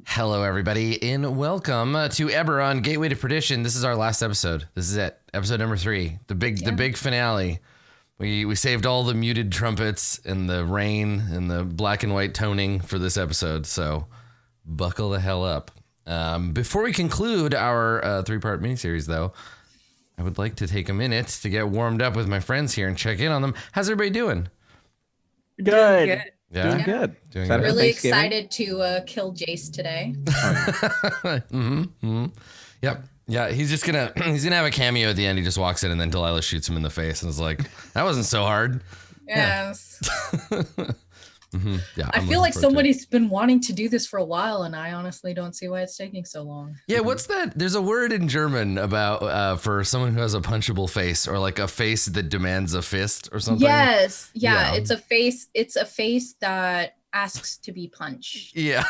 Hello, everybody, and welcome to Eberron, Gateway to Perdition. This is our last episode. This is it, episode number 3, the big finale. We saved all the muted trumpets and the rain and the black and white toning for this episode, so buckle the hell up. Before we conclude our 3-part miniseries, though, I would like to take a minute to get warmed up with my friends here and check in on them. How's everybody doing? Good. Yeah, Doing good. Doing Excited good. for Really Thanksgiving? excited to kill Jace today. Yep. Yeah, he's gonna have a cameo at the end. He just walks in and then Delilah shoots him in the face and is like, "That wasn't so hard." Yes. Yeah, I feel like somebody's been wanting to do this for a while, and I honestly don't see why it's taking so long. Yeah, what's that? There's a word in German about for someone who has a punchable face or like a face that demands a fist or something. Yes. Yeah. Yeah. It's a face. It's a face that asks to be punched. Yeah.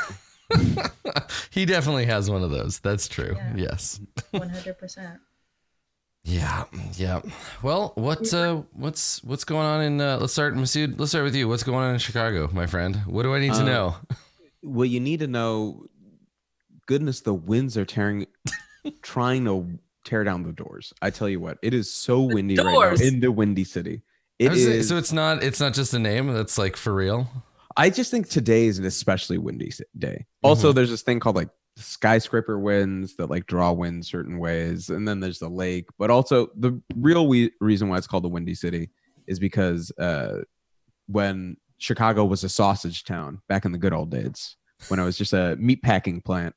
He definitely has one of those. That's true. Yeah. Yes. 100%. Yeah. Well, what's going on in? Let's start, Masood. Let's start with you. What's going on in Chicago, my friend? What do I need to know? Well, you need to know, goodness, the winds are trying to tear down the doors. I tell you what, it is so windy right doors. now in the Windy City. It is. So it's not just a name. That's like for real. I just think today is an especially windy day. Also, there's this thing called like skyscraper winds that like draw wind certain ways, and then there's the lake. But also, the real reason why it's called the Windy City is because when Chicago was a sausage town back in the good old days, when it was just a meat packing plant,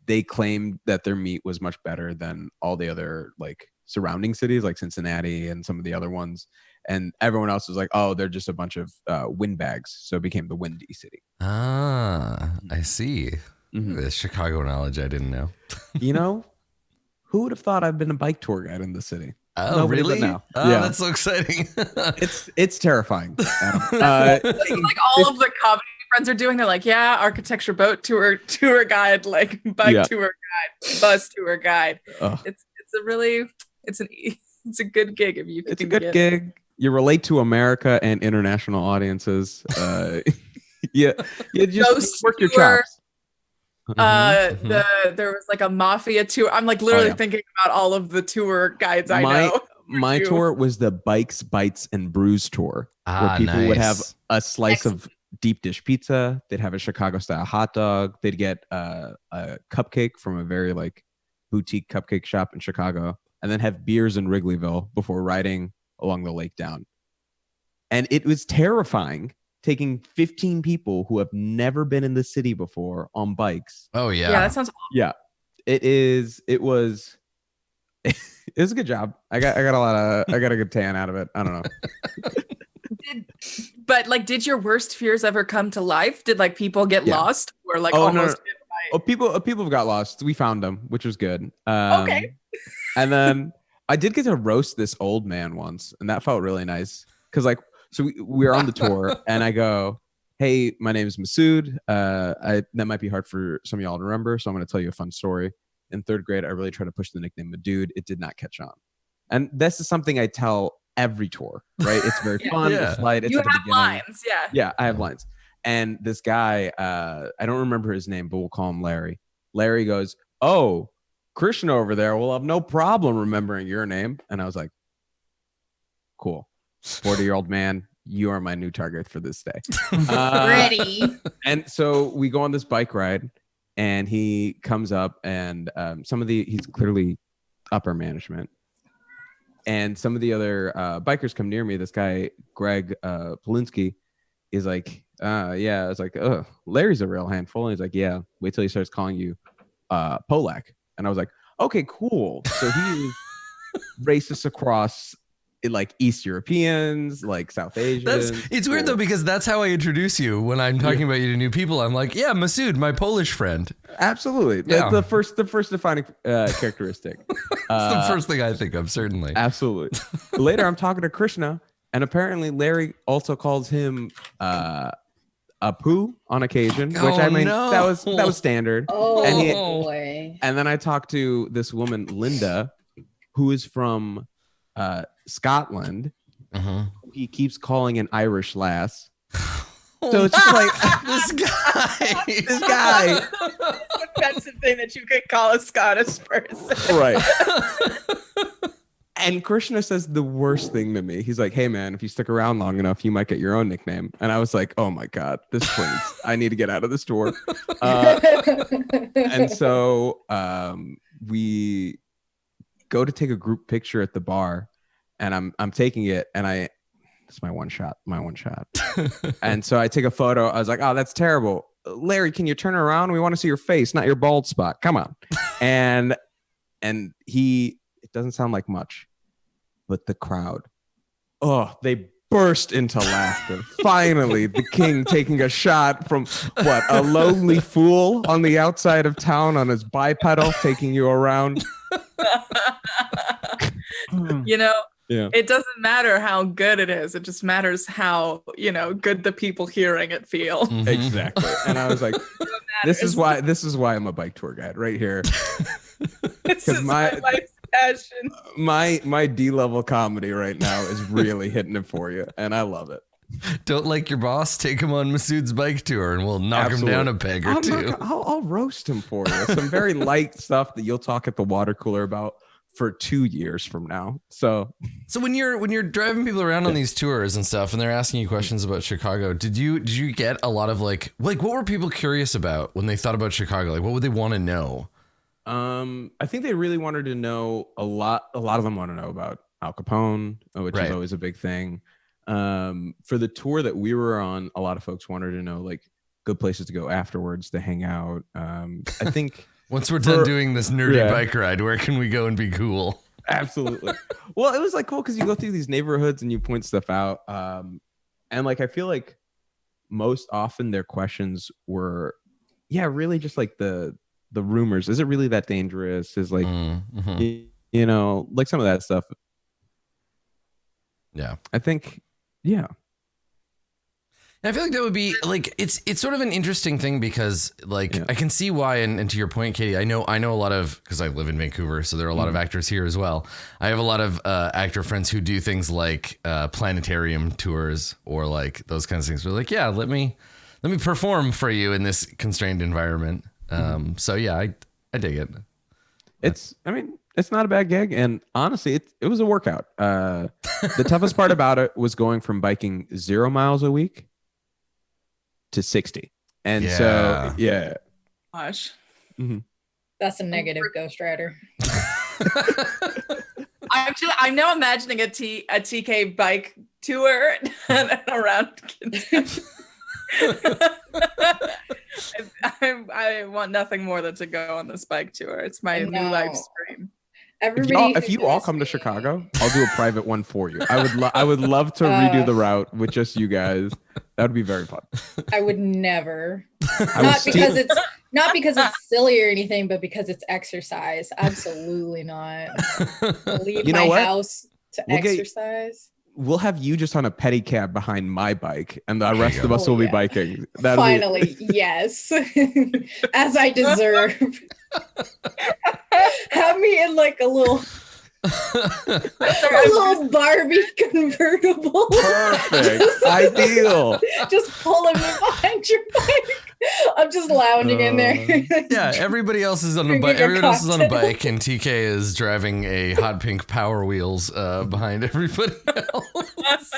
they claimed that their meat was much better than all the other like surrounding cities like Cincinnati and some of the other ones. And everyone else was like, oh, they're just a bunch of windbags. So it became the Windy City. Ah, I see. The Chicago knowledge I didn't know. You know, who would have thought I've been a bike tour guide in the city? Oh, Nobody but really? now. Oh, Yeah. that's so exciting. It's terrifying. Adam. This is like all of the comedy friends are doing. They're like, yeah, architecture boat tour guide, like bike tour guide, bus tour guide. It's a good gig if you can. It's a good gig. You relate to America and international audiences. You just work your chops. There was like a mafia tour. I'm like literally thinking about all of the tour guides I know. My tour was the Bikes, Bites, and Brews tour, where people would have a slice of deep dish pizza. They'd have a Chicago style hot dog. They'd get a cupcake from a very like boutique cupcake shop in Chicago, and then have beers in Wrigleyville before riding along the lake down. And it was terrifying taking 15 people who have never been in the city before on bikes. Oh yeah. Yeah, that sounds awful. Yeah. It was a good job. I got a good tan out of it. I don't know. Did your worst fears ever come to life? Did like people get lost or like almost? No. People have got lost. We found them, which was good. Okay. And then I did get to roast this old man once, and that felt really nice. Because like, so we were on the tour, and I go, "Hey, my name is Masood. That might be hard for some of y'all to remember, so I'm going to tell you a fun story. In 3rd grade, I really tried to push the nickname Madude. It did not catch on, and this is something I tell every tour. Right? It's very fun. Yeah. It's light. It's You at the have beginning. lines, yeah. Yeah, I have lines. And this guy, I don't remember his name, but we'll call him Larry. Larry goes, "Oh, Krishna over there will have no problem remembering your name." And I was like, cool. 40-year-old man, you are my new target for this day. Ready. And so we go on this bike ride, and he comes up, and he's clearly upper management. And some of the other bikers come near me. This guy, Greg Polinsky, is like, yeah. I was like, oh, Larry's a real handful. And he's like, yeah, wait till he starts calling you Polak. And I was like, okay, cool. So he races across like East Europeans, like South Asians. It's weird though, because that's how I introduce you when I'm talking about you to new people. I'm like, yeah, Masood, my Polish friend. Absolutely. Yeah. The first defining characteristic. It's the first thing I think of, certainly. Absolutely. Later, I'm talking to Krishna, and apparently Larry also calls him a poo on occasion, which I mean, no. that was standard. Oh, And boy. And then I talked to this woman, Linda, who is from Scotland. He keeps calling an Irish lass. So it's just like This guy. this guy, Offensive thing that you could call a Scottish person. right? And Krishna says the worst thing to me. He's like, "Hey man, if you stick around long enough, you might get your own nickname." And I was like, "Oh my god, this prince! I need to get out of this store." And so we go to take a group picture at the bar, and I'm taking it, and it's my one shot. And so I take a photo. I was like, "Oh, that's terrible, Larry. Can you turn around? We want to see your face, not your bald spot. Come on." And it doesn't sound like much, but the crowd, they burst into laughter. Finally, the king taking a shot from a lonely fool on the outside of town on his bipedal, taking you around. You know, Yeah. it doesn't matter how good it is. It just matters how, good the people hearing it feel. Mhm. Exactly. And I was like, this is why I'm a bike tour guide right here. This is my life's passion. My D-level comedy right now is really hitting it for you, and I love it. Don't like your boss? Take him on Masood's bike tour and we'll knock him down a peg or two. I'll roast him for you. Some very light stuff that you'll talk at the water cooler about for 2 years from now. So when you're driving people around on these tours and stuff, and they're asking you questions about Chicago, did you get a lot of like what were people curious about when they thought about Chicago? Like, what would they want to know? I think they really wanted to know a lot of them want to know about Al Capone, which is always a big thing. For the tour that we were on, a lot of folks wanted to know like good places to go afterwards to hang out. I think once we're done doing this nerdy bike ride, where can we go and be cool? Absolutely. Well, it was like cool because you go through these neighborhoods and you point stuff out. And like I feel like most often their questions were, really just like the rumors. Is it really that dangerous? Is like like some of that stuff. Yeah. I think I feel like that would be like it's sort of an interesting thing because like I can see why, and to your point, Katie, I know a lot of, because I live in Vancouver, so there are a lot of actors here as well. I have a lot of actor friends who do things like planetarium tours or like those kinds of things. We're like, let me perform for you in this constrained environment. So I dig it. It's not a bad gig, and honestly, it was a workout. The toughest part about it was going from biking 0 miles a week to 60. And so Gosh. That's a negative Ghost Rider. I'm now imagining a TK bike tour around. I want nothing more than to go on this bike tour. It's my new life stream. If you all come to Chicago, I'll do a private one for you. I would love to redo the route with just you guys. That would be very fun. I would never. Not because it's silly or anything, but because it's exercise. Absolutely not. Leave my house to exercise. We'll have you just on a pedicab behind my bike, and the rest of us will be biking. Finally, yes. As I deserve. Have me in like a little Barbie convertible. Perfect. Ideal. Just pulling me behind your bike. I'm just lounging in there. Everybody else is on a bike. Everyone else is on a bike, and TK is driving a hot pink Power Wheels behind everybody else.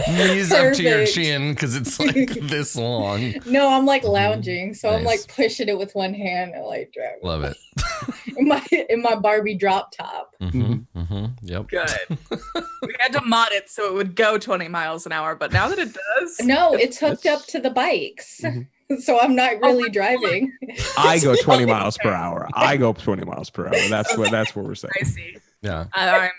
Knees up to your chin because it's like this long. No, I'm like lounging, so I'm like pushing it with one hand and like driving. Love it. in my Barbie drop top. Yep. Good. We had to mod it so it would go 20 miles an hour, but now that it does, no, it's hooked up to the bikes. So I'm not really driving. I go 20 miles per hour. That's what we're saying. I see. Yeah. I'm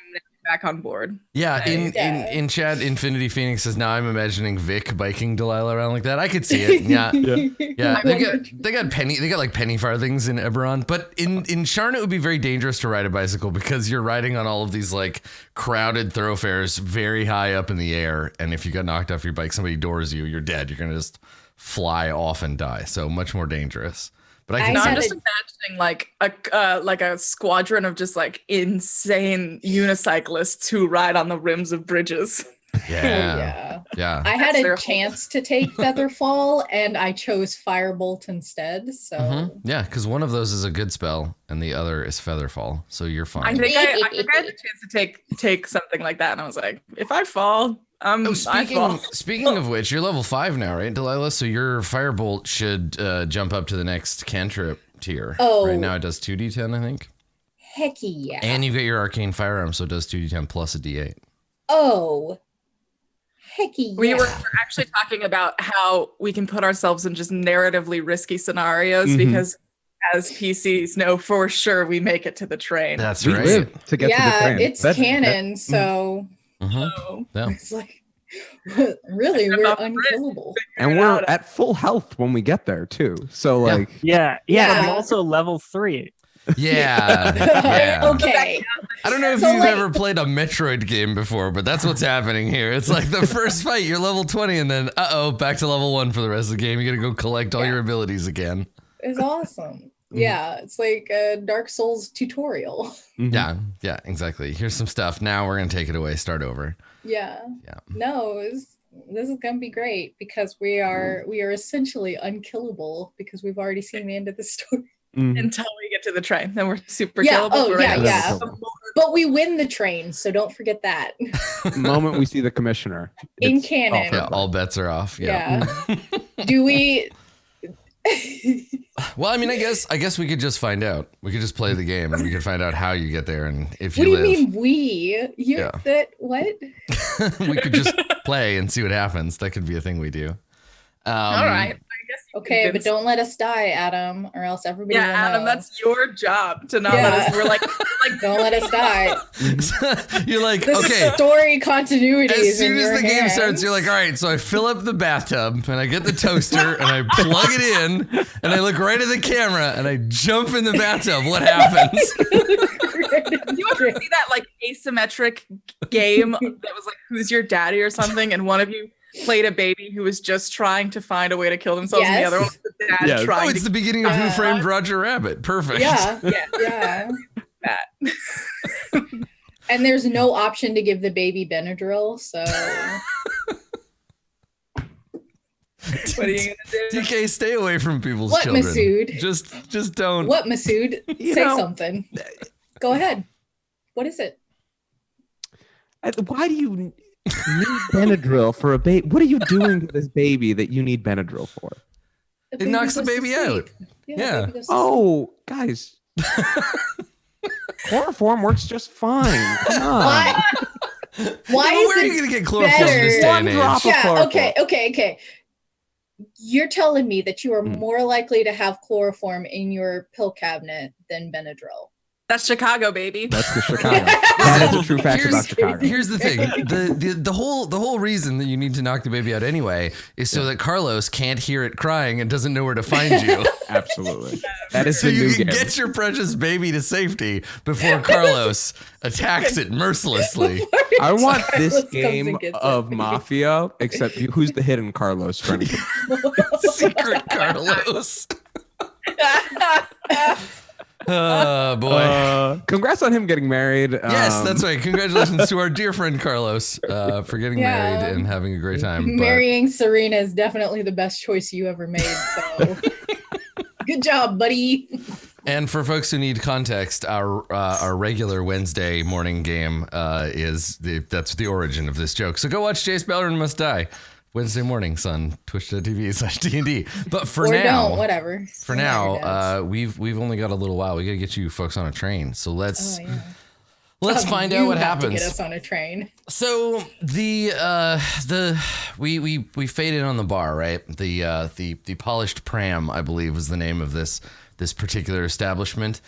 back on board. Yeah. In chat, Infinity Phoenix says, now I'm imagining Vic biking Delilah around like that. I could see it. Yeah. They got like penny farthings in Eberron, but in Sharn it would be very dangerous to ride a bicycle because you're riding on all of these like crowded thoroughfares very high up in the air, and if you got knocked off your bike, somebody doors you, you're dead. You're gonna just fly off and die. So much more dangerous. But I'm just imagining like a squadron of just like insane unicyclists who ride on the rims of bridges. Yeah. I had a chance to take Featherfall, and I chose Firebolt instead. So yeah, because one of those is a good spell, and the other is Featherfall. So you're fine. I think I had the chance to take something like that, and I was like, if I fall, I fall. Speaking of which, you're level 5 now, right, Delilah? So your Firebolt should jump up to the next cantrip tier. Oh, right now it does 2d10, I think. Heck yeah! And you've got your Arcane Firearm, so it does 2d10 plus a d8. Oh. Heck yeah. We were actually talking about how we can put ourselves in just narratively risky scenarios because as PCs know for sure we make it to the train. That's we right. live to get to the train. It's canon, so it's like really we're unkillable. And we're at full health when we get there too. So like I'm also level 3. Yeah. Okay. I don't know if you've ever played a Metroid game before, but that's what's happening here. It's like the first fight, you're level 20, and then back to level 1 for the rest of the game. You gotta go collect all your abilities again. It's awesome. Yeah, it's like a Dark Souls tutorial. Yeah, exactly. Here's some stuff. Now we're gonna take it away, start over. Yeah. No, this is gonna be great because we are essentially unkillable because we've already seen the end of the story. Until we get to the train, then we're super killable. Yeah. But we win the train, so don't forget that. The moment we see the commissioner in canon, all bets are off. Yeah. Do we? Well, I mean, I guess we could just find out. We could just play the game, and we could find out how you get there, and if you live. What do you mean we? What? We could just play and see what happens. That could be a thing we do. All right. Okay, but don't let us die, Adam, or else everybody will Adam, know. That's your job to not let us. We're like don't let us die. You're like, the story continuity. As soon as the game starts, you're like, all right, so I fill up the bathtub and I get the toaster and I plug it in and I look right at the camera and I jump in the bathtub. What happens? You ever see that like asymmetric game that was like Who's Your Daddy or something, and one of you played a baby who was just trying to find a way to kill themselves, and the other one was the dad trying. It's the beginning of Who Framed Roger Rabbit. Perfect. Yeah. That. And there's no option to give the baby Benadryl, so. What are you gonna do? DK, stay away from people's children. Masood? Just don't. What, Masood? Say something. Go ahead. What is it? Why do you need Benadryl for a baby? What are you doing to this baby that you need Benadryl for? It knocks the baby out. Yeah. Oh, guys. Chloroform works just fine. Come on. Why is where are you going to get chloroform in this day and age? Okay. You're telling me that you are more likely to have chloroform in your pill cabinet than Benadryl. That's Chicago, baby. That's the Chicago. That is a true fact about Chicago. Here's the thing: the whole reason that you need to knock the baby out anyway is so that Carlos can't hear it crying and doesn't know where to find you. Absolutely. That is so the new you can game. get your precious baby to safety before Carlos attacks it mercilessly. I want this game of Mafia, except who's the hidden Carlos friend? Secret Carlos. Oh boy! Congrats on him getting married. Yes, that's right. Congratulations to our dear friend Carlos for getting married and having a great time. Marrying Serena is definitely the best choice you ever made. So, good job, buddy. And for folks who need context, our regular Wednesday morning game that's the origin of this joke. So go watch Jace Bellerin Must Die. Wednesday mornings on twitch.tv/D&D. But for now, don't, whatever. For now, we've only got a little while. We got to get you folks on a train. So let's find out what happens. To get us on a train. So we fade in on the bar, right? The Polished Pram, I believe, was the name of this particular establishment.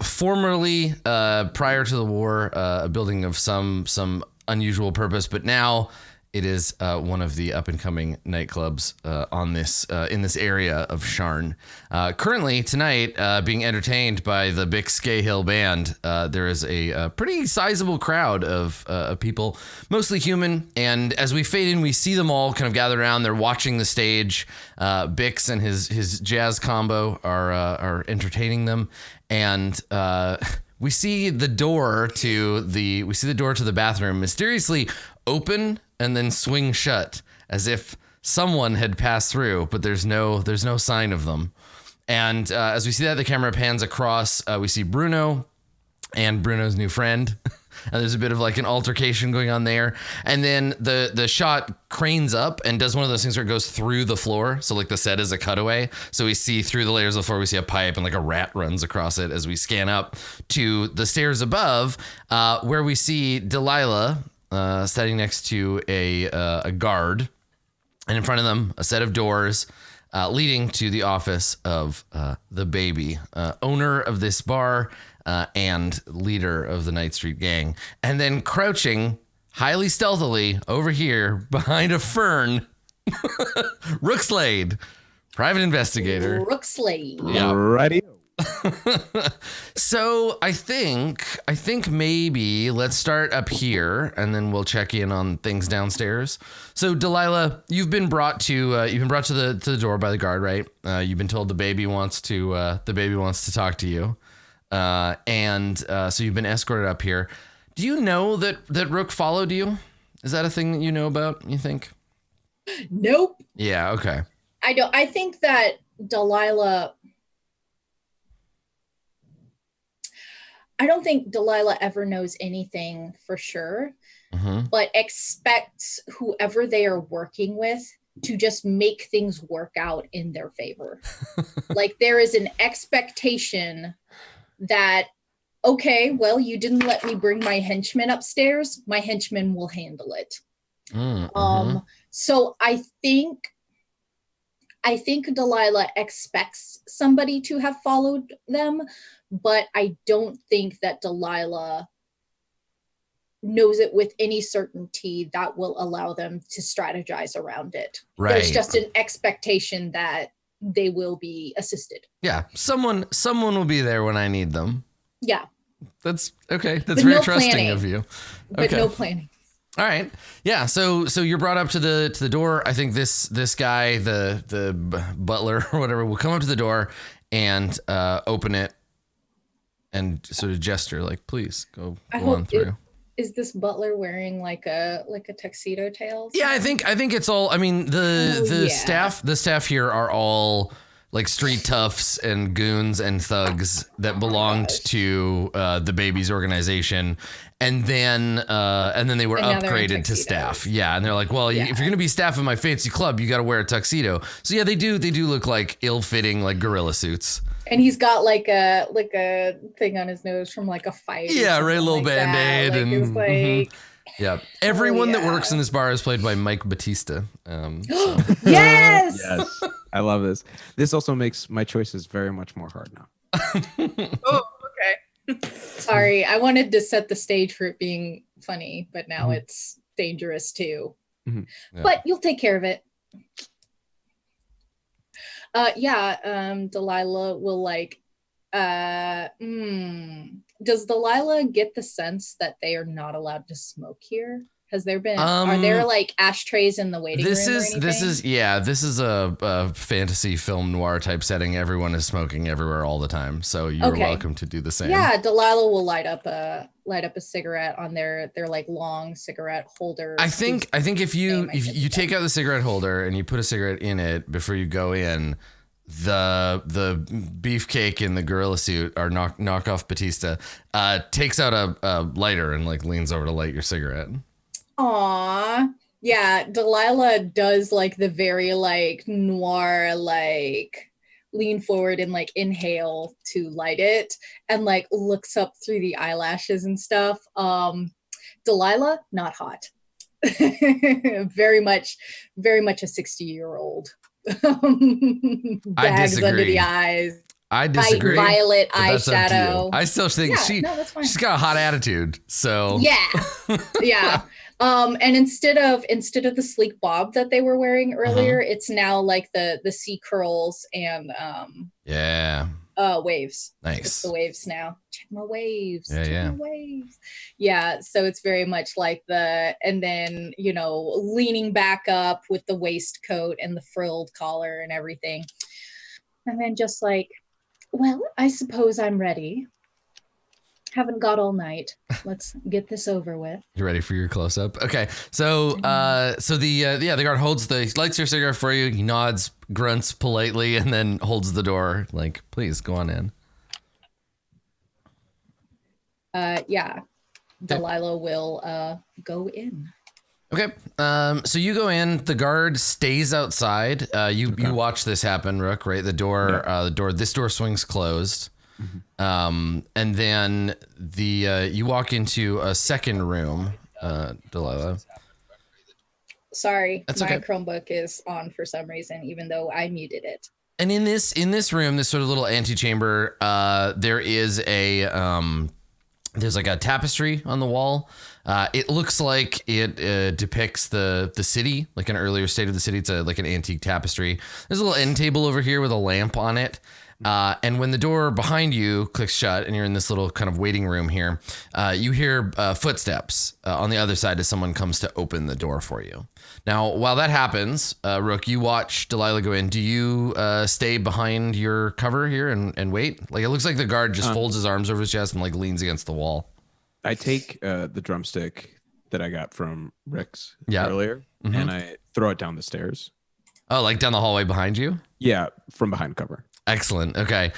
Formerly, prior to the war, a building of some unusual purpose, but now it is one of the up-and-coming nightclubs in this area of Sharn. Currently, tonight, being entertained by the Bix Scahill Band, there is a pretty sizable crowd of people, mostly human. And as we fade in, we see them all kind of gathered around. They're watching the stage. Bix and his jazz combo are entertaining them. And we see the door to the bathroom mysteriously open and then swing shut as if someone had passed through, but there's no sign of them. And as we see that, the camera pans across. We see Bruno and Bruno's new friend. And there's a bit of like an altercation going on there. And then the shot cranes up and does one of those things where it goes through the floor. So like the set is a cutaway. So we see through the layers of the floor, we see a pipe and like a rat runs across it as we scan up to the stairs above, where we see Delilah standing next to a guard. And in front of them, a set of doors leading to the office of the baby, owner of this bar and leader of the Night Street gang. And then crouching highly stealthily over here behind a fern, Rookslade, private investigator. Rookslade. Yeah. Righty. So I think maybe let's start up here and then we'll check in on things downstairs. So Delilah, you've been brought to the door by the guard, right? You've been told the baby wants to talk to you, and so you've been escorted up here. Do you know that Rook followed you? Is that a thing that you know about? You think? Nope. Yeah. Okay. I don't. I think that Delilah. I don't think Delilah ever knows anything for sure, but expects whoever they are working with to just make things work out in their favor. Like there is an expectation that, okay, well, you didn't let me bring my henchman upstairs. My henchman will handle it. So I think Delilah expects somebody to have followed them, but I don't think that Delilah knows it with any certainty that will allow them to strategize around it. Right. There's just an expectation that they will be assisted. Yeah. Someone will be there when I need them. Yeah. That's okay. That's But very no trusting planning. of you. But Okay. no planning. All right. Yeah. So you're brought up to the door. I think this guy, the butler or whatever, will come up to the door and open it and sort of gesture like, please go on through. Is this butler wearing like a tuxedo tail? Yeah, I think it's all. I mean, the staff here are all like street toughs and goons and thugs that belonged to the baby's organization, and then they were upgraded to staff. Yeah, and they're like, well, if you're gonna be staff in my fancy club, you got to wear a tuxedo. So yeah, they do look like ill-fitting like gorilla suits. And he's got like a thing on his nose from like a fight. Yeah, right, a little like Band-Aid. Like, and like, yeah. Everyone that works in this bar is played by Mike Batista. So. Yes! Yes. I love this. This also makes my choices very much more hard now. Oh, okay. Sorry, I wanted to set the stage for it being funny, but now it's dangerous too. Yeah. But you'll take care of it. Delilah will like, does Delilah get the sense that they are not allowed to smoke here? Has there been, are there like ashtrays in the waiting room or anything? This is a fantasy film noir type setting. Everyone is smoking everywhere all the time. So you're welcome to do the same. Yeah, Delilah will light up a cigarette on their like long cigarette holder. I think if you take out the cigarette holder and you put a cigarette in it before you go in, the beefcake in the gorilla suit or knockoff Batista takes out a lighter and like leans over to light your cigarette. Aw. Yeah, Delilah does like the very like noir like lean forward and like inhale to light it and like looks up through the eyelashes and stuff. Delilah, not hot. very much a 60-year-old. Bags under the eyes. I disagree. Violet eyeshadow. I still think she's got a hot attitude. So yeah. And instead of the sleek bob that they were wearing earlier, it's now like the C curls and waves. Nice. It's the waves now. Check my waves. Yeah. My waves. Yeah. So it's very much like and then, leaning back up with the waistcoat and the frilled collar and everything. And then just like, well, I suppose I'm ready. Haven't got all night. Let's get this over with. You ready for your close up? Okay. So the guard holds lights your cigar for you. He nods, grunts politely, and then holds the door like, please go on in. Yeah. Delilah will go in. Okay. So you go in. The guard stays outside. You watch this happen, Rook. Right. This door swings closed. Mm-hmm. And then you walk into a second room, Delilah. Sorry, That's my okay. Chromebook is on for some reason, even though I muted it. And in this room, this sort of little antechamber, there is there's like a tapestry on the wall. It looks like it depicts the city, like an earlier state of the city. It's like an antique tapestry. There's a little end table over here with a lamp on it. And when the door behind you clicks shut and you're in this little kind of waiting room here, you hear footsteps on the other side as someone comes to open the door for you. Now, while that happens, Rook, you watch Delilah go in. Do you stay behind your cover here and wait? Like, it looks like the guard just folds his arms over his chest and like leans against the wall. I take the drumstick that I got from Rick's earlier, and I throw it down the stairs. Oh, like down the hallway behind you? Yeah, from behind cover. Excellent. Okay.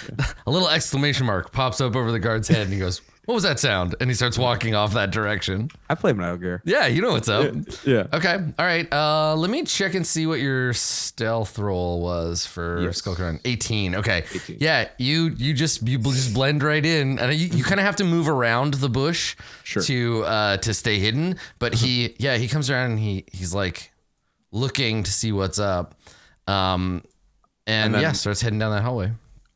A little exclamation mark pops up over the guard's head and he goes, what was that sound? And he starts walking off that direction. I play Metal Gear. Yeah, you know what's up. Yeah. Okay. All right. Let me check and see what your stealth roll was for Skull Run. 18. Okay. 18. Yeah, you just blend right in, and you kind of have to move around the bush to stay hidden. But he comes around and he's like looking to see what's up. And then, starts heading down that hallway.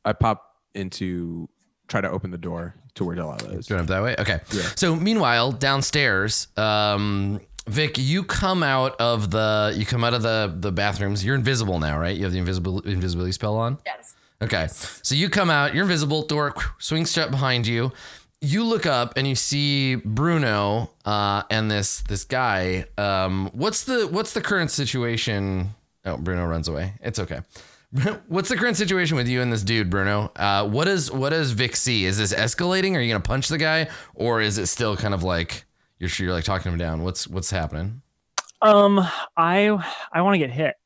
I pop try to open the door to where Delilah is. Going up that way? Okay. Yeah. So meanwhile, downstairs, Vic, you come out of the bathrooms. You're invisible now, right? You have the invisibility spell on? Yes. Okay. So you come out, you're invisible, door swings shut behind you. You look up and you see Bruno and this guy. What's the current situation? Oh, Bruno runs away. It's okay. What's the current situation with you and this dude, Bruno? What does Vic see? Is this escalating? Are you gonna punch the guy, or is it still kind of like you're like talking him down? What's happening? I want to get hit.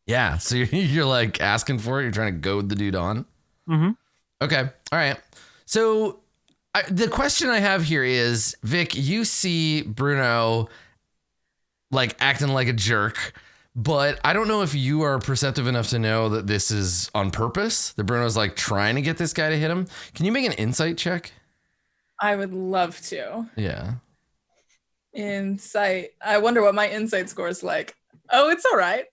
Yeah, so you're like asking for it. You're trying to goad the dude on. Mm-hmm. Okay, all right. So the question I have here is, Vic, you see Bruno like acting like a jerk. But I don't know if you are perceptive enough to know that this is on purpose. That Bruno's like trying to get this guy to hit him. Can you make an insight check? I would love to. Yeah. Insight. I wonder what my insight score is like. Oh, it's all right.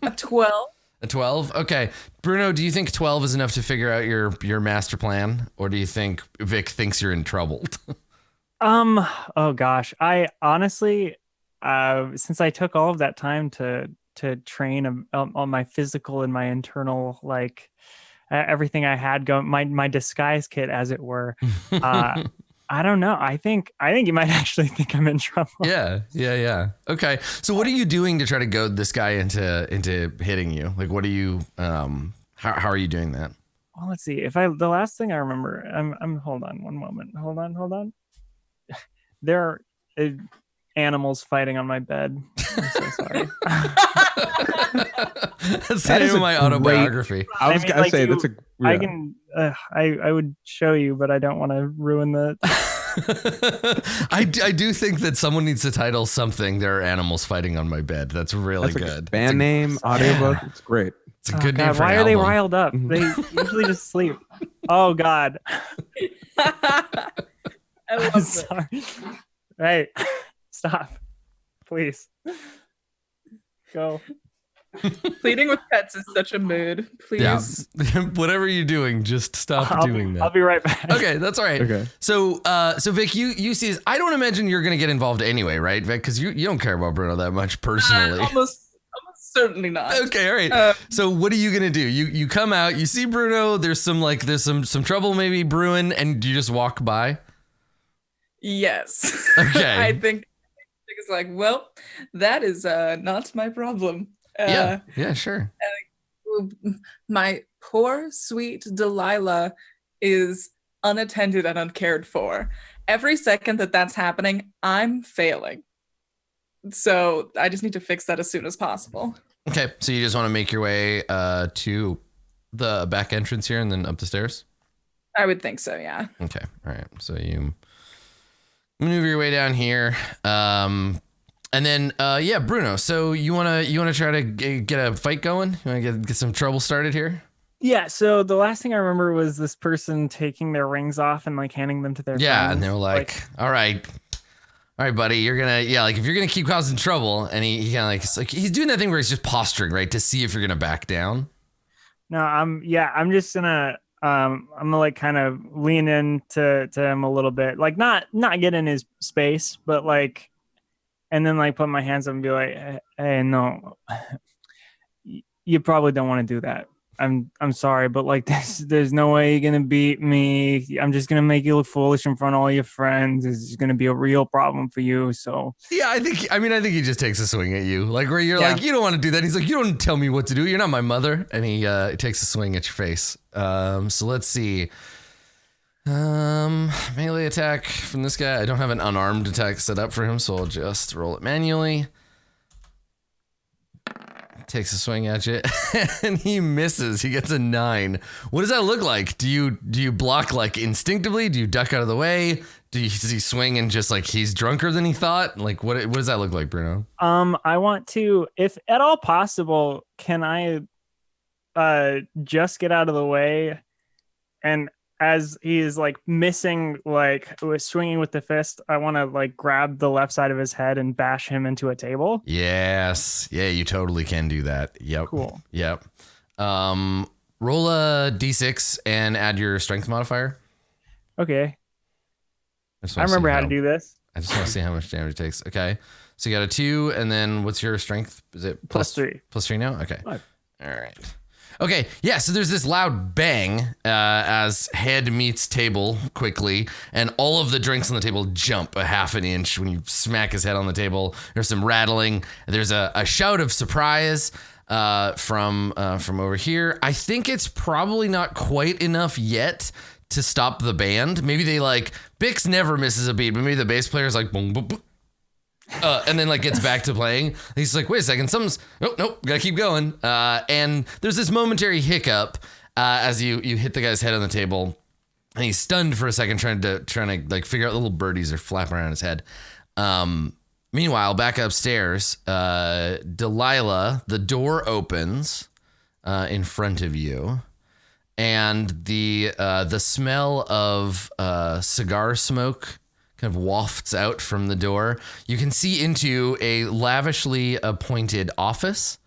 A 12. A 12? Okay. Bruno, do you think 12 is enough to figure out your master plan? Or do you think Vic thinks you're in trouble? Oh gosh. I honestly... since I took all of that time to train on my physical and my internal, like everything I had going, my disguise kit, as it were. I don't know. I think you might actually think I'm in trouble. Yeah. Okay. So what are you doing to try to goad this guy into hitting you? Like, what are you? How are you doing that? Well, let's see. The last thing I remember, I'm hold on one moment. Hold on. There are animals fighting on my bed. I'm so sorry. That's the name of my autobiography. I was gonna say that's a. Yeah. I can. I would show you, but I don't want to ruin the. I do think that someone needs to title something "There are animals fighting on my bed." That's really good. Band name, audiobook. It's great. It's a good name for an Why are album. they riled up? They usually just sleep. Oh God. I love I'm it. sorry. Right. Stop. Please. Go. Pleading with pets is such a mood. Please. Yeah. Whatever you're doing, just stop doing that. I'll be right back. Okay, that's all right. Okay. So Vic, you see this. I don't imagine you're gonna get involved anyway, right, Vic? Because you don't care about Bruno that much personally. Almost certainly not. Okay, all right. So what are you gonna do? You come out, you see Bruno. There's some trouble maybe brewing, and you just walk by. Yes. Okay. I think it's like, well, that is not my problem. Yeah, sure. My poor, sweet Delilah is unattended and uncared for. Every second that that's happening, I'm failing. So I just need to fix that as soon as possible. Okay, so you just want to make your way to the back entrance here and then up the stairs? I would think so, yeah. Okay, all right. So you maneuver your way down here. And then, Bruno, so you wanna try to get a fight going? You wanna get some trouble started here? Yeah, so the last thing I remember was this person taking their rings off and like handing them to their friends. And they were like, all right, buddy, you're gonna, if you're gonna keep causing trouble, and he kind of like he's doing that thing where he's just posturing, right, to see if you're gonna back down. No, I'm just gonna I'm gonna like kind of lean in to him a little bit, like not get in his space, but like, and then like put my hands up and be like, hey, no, you probably don't want to do that. I'm sorry, but like there's no way you're gonna beat me. I'm just gonna make you look foolish in front of all your friends. It's gonna be a real problem for you. So yeah, I think he just takes a swing at you, like where you're like, you don't want to do that. He's like, you don't tell me what to do. You're not my mother. And he takes a swing at your face. So let's see. Melee attack from this guy. I don't have an unarmed attack set up for him, so I'll just roll it manually. Takes a swing at you and he misses. He gets a 9. What does that look like? Do you block like instinctively? Do you duck out of the way? Does he swing and just like he's drunker than he thought? Like what does that look like, Bruno? I want to, if at all possible, can I just get out of the way, and as he is like missing, like was swinging with the fist, I want to like grab the left side of his head and bash him into a table. Yes. Yeah, you totally can do that. Yep. Cool. Yep. Roll a d6 and add your strength modifier. Okay. I remember how to do this. I just want to see how much damage it takes. Okay. So you got a 2, and then what's your strength? Is it plus 3? Plus 3 now? Okay. 5. All right. Okay, yeah, so there's this loud bang as head meets table quickly, and all of the drinks on the table jump a half an inch when you smack his head on the table. There's some rattling. There's a shout of surprise from over here. I think it's probably not quite enough yet to stop the band. Maybe they like, Bix never misses a beat, but maybe the bass player's like, boom, boom, boom. And then like gets back to playing. He's like, wait a second, nope, gotta keep going. And there's this momentary hiccup as you hit the guy's head on the table, and he's stunned for a second, trying to like figure out little birdies are flapping around his head. Meanwhile, back upstairs, Delilah, the door opens in front of you, and the smell of cigar smoke kind of wafts out from the door. You can see into a lavishly appointed office.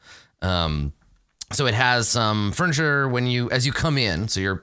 So it has some furniture as you come in. So you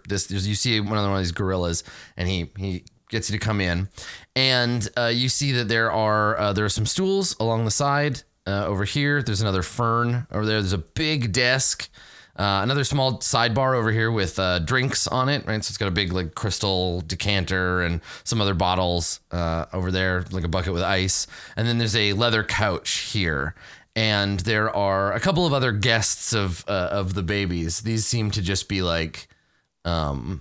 see one of these gorillas, and he gets you to come in, and you see that there are some stools along the side. Over here, there's another fern over there. There's a big desk. Another small sidebar over here with drinks on it, right? So it's got a big like crystal decanter and some other bottles over there, like a bucket with ice. And then there's a leather couch here. And there are a couple of other guests of the babies. These seem to just be like kind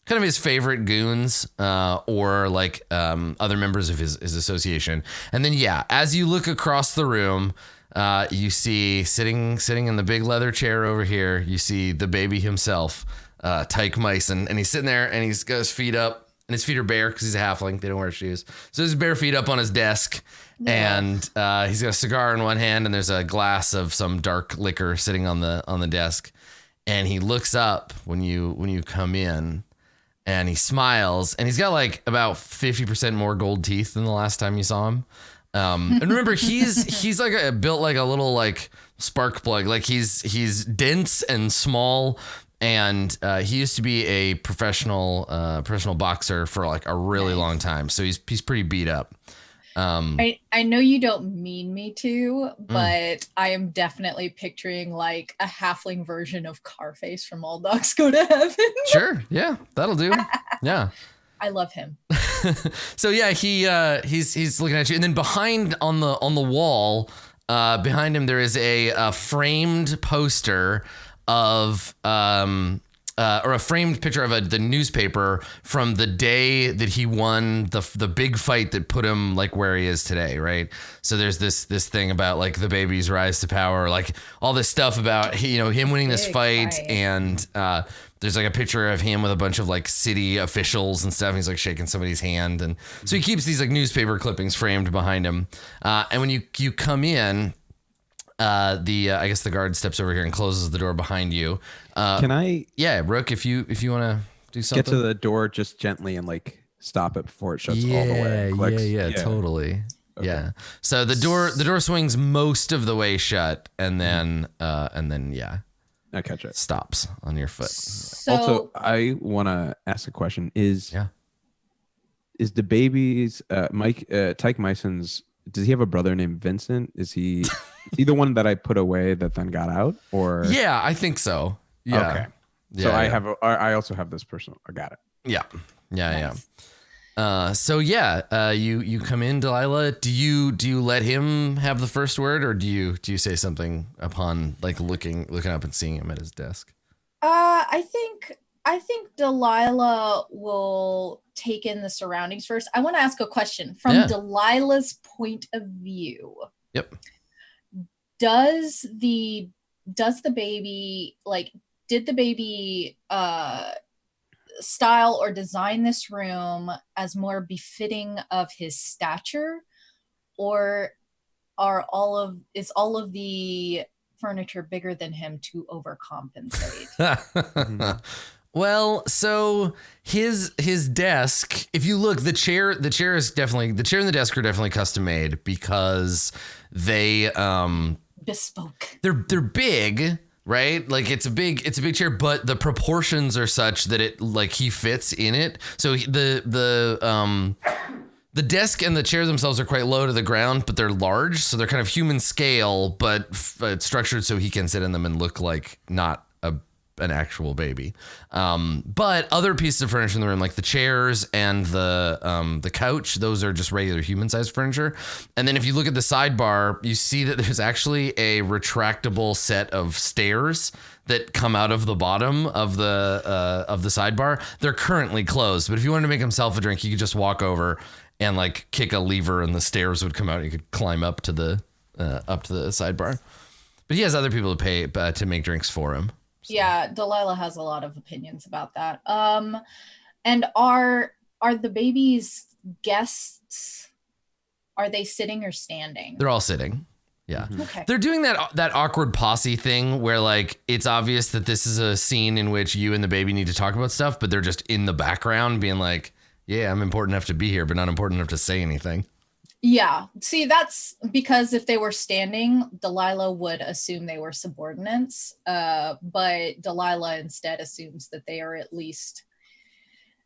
of his favorite goons or like other members of his association. And then, as you look across the room, you see sitting in the big leather chair over here, you see the baby himself, Tyke Myson, and he's sitting there and he's got his feet up, and his feet are bare because he's a halfling. They don't wear shoes. So his bare feet up on his desk, and he's got a cigar in one hand, and there's a glass of some dark liquor sitting on the desk. And he looks up when you come in, and he smiles, and he's got like about 50% more gold teeth than the last time you saw him. And remember, he's like built like a little like spark plug. Like he's dense and small, and he used to be a professional boxer for like a really long time. So he's pretty beat up. I know you don't mean me to, but I am definitely picturing like a halfling version of Carface from All Dogs Go to Heaven. Sure, yeah, that'll do. Yeah. I love him. So he's looking at you, and then behind on the wall, behind him there is a framed poster of or a framed picture of the newspaper from the day that he won the big fight that put him like where he is today, right? So there's this thing about like the baby's rise to power, like all this stuff about him winning this fight, and there's like a picture of him with a bunch of like city officials and stuff. He's like shaking somebody's hand, and so he keeps these like newspaper clippings framed behind him. And when you come in, I guess the guard steps over here and closes the door behind you. Can I? Yeah, Rook, if you want to do something, get to the door just gently and like stop it before it shuts all the way. Yeah, totally. Okay. Yeah. So the door swings most of the way shut, and then yeah, I catch it. Stops on your foot. So, also, I want to ask a question. Is the baby's Tyke Myson's? Does he have a brother named Vincent? Is he the one that I put away that then got out? Or yeah, I think so. Yeah. Okay. So I also have this person. I got it. Yeah. Nice. So you come in, Delilah. Do you let him have the first word, or do you say something upon like looking up and seeing him at his desk? I think Delilah will take in the surroundings first. I want to ask a question from Delilah's point of view. Yep. Did the baby style or design this room as more befitting of his stature, or is all of the furniture bigger than him to overcompensate? Well, so his desk, if you look, the chair and the desk are definitely custom made because they bespoke. They're big, right? Like it's a big chair, but the proportions are such that it like he fits in it. So the desk and the chair themselves are quite low to the ground, but they're large, so they're kind of human scale, but it's structured so he can sit in them and look like not an actual baby. But other pieces of furniture in the room, like the chairs and the couch, those are just regular human-sized furniture. And then if you look at the sidebar, you see that there's actually a retractable set of stairs that come out of the bottom of the sidebar. They're currently closed, but if you wanted to make himself a drink, you could just walk over and like kick a lever, and the stairs would come out, and you could climb up to the sidebar. But he has other people to pay to make drinks for him. So. Yeah, Delilah has a lot of opinions about that. And are the baby's guests, are they sitting or standing? They're all sitting. Yeah. Okay. They're doing that awkward posse thing where like it's obvious that this is a scene in which you and the baby need to talk about stuff, but they're just in the background being like, yeah, I'm important enough to be here, but not important enough to say anything. Yeah. See, that's because if they were standing, Delilah would assume they were subordinates. But Delilah instead assumes that they are at least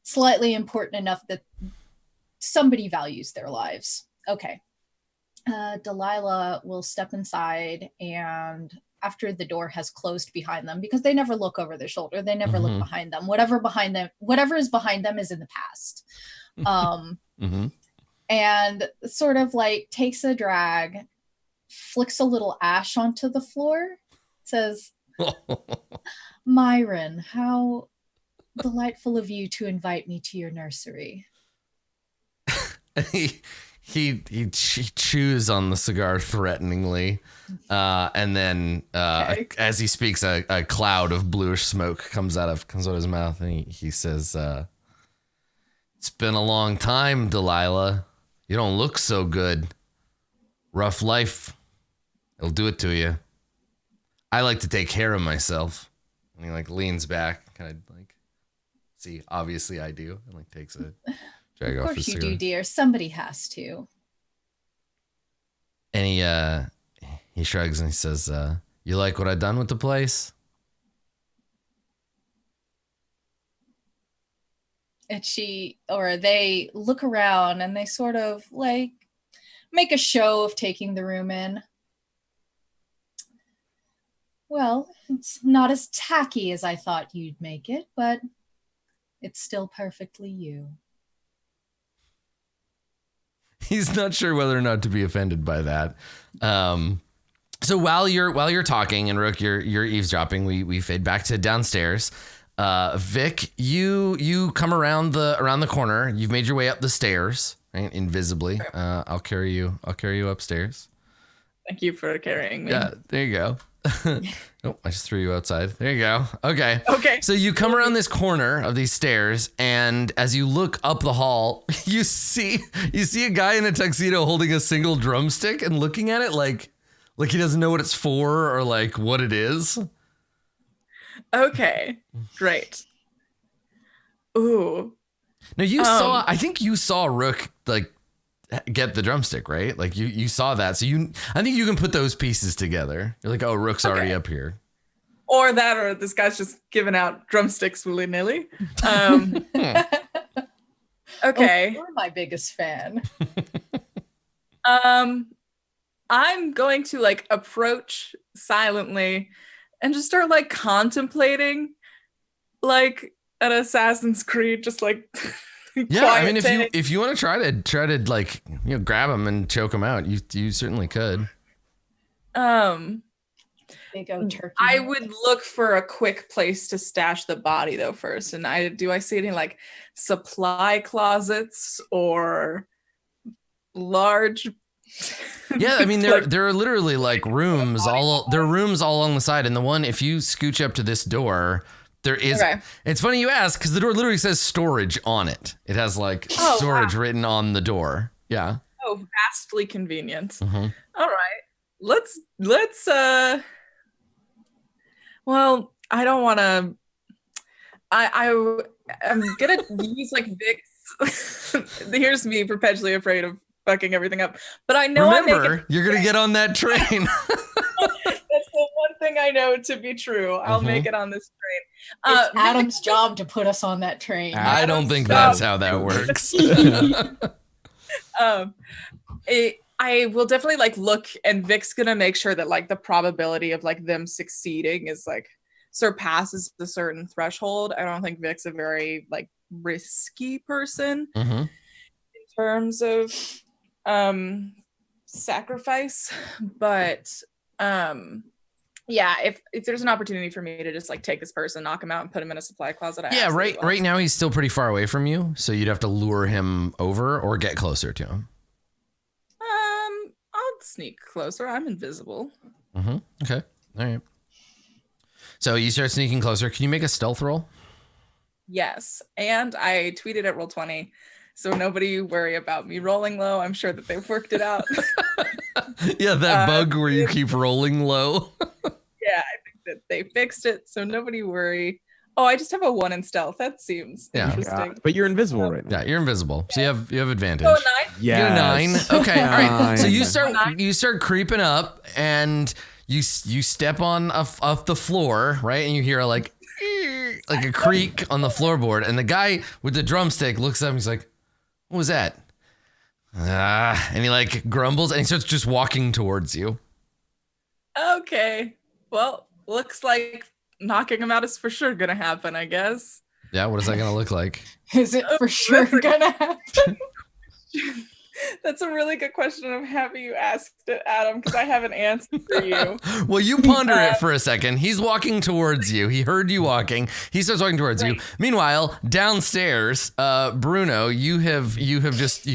slightly important enough that somebody values their lives. Okay. Delilah will step inside, and after the door has closed behind them, because they never look over their shoulder, they never look behind them. Whatever is behind them is in the past. And sort of like takes a drag, flicks a little ash onto the floor, says, Myron, how delightful of you to invite me to your nursery. He chews on the cigar threateningly, and then as he speaks, a cloud of bluish smoke comes out of his mouth, and he says, "It's been a long time, Delilah. You don't look so good. Rough life. It'll do it to you. I like to take care of myself." And he like leans back, kind of like, see, obviously I do, and like takes a drag off his cigar. Of course you do, dear. Somebody has to. And he shrugs and he says, "You like what I done with the place?" And they look around and they sort of like make a show of taking the room in. Well, it's not as tacky as I thought you'd make it, but it's still perfectly you. He's not sure whether or not to be offended by that. So while you're talking, and Rook, you're eavesdropping, we fade back to downstairs. Vic, you come around the corner. You've made your way up the stairs, right? Invisibly. I'll carry you upstairs. Thank you for carrying me. Yeah, there you go. Oh, I just threw you outside. There you go. Okay. Okay. So you come around this corner of these stairs, and as you look up the hall, you see a guy in a tuxedo holding a single drumstick and looking at it like he doesn't know what it's for or like what it is. Okay. Great. Ooh. Now I think you saw Rook like get the drumstick, right? Like you saw that. So I think you can put those pieces together. You're like, oh, Rook's already up here. Or this guy's just giving out drumsticks willy-nilly. Okay. You're my biggest fan. I'm going to like approach silently and just start like contemplating like an Assassin's Creed, just like yeah. I mean, if you want to try to like, you know, grab him and choke him out, you certainly could. Big old turkey. I would look for a quick place to stash the body though first, and I see any like supply closets or large. Yeah, I mean there are literally like rooms all along the side, and the one if you scooch up to this door. There is. Okay. It's funny you ask because the door literally says storage on it. It has like storage written on the door. Yeah. Oh, vastly convenient. Mm-hmm. All right. Let's. Well, I don't want to. I'm gonna use like Vic's. Here's me perpetually afraid of fucking everything up. But I know you're gonna get on that train. That's the one thing I know to be true. I'll make it on this train. It's Adam's job to put us on that train. I don't think that's how that works. I will definitely like look, and Vic's gonna make sure that like the probability of like them succeeding is like surpasses the certain threshold. I don't think Vic's a very like risky person in terms of sacrifice, but yeah, if there's an opportunity for me to just like take this person, knock him out, and put him in a supply closet, right now he's still pretty far away from you, so you'd have to lure him over or get closer to him. I'll sneak closer. I'm invisible. Okay, all right. So you start sneaking closer. Can you make a stealth roll? Yes, and I tweeted at Roll20, so nobody worry about me rolling low. I'm sure that they've worked it out. Yeah, that bug where you keep rolling low. Yeah, I think that they fixed it, so nobody worry. Oh, I just have a 1 in stealth. That seems interesting. But you're invisible right now. Yeah, you're invisible, so you have advantage. Oh, 9? Yeah, you're 9. Okay, all right. So you start creeping up, and you step on off the floor, right? And you hear like a creak on the floorboard, and the guy with the drumstick looks up and he's like, "What was that?" And he like grumbles and he starts just walking towards you. Okay. Well, looks like knocking him out is for sure gonna happen, I guess. Yeah, what is that gonna look like? Is it for sure gonna happen? That's a really good question. I'm happy you asked it, Adam, because I have an answer for you. Well, you ponder it for a second. He's walking towards you. He heard you walking. He starts walking towards you. Meanwhile, downstairs, Bruno, you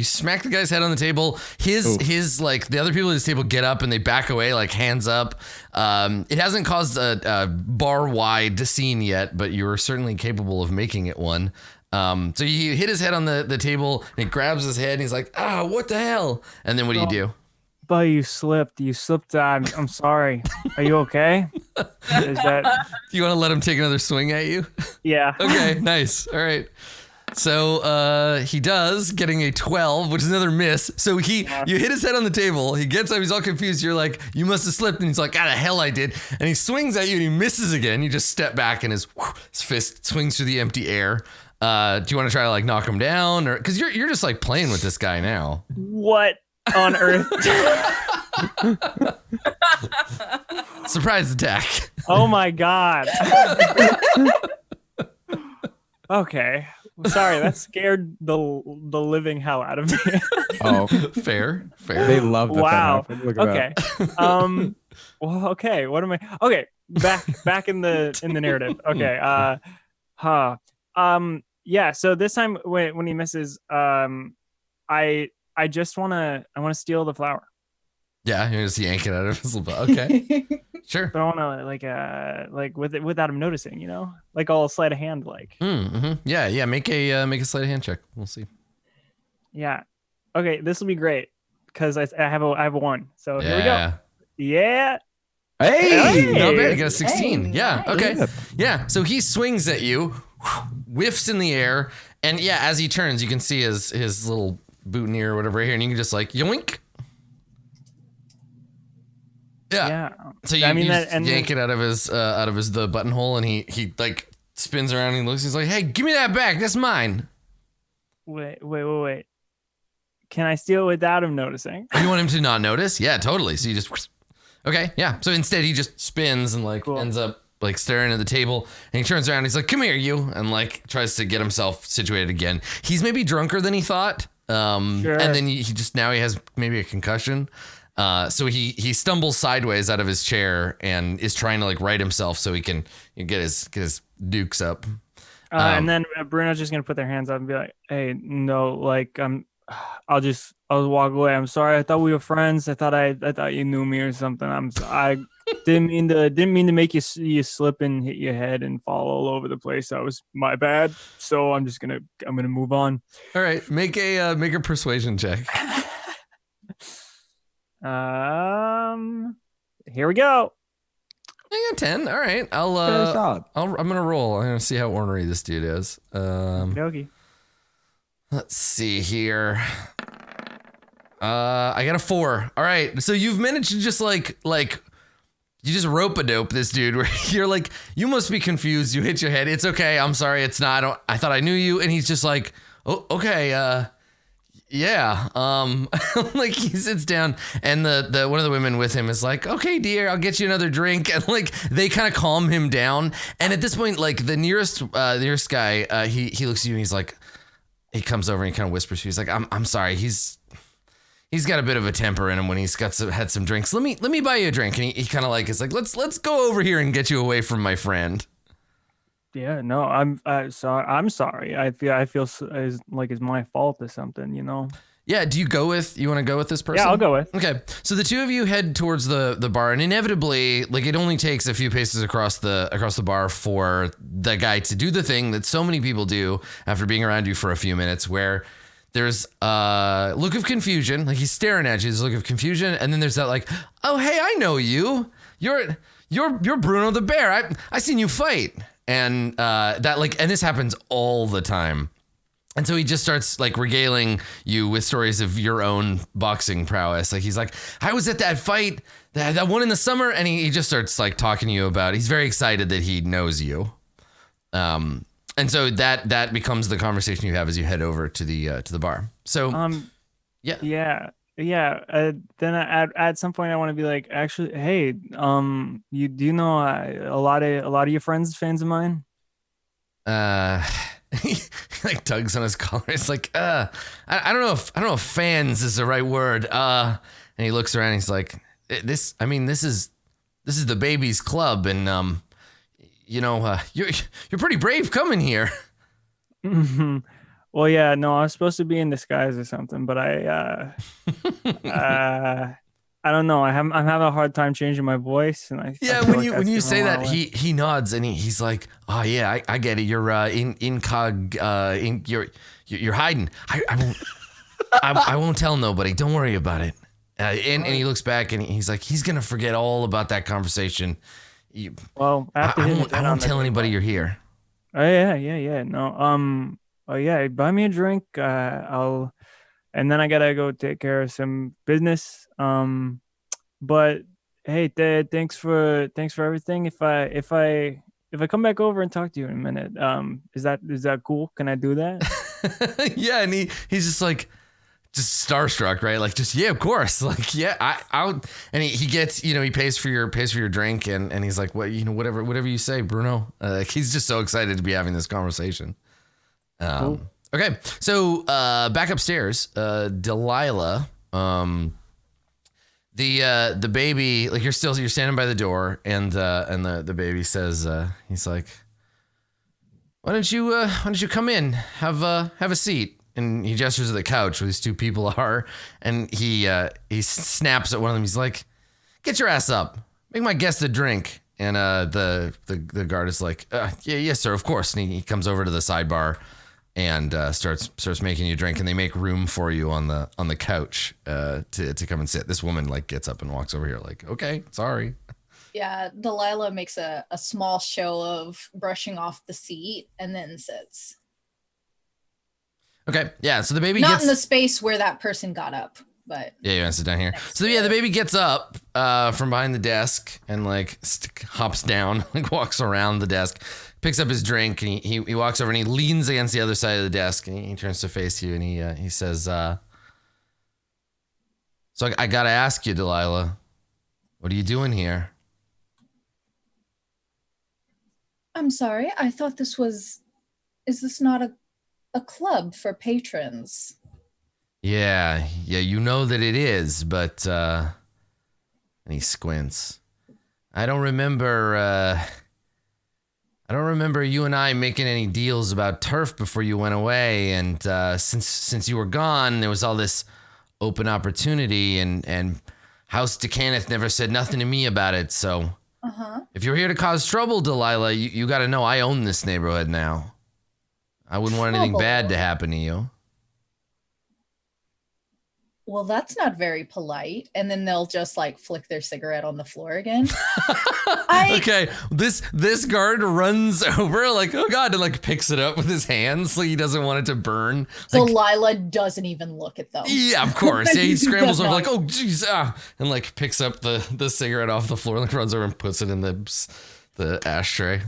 smack the guy's head on the table. His like the other people at his table get up and they back away, like hands up. It hasn't caused a bar-wide scene yet, but you are certainly capable of making it one. So you hit his head on the table and he grabs his head and he's like, what the hell? And then what do you do? But you slipped. I'm sorry. Are you okay? Do you want to let him take another swing at you? Yeah. Okay, nice. All right. So he does, getting a 12, which is another miss. So you hit his head on the table. He gets up. He's all confused. You're like, you must have slipped. And he's like, the hell I did. And he swings at you and he misses again. You just step back and his fist swings through the empty air. Do you want to try to like knock him down, or because you're just like playing with this guy now? What on earth? Surprise attack! Oh my god! Okay, sorry, that scared the living hell out of me. Oh, fair. They love that. Wow. That Look at that. Well, okay. What am I? Okay, back in the narrative. Okay. Yeah. So this time when he misses, I just wanna steal the flower. Yeah, you're just yank it out of his little. Okay, sure. But I wanna like with it without him noticing, like all sleight of hand, like. Mm-hmm. Yeah. Make a sleight of hand check. We'll see. Yeah. Okay, this will be great because I have a 1. So here we go. Yeah. Hey, not bad. You got a 16. Hey, Yeah. nice. Okay. Yeah. So he swings at you, whiffs in the air, and yeah, as he turns, you can see his little boutonniere or whatever here, and you can just like yoink. Yeah. So you yank it out of his the buttonhole, and he like spins around and he looks. He's like, "Hey, give me that back. That's mine." Wait. Can I steal without him noticing? You want him to not notice? Yeah, totally. So you just okay, yeah. So instead, he just spins and like ends up like staring at the table, and he turns around. And he's like, "Come here, you," and like tries to get himself situated again. He's maybe drunker than he thought, Sure. and then he has maybe a concussion. So he stumbles sideways out of his chair and is trying to like right himself so he can get his dukes up. And then Bruno's just gonna put their hands up and be like, "Hey, no, like I'll walk away. I'm sorry. I thought we were friends. I thought you knew me or something. I didn't mean to make you slip and hit your head and fall all over the place. That was my bad. So I'm gonna move on." All right, make a persuasion check. Here we go. I got 10. All right, I'm gonna roll. I'm gonna see how ornery this dude is. Yogi. Let's see here. I got a 4. All right, so you've managed to just like you just rope-a-dope this dude where you're like, you must be confused. You hit your head. It's okay. I'm sorry. It's not. I thought I knew you. And he's just like, oh, okay. Yeah. Like he sits down and the one of the women with him is like, okay, dear, I'll get you another drink. And like, they kind of calm him down. And at this point, like the nearest guy, he looks at you and he's like, he comes over and he kind of whispers to you. He's like, I'm sorry. He's got a bit of a temper in him when he's had some drinks. Let me buy you a drink. And he kind of like is like, let's go over here and get you away from my friend. Yeah, no, I'm sorry. I'm sorry. I feel like it's my fault or something, Yeah. Do you want to go with this person? Yeah, I'll go with. Okay. So the two of you head towards the bar, and inevitably, like it only takes a few paces across the bar for the guy to do the thing that so many people do after being around you for a few minutes, where there's a look of confusion, like he's staring at you, there's a look of confusion, and then there's that like, oh hey, I know you. You're Bruno the Bear. I seen you fight. And that like, and this happens all the time. And so he just starts like regaling you with stories of your own boxing prowess. Like he's like, I was at that fight, that one in the summer, and he just starts like talking to you about. He's very excited that he knows you. And so that becomes the conversation you have as you head over to the bar. So yeah. Then at some point I want to be like, actually, hey, you do know a lot of your friends fans of mine? He like tugs on his collar. It's like, I don't know if fans is the right word. And he looks around and he's like, this is the baby's club, and you're pretty brave coming here. Well, yeah, no, I was supposed to be in disguise or something, but I don't know. I'm having a hard time changing my voice, and when you say that, he nods and he's like, oh yeah, I get it. You're you're hiding. I won't tell nobody. Don't worry about it. And he looks back and he's like, he's gonna forget all about that conversation. I won't tell anybody you're here. Oh yeah. No, oh yeah, buy me a drink. And then I gotta go take care of some business. But hey, thanks for everything. If I come back over and talk to you in a minute, is that cool? Can I do that? Yeah, and he's just like, just starstruck, right? Like, just yeah, of course. Like, yeah, I'll. And he gets, he pays for your drink, and he's like, whatever you say, Bruno. He's just so excited to be having this conversation. Cool. Okay, so back upstairs, Delilah, the baby, like you're standing by the door, and the baby says, he's like, why don't you come in, have a seat? And he gestures to the couch where these two people are, and he snaps at one of them. He's like, "Get your ass up, make my guest a drink." And the guard is like, yes, sir, of course. And he comes over to the sidebar and starts making you a drink, and they make room for you on the couch to come and sit. This woman like gets up and walks over here like, okay, sorry. Yeah, Delilah makes a small show of brushing off the seat and then sits. Okay, yeah, so the baby Not in the space where that person got up, but... Yeah, you want to sit down here? So yeah, the baby gets up from behind the desk and like hops down, like walks around the desk, picks up his drink, and he walks over and he leans against the other side of the desk, and he turns to face you, and he says, so I gotta ask you, Delilah, what are you doing here? I'm sorry, I thought this was... Is this not a club for patrons? Yeah, you know that it is, but and he squints. I don't remember you and I making any deals about turf before you went away, and since you were gone, there was all this open opportunity, and House DeCanneth never said nothing to me about it. So if you're here to cause trouble, Delilah, you got to know I own this neighborhood now. I wouldn't want anything bad to happen to you. Well, that's not very polite. And then they'll just like flick their cigarette on the floor again. Okay, this guard runs over like, oh God, and like picks it up with his hands like he doesn't want it to burn. Like, Delilah doesn't even look at them. Yeah, of course. Yeah, he scrambles over like, oh jeez, and like picks up the cigarette off the floor, like runs over and puts it in the ashtray.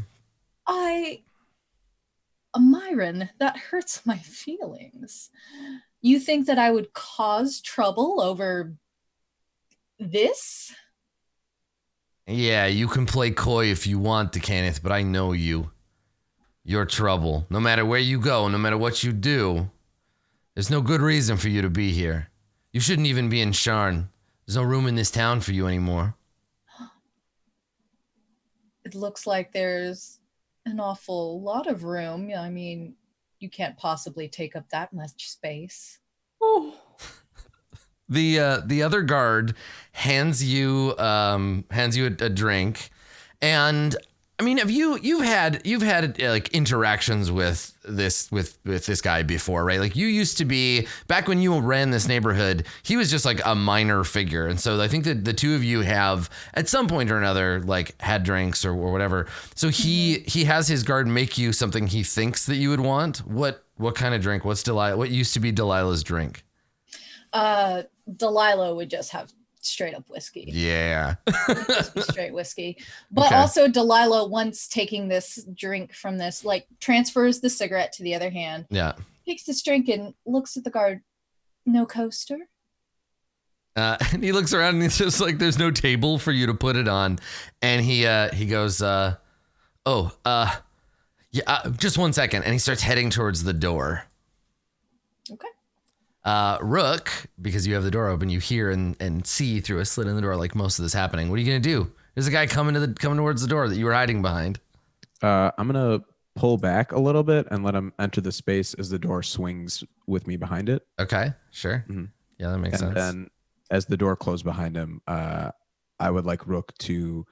Myron, that hurts my feelings. You think that I would cause trouble over this? Yeah, you can play coy if you want to, Kenneth, but I know you. You're trouble. No matter where you go, no matter what you do, there's no good reason for you to be here. You shouldn't even be in Sharn. There's no room in this town for you anymore. It looks like there's an awful lot of room. I mean, you can't possibly take up that much space. Oh. The other guard hands you a drink, and I mean, you've had like interactions with this guy before, right? Like you used to be, back when you ran this neighborhood, he was just like a minor figure. And so I think that the two of you have at some point or another like had drinks or whatever. So he has his guard make you something he thinks that you would want. What kind of drink? What used to be Delilah's drink? Delilah would just have straight up whiskey. Yeah. Just be straight whiskey. But also Delilah, once taking this drink from this, like transfers the cigarette to the other hand. Yeah. Takes this drink and looks at the guard. No coaster? And he looks around and he's just like, there's no table for you to put it on. And he goes, just 1 second. And he starts heading towards the door. Okay. Rook, because you have the door open, you hear and see through a slit in the door like most of this happening. What are you gonna do? There's a guy coming towards the door that you were hiding behind. I'm gonna pull back a little bit and let him enter the space as the door swings with me behind it. Okay, sure. Mm-hmm. Yeah, that makes sense. And then as the door closed behind him, I would like Rook to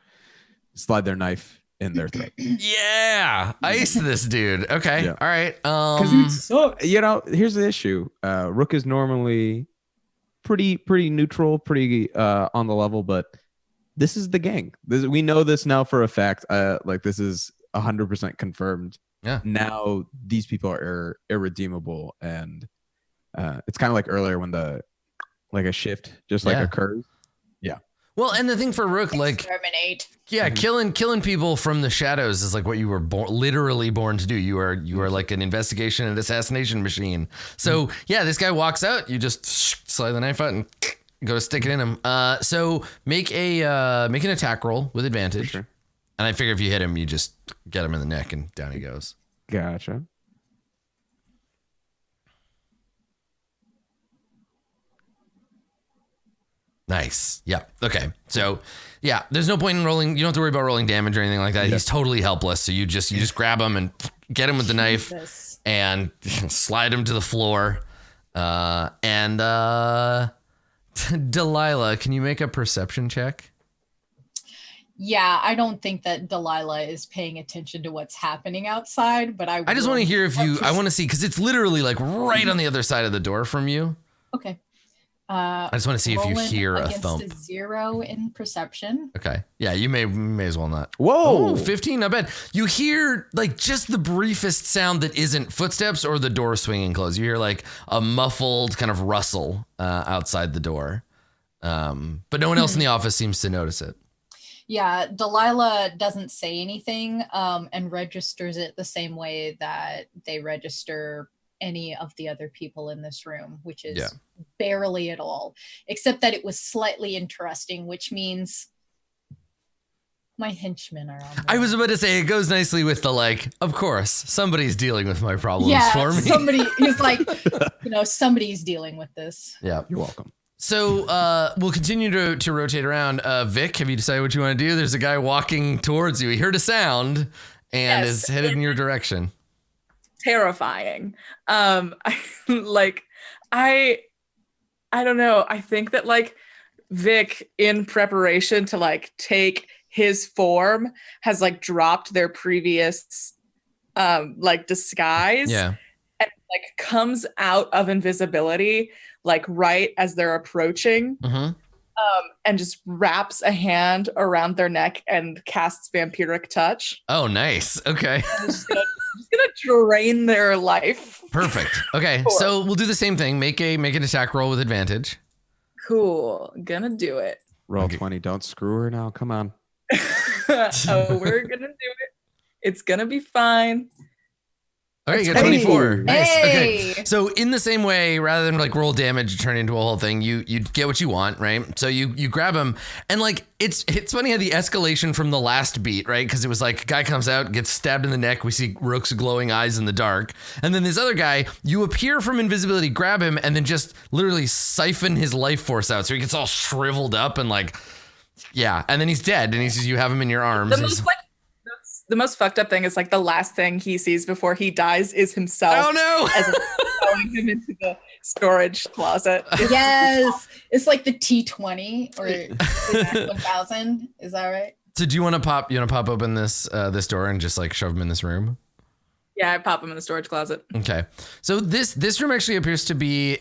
slide their knife in their throat. Yeah, ice this dude. Okay, yeah. All right. You know, here's the issue. Rook is normally pretty neutral, pretty on the level, but this is the gang. We know this now for a fact. Like this is 100% confirmed. Yeah. Now these people are irredeemable, and it's kind of like earlier when a shift just like occurs. Yeah. Well, and the thing for Rook, like, exterminate. Yeah, killing people from the shadows is like what you were literally born to do. You are like an investigation and assassination machine. So yeah, this guy walks out, you just slide the knife out and go to stick it in him. So make an attack roll with advantage. Sure. And I figure if you hit him, you just get him in the neck and down he goes. Gotcha. Nice. Yeah. Okay. So, yeah, there's no point in rolling. You don't have to worry about rolling damage or anything like that. Yeah. He's totally helpless. So you just grab him and get him with the knife Jesus. and slide him to the floor. And Delilah, can you make a perception check? Yeah, I don't think that Delilah is paying attention to what's happening outside, but I just want to hear if I want to see, because it's literally like right on the other side of the door from you. Okay. I just want to see if you hear a thump. A 0 in perception. Okay. Yeah, you may as well not. Whoa. 15, not bad. You hear like just the briefest sound that isn't footsteps or the door swinging closed. You hear like a muffled kind of rustle outside the door. But no one else in the office seems to notice it. Yeah, Delilah doesn't say anything and registers it the same way that they register any of the other people in this room, which is barely at all, except that it was slightly interesting, which means my henchmen are on. I was about to say, it goes nicely with the like, of course, somebody's dealing with my problems for me. Somebody is like, somebody's dealing with this. Yeah, you're welcome. So we'll continue to rotate around. Vic, have you decided what you want to do? There's a guy walking towards you. He heard a sound and is headed in your direction. Terrifying. I don't know. I think that like Vic, in preparation to like take his form, has like dropped their previous like disguise. Yeah. And like comes out of invisibility like right as they're approaching. Mm-hmm. And just wraps a hand around their neck and casts vampiric touch. Oh, nice. Okay. Just gonna drain their life. Perfect. Okay, so we'll do the same thing. Make an attack roll with advantage. Cool. Gonna do it. Roll 20. Don't screw her now. Come on. Oh, we're gonna do it. It's gonna be fine. All right, you got 24. Nice. Hey. Okay. So in the same way, rather than like roll damage, turn into a whole thing, you get what you want, right? So you grab him, and like it's funny how the escalation from the last beat, right? Because it was like guy comes out, gets stabbed in the neck. We see Rook's glowing eyes in the dark, and then this other guy, you appear from invisibility, grab him, and then just literally siphon his life force out, so he gets all shriveled up and like, yeah, and then he's dead, and you have him in your arms. The most fucked up thing is like the last thing he sees before he dies is himself. Oh no! As throwing him into the storage closet. Yes, it's like the T20 or the 1000. Is that right? So do you want to pop open this door and just like shove him in this room? Yeah, I pop him in the storage closet. Okay. So this room actually appears to be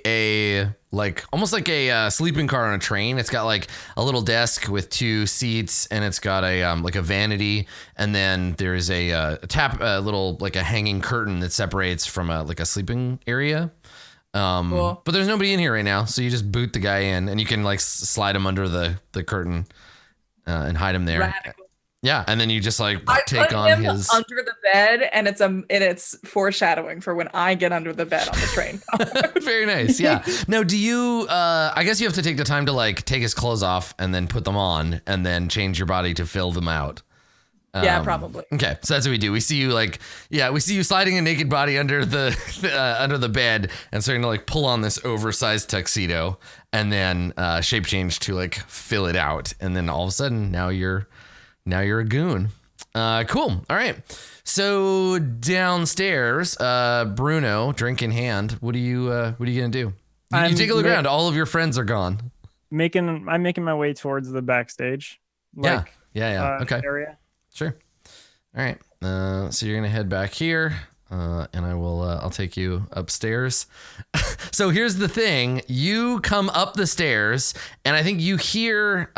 almost like a sleeping car on a train. It's got like a little desk with 2 seats, and it's got a like a vanity, and then there's a little like a hanging curtain that separates from a sleeping area. Cool. But there's nobody in here right now, so you just boot the guy in, and you can like slide him under the curtain and hide him there. Radical. Yeah, and then you just like take put on him his under the bed, and it's foreshadowing for when I get under the bed on the train. Very nice. Yeah. Now, do you? I guess you have to take the time to like take his clothes off and then put them on, and then change your body to fill them out. Yeah, probably. Okay, so that's what we do. We see you sliding a naked body under the bed and starting to like pull on this oversized tuxedo, and then shape change to like fill it out, and then all of a sudden now you're a goon. Cool. All right. So downstairs, Bruno, drink in hand. What are you gonna do? You take a look around. All of your friends are gone. I'm making my way towards the backstage. Yeah. Okay. Area. Sure. All right. So you're gonna head back here, and I'll take you upstairs. So here's the thing: you come up the stairs, and I think you hear.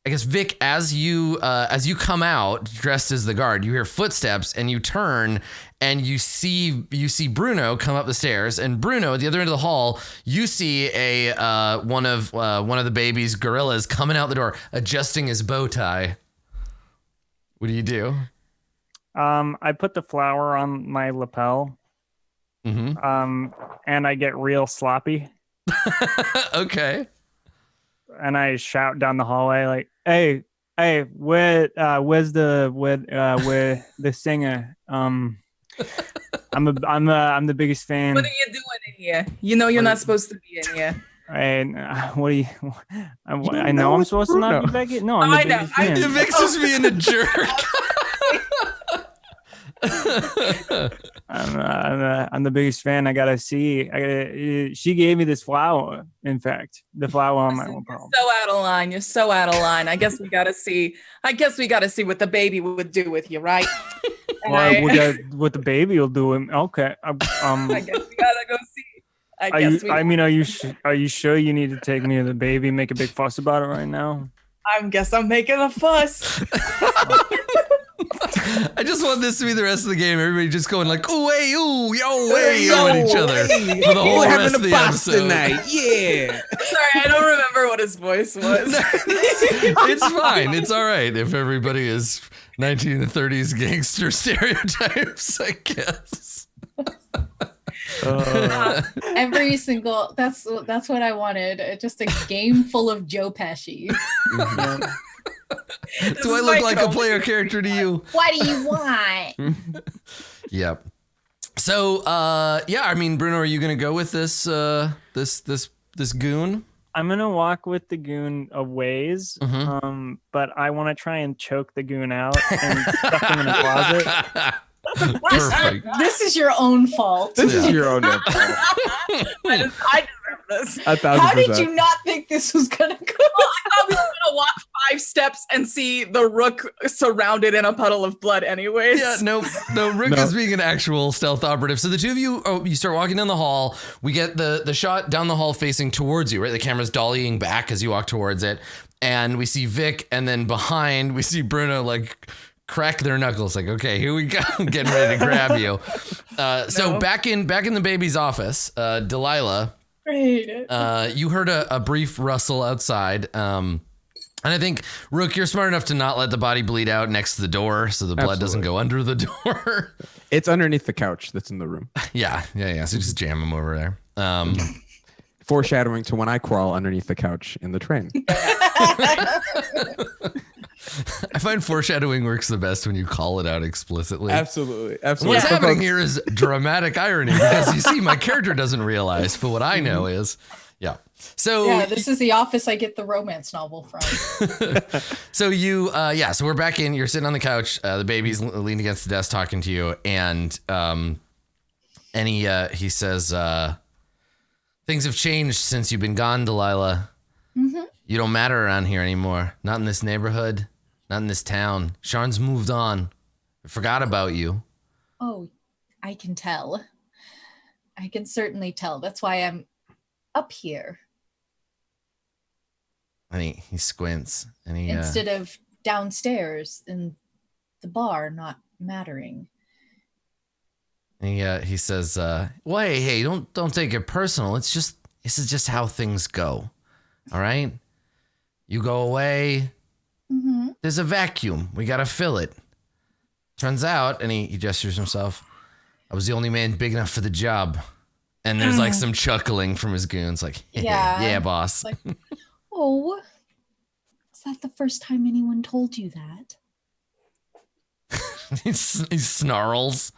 I guess Vic, as you come out dressed as the guard, you hear footsteps, and you turn, and you see Bruno come up the stairs. And Bruno, at the other end of the hall, you see one of the baby's gorillas coming out the door, adjusting his bow tie. What do you do? I put the flower on my lapel. Mm-hmm. And I get real sloppy. Okay. And I shout down the hallway like, "Hey, where's the singer? I'm the biggest fan." What are you doing in here? You know you're not supposed to be in here. And what do you? I know I'm supposed to not be back. No, I'm the biggest fan. Vic's just being a jerk. I'm the biggest fan. I gotta see. She gave me this flower. In fact, the flower on my own palm. So out of line. You're so out of line. I guess we gotta see what the baby would do with you, right? What the baby will do. Okay. I guess we gotta go see. Are you sure you need to take me to the baby? Make a big fuss about it right now? I guess I'm making a fuss. I just want this to be the rest of the game. Everybody just going like, ooh, hey, ooh, yo, hey, at each other for the whole rest of the episode. Tonight. Yeah. Sorry, I don't remember what his voice was. It's fine. It's all right if everybody is 1930s gangster stereotypes, I guess. Every single that's what I wanted. Just a game full of Joe Pesci. Do I look like a player character to you? What do you want? Yep. So I mean, Bruno, are you gonna go with this this goon? I'm gonna walk with the goon a ways, but I want to try and choke the goon out and stuff him in a closet. Perfect. This is your own fault. This is your own fault. I deserve this. 1,000%. How did you not think this was gonna go? I thought we were gonna walk 5 steps and see the Rook surrounded in a puddle of blood anyways. Yeah, no, Rook is being an actual stealth operative. So the two of you, you start walking down the hall. We get the shot down the hall facing towards you, right? The camera's dollying back as you walk towards it. And we see Vic, and then behind we see Bruno like crack their knuckles, like, okay, here we go, getting ready to grab you. So back in the baby's office, Delilah, you heard a brief rustle outside. And I think, Rook, you're smart enough to not let the body bleed out next to the door so the blood doesn't go under the door. It's underneath the couch that's in the room. Yeah. So just jam him over there. Foreshadowing to when I crawl underneath the couch in the train. I find foreshadowing works the best when you call it out explicitly. Absolutely. What's happening here is dramatic irony because you see my character doesn't realize, but what I know is, So this is the office I get the romance novel from. So so we're back in. You're sitting on the couch. The baby's leaning against the desk talking to you, and he says, "Things have changed since you've been gone, Delilah. Mm-hmm. You don't matter around here anymore. Not in this neighborhood. Not in this town. Sean's moved on. I forgot about you." Oh, I can tell. I can certainly tell. That's why I'm up here. And he squints. And he instead of downstairs in the bar, not mattering. And he says, "Well, hey, don't take it personal. This is just how things go. All right? You go away. Mm-hmm. There's a vacuum. We got to fill it. Turns out," and he gestures himself, "I was the only man big enough for the job." And there's like some chuckling from his goons, like, yeah, boss. Like, oh, is that the first time anyone told you that? he snarls.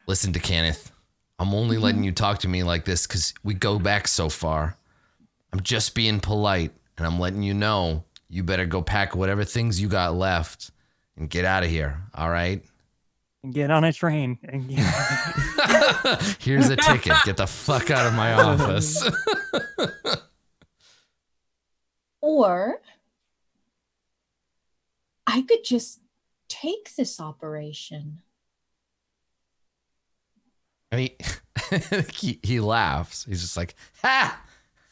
"Listen to Kenneth. I'm only letting you talk to me like this because we go back so far. I'm just being polite, and I'm letting you know you better go pack whatever things you got left and get out of here, all right? And get on a train. And Here's a ticket. Get the fuck out of my office." Or I could just take this operation. And he laughs. He's just like, "Ha!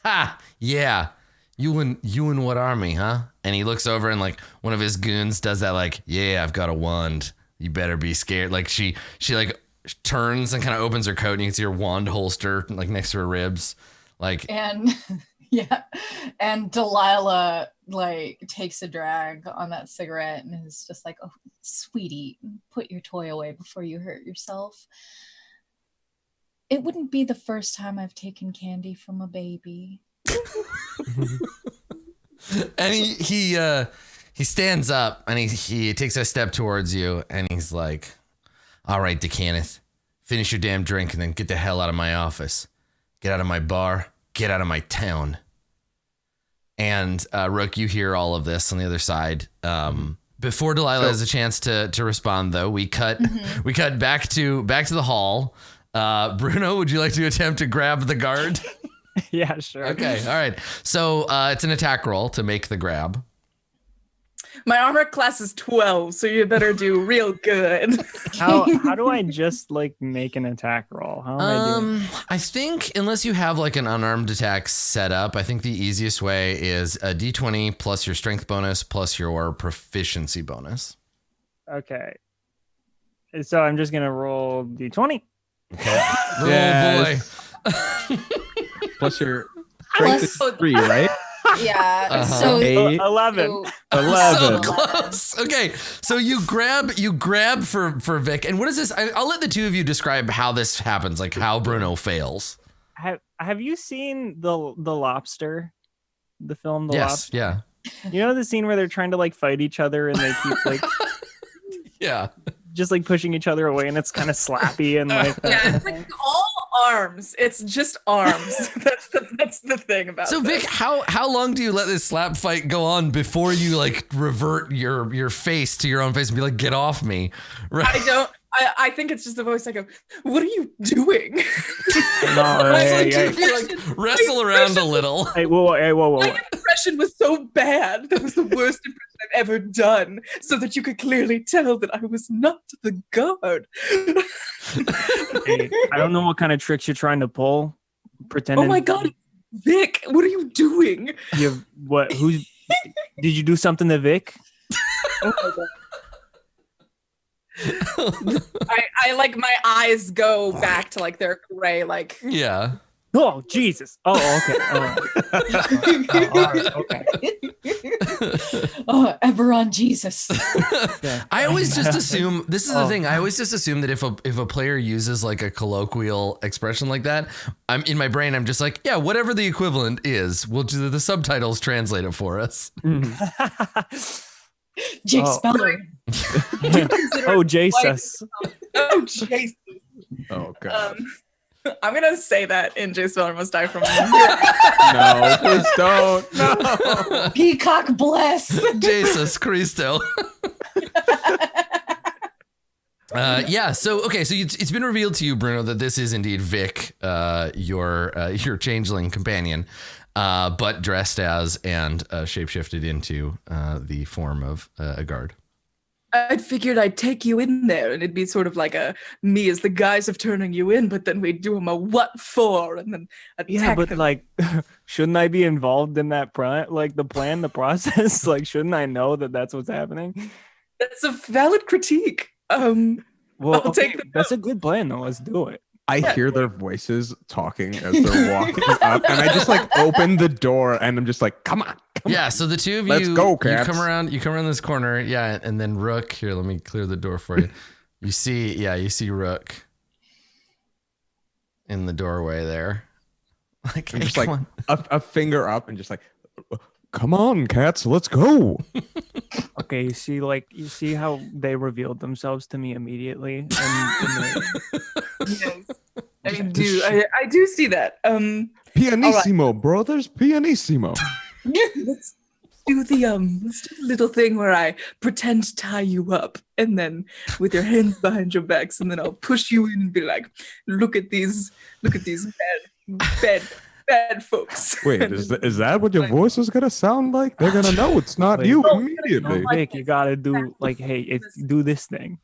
Ha! Yeah. You in what army, huh?" And he looks over and like one of his goons does that like, "Yeah, I've got a wand. You better be scared." Like she like turns and kind of opens her coat and you can see her wand holster like next to her ribs. Like, and and Delilah like takes a drag on that cigarette and is just like, "Oh, sweetie, put your toy away before you hurt yourself. It wouldn't be the first time I've taken candy from a baby." And he stands up and he takes a step towards you and he's like, "All right, DeKenneth, finish your damn drink and then get the hell out of my office. Get out of my bar. Get out of my town." And Rook, you hear all of this on the other side. Before Delilah has a chance to respond, though, we cut back to the hall. Bruno, would you like to attempt to grab the guard? Yeah, sure. Okay, all right. So it's an attack roll to make the grab. My armor class is 12, so you better do real good. How do I just like make an attack roll? How am I doing? I think unless you have like an unarmed attack set up, I think the easiest way is a d20 plus your strength bonus plus your proficiency bonus. Okay. So I'm just gonna roll d20. Okay. Roll, boy. Plus your strength is 3, right? Yeah. So 11. So 11. close. Okay, so you grab for Vic, and what is this? I'll let the two of you describe how this happens, like how Bruno fails. Have you seen the Lobster, the film The Yes. Lobster? Yeah. You know the scene where they're trying to like fight each other and they keep like Yeah. just like pushing each other away, and it's kind of slappy and like Yeah, it's like all arms. It's just arms. That's the thing about. So this. Vic, how long do you let this slap fight go on before you like revert your face to your own face and be like, get off me? Right. I think it's just the voice. I go, what are you doing? You wrestle around a little. Hey, whoa. My impression was so bad. That was the worst impression I've ever done, so that you could clearly tell that I was not the guard. Hey, I don't know what kind of tricks you're trying to pull. Pretending. Oh my God, Vic, what are you doing? Did you do something to Vic? Oh my God. I like my eyes go back to like their gray, like Yeah. Oh Jesus! Oh, okay. All right, okay. Oh, Eberron, Jesus. Yeah. I always just assume this is the thing. I always just assume that if a player uses like a colloquial expression like that, I'm in my brain. I'm just like, yeah, whatever the equivalent is, we'll do the subtitles translate it for us. Jake Speller. Oh, Jesus. oh Jesus. Oh God. I'm gonna say that in Jay Speller Must Die from No, please don't. No. Peacock bless. Jesus Christo. Yeah. So okay. So it's been revealed to you, Bruno, that this is indeed Vic, your changeling companion, but dressed as and shapeshifted into the form of a guard. I figured I'd take you in there, and it'd be sort of like me as the guise of turning you in, but then we'd do him a what for, and then attack Yeah, but them. like, shouldn't I be involved in that the plan, the process? Like, shouldn't I know that that's what's happening? That's a valid critique. Well, I'll take that's a good plan, though. Let's do it. I hear their voices talking as they're walking up, and I just like open the door, and I'm just like, "Come on!" Yeah. So the two of Let's you, go, you cats. come around this corner. Yeah, and then Rook. Here, let me clear the door for you. You see Rook in the doorway there. Like, I'm hey, just come like on. a finger up, and just like, "Come on, cats, let's go." Okay, you see how they revealed themselves to me immediately. Yes. I do. I do see that. Pianissimo, brothers, pianissimo. Let's do the little thing where I pretend to tie you up, and then with your hands behind your backs, and then I'll push you in and be like, look at these bad folks. Wait, is that what your voice is gonna sound like? They're gonna know it's not you immediately. Vic, you gotta do hey, do this thing.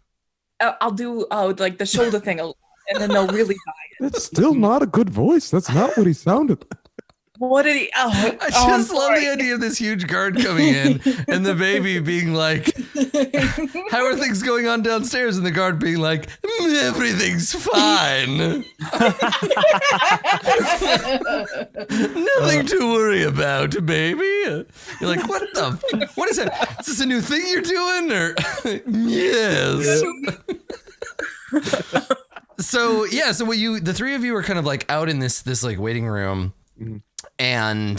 I'll do like the shoulder thing, and then they'll really buy it. That's still not a good voice. That's not what he sounded. What did he? I just love the idea of this huge guard coming in and the baby being like, how are things going on downstairs? And the guard being like, everything's fine. Nothing to worry about, baby. You're like, what is that? Is this a new thing you're doing? Or yes. So what the three of you are kind of like out in this like waiting room. Mm-hmm. And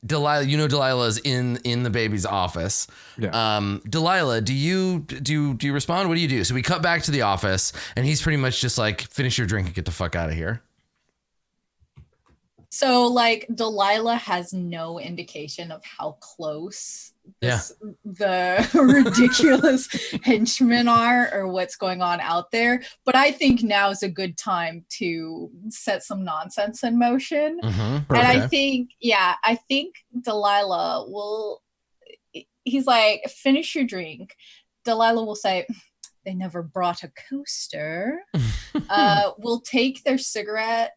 Delilah's in the baby's office. Yeah. Delilah, do you respond? What do you do? So we cut back to the office, and he's pretty much just like, finish your drink and get the fuck out of here. So like Delilah has no indication of how close the ridiculous henchmen are or what's going on out there. But I think now is a good time to set some nonsense in motion. And I think Delilah he's like, finish your drink. Delilah will say, they never brought a coaster. We'll take their cigarette,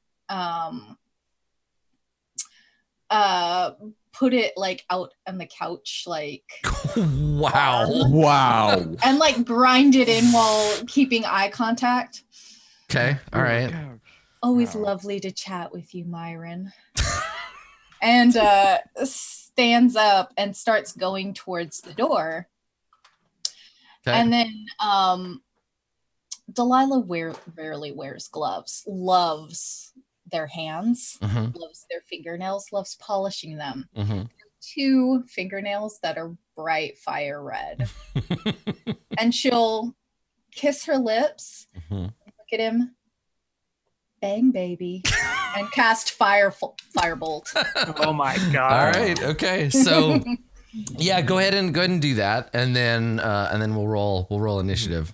put it like out on the couch, like wow, and like grind it in while keeping eye contact. Okay, all right. Always lovely to chat with you, Myron. And stands up and starts going towards the door. Okay. And then Delilah rarely wears gloves, loves their hands, loves their fingernails, loves polishing them. 2 fingernails that are bright fire red. And she'll kiss her lips, look at him, bang baby, and cast firebolt. Oh my god. All right, okay. So yeah, go ahead and do that, and then we'll roll initiative.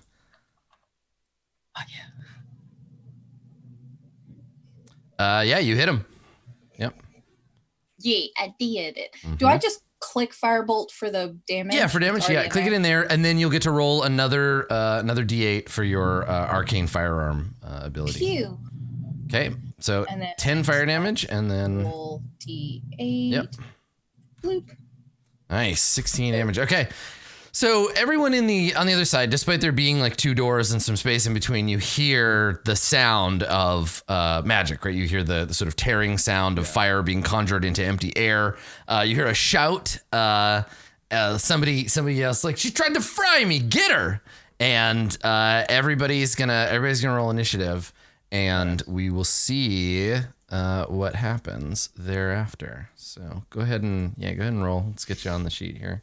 Oh yeah. Yeah, you hit him. Yep. Yeah, I did it. Do I just click firebolt for the damage? Yeah, for damage. Yeah, click it in there, and then you'll get to roll another D8 for your arcane firearm ability. Pew. Okay, so 10 fire damage, and then roll D8. Yep. Bloop. Nice, 16 damage. Okay, so everyone on the other side, despite there being like 2 doors and some space in between, you hear the sound of magic, right? You hear the sort of tearing sound of fire being conjured into empty air. You hear a shout. Somebody else like, she tried to fry me. Get her! And everybody's gonna roll initiative, and we will see what happens thereafter. So go ahead and roll. Let's get you on the sheet here.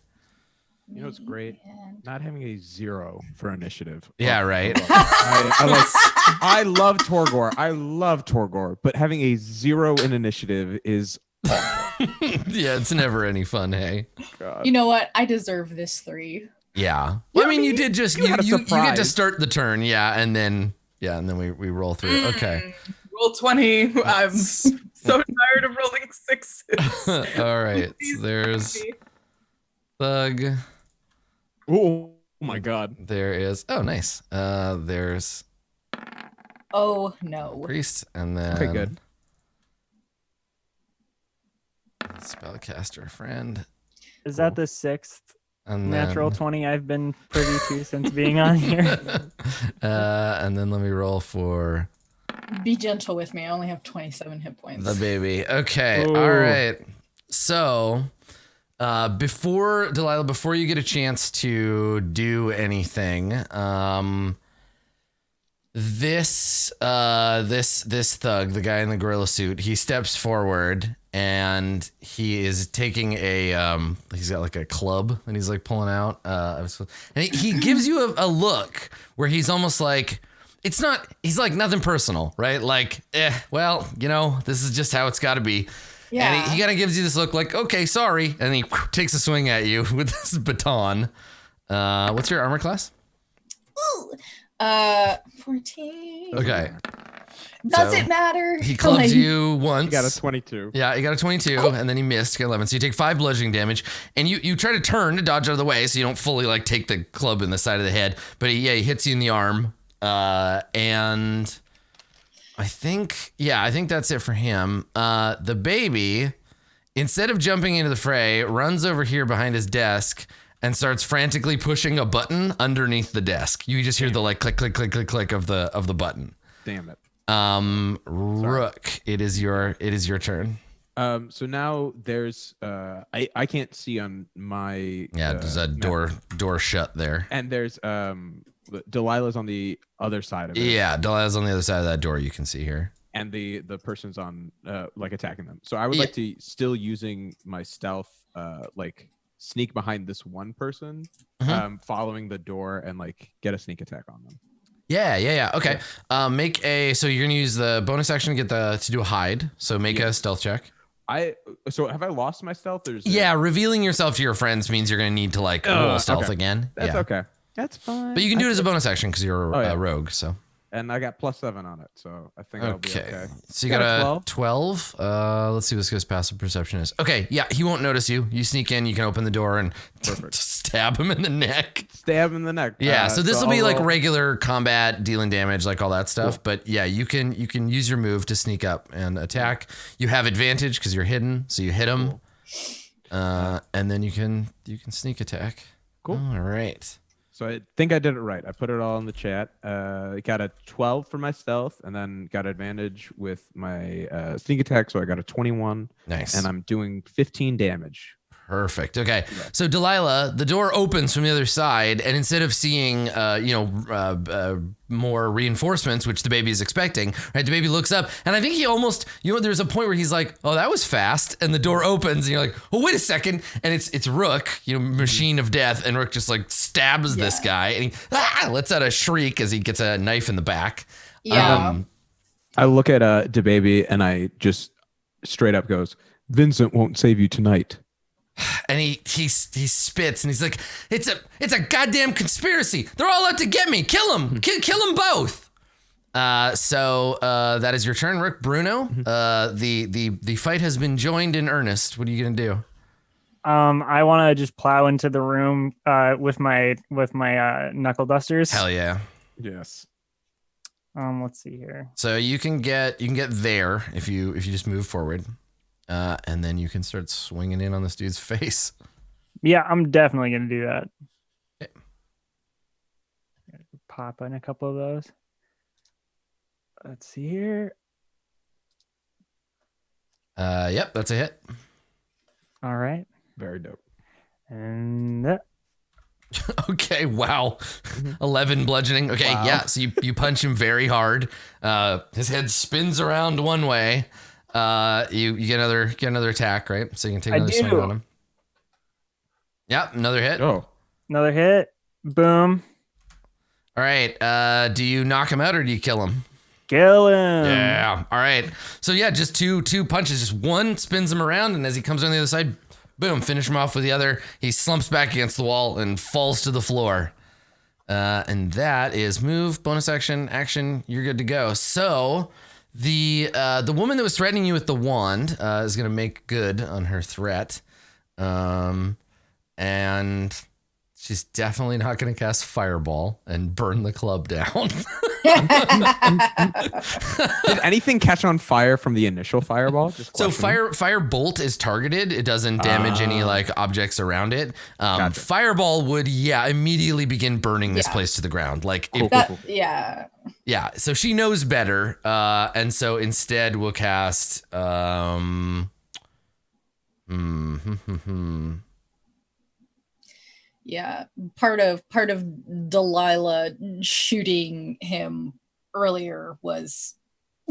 You know, it's great not having a 0 for initiative. Yeah, right. I love Torgor, but having a 0 in initiative is awful. Yeah, it's never any fun. Hey, God. You know what? I deserve this 3. Yeah. Well, I mean, you did just you get to start the turn. Yeah, and then we roll through. Okay. Roll 20. I'm so tired of rolling 6s. All right. So there's Thug. Oh my god. There is. Oh, nice. There's. Oh no. Priest, and then. Okay, good. Spellcaster friend. Is that the 6th natural 20 I've been privy to since being on here? And then let me roll for. Be gentle with me. I only have 27 hit points. The baby. Okay. Ooh. All right. So. Before you get a chance to do anything, this thug, the guy in the gorilla suit, he steps forward and he is taking he's got like a club and he's like pulling out, and he gives you a look where he's almost like, he's like nothing personal, right? Like, well, this is just how it's got to be. Yeah. And he kind of gives you this look like, okay, sorry. And he takes a swing at you with this baton. What's your armor class? Ooh, 14. Okay. Does it matter? He clubs you once. You got a 22. Yeah, you got a 22, and then he missed, 11. So you take 5 bludgeoning damage, and you try to turn to dodge out of the way so you don't fully like take the club in the side of the head. But he hits you in the arm, and... I think that's it for him. The baby, instead of jumping into the fray, runs over here behind his desk and starts frantically pushing a button underneath the desk. You just hear the like click, click, click, click, click of the button. Damn it. Rook, it is your turn. So now there's I can't see on my there's a door shut there. And there's Delilah's on the other side of it. Yeah, Delilah's on the other side of that door you can see here. And the person's on like attacking them. So I would like to still using my stealth like sneak behind this one person, following the door and like get a sneak attack on them. Yeah. Okay. So you're gonna use the bonus action to do a hide. So make a stealth check. So have I lost my stealth? Or revealing yourself to your friends means you're gonna need to roll stealth again. That's okay. That's fine. But you can do it as a bonus action because you're a rogue. So. And I got +7 on it, so I think I'll be okay. So you got a 12. Let's see what this guy's passive perception is. Okay, yeah, he won't notice you. You sneak in, you can open the door and stab him in the neck. Stab him in the neck. Yeah, so this will be like regular combat, dealing damage, like all that stuff. Cool. But yeah, you can use your move to sneak up and attack. You have advantage because you're hidden, so you hit him, and then you can sneak attack. Cool. All right. So I think I did it right. I put it all in the chat. Got a 12 for my stealth, and then got advantage with my sneak attack. So I got a 21. Nice. And I'm doing 15 damage. Perfect. Okay. So Delilah, the door opens from the other side, and instead of seeing, more reinforcements, which the baby is expecting, right? The baby looks up, and I think he almost, there's a point where he's like, "Oh, that was fast," and the door opens, and you're like, "Oh, wait a second," and it's Rook, machine of death, and Rook just stabs this guy, and he lets out a shriek as he gets a knife in the back. Yeah. I look at DeBaby, and I just straight up goes, "Vincent won't save you tonight." And he spits and he's like, it's a goddamn conspiracy. They're all out to get me. Kill them. Kill them both. So that is your turn, Rick. Bruno. The fight has been joined in earnest. What are you gonna do? I want to just plow into the room with my knuckle dusters. Hell yeah. Yes. Let's see here. So you can get there if you just move forward. And then you can start swinging in on this dude's face. Yeah, I'm definitely going to do that. Okay. Pop in a couple of those. Let's see here. Yep, that's a hit. All right. Very dope. And okay, wow. 11 bludgeoning. Okay, wow. Yeah, so you punch him very hard. His head spins around one way. You get another attack, right? So you can take another swing on him. Yep, another hit. Oh, another hit. Boom. All right. Do you knock him out or do you kill him? Kill him. Yeah. All right. So yeah, just two punches. Just one spins him around, and as he comes on the other side, boom, finish him off with the other. He slumps back against the wall and falls to the floor. And that is move, bonus action. You're good to go. So. The woman that was threatening you with the wand is going to make good on her threat. And she's definitely not going to cast Fireball and burn the club down. Did anything catch on fire from the initial fireball? So fire bolt is targeted. It doesn't damage any objects around it. Gotcha. Fireball would immediately begin burning this place to the ground. Yeah. So she knows better. And so instead we'll cast Yeah, part of Delilah shooting him earlier was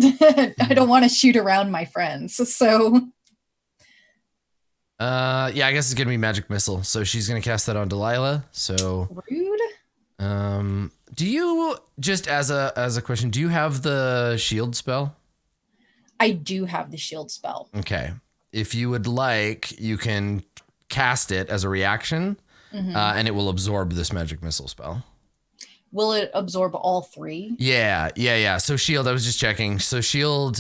I don't want to shoot around my friends. So I guess it's gonna be magic missile. So she's gonna cast that on Delilah. So rude. Do you, just as a question, do you have the shield spell? I do have the shield spell. Okay. If you would like, you can cast it as a reaction. And it will absorb this magic missile spell. Will it absorb all three? Yeah. So shield, I was just checking. So shield,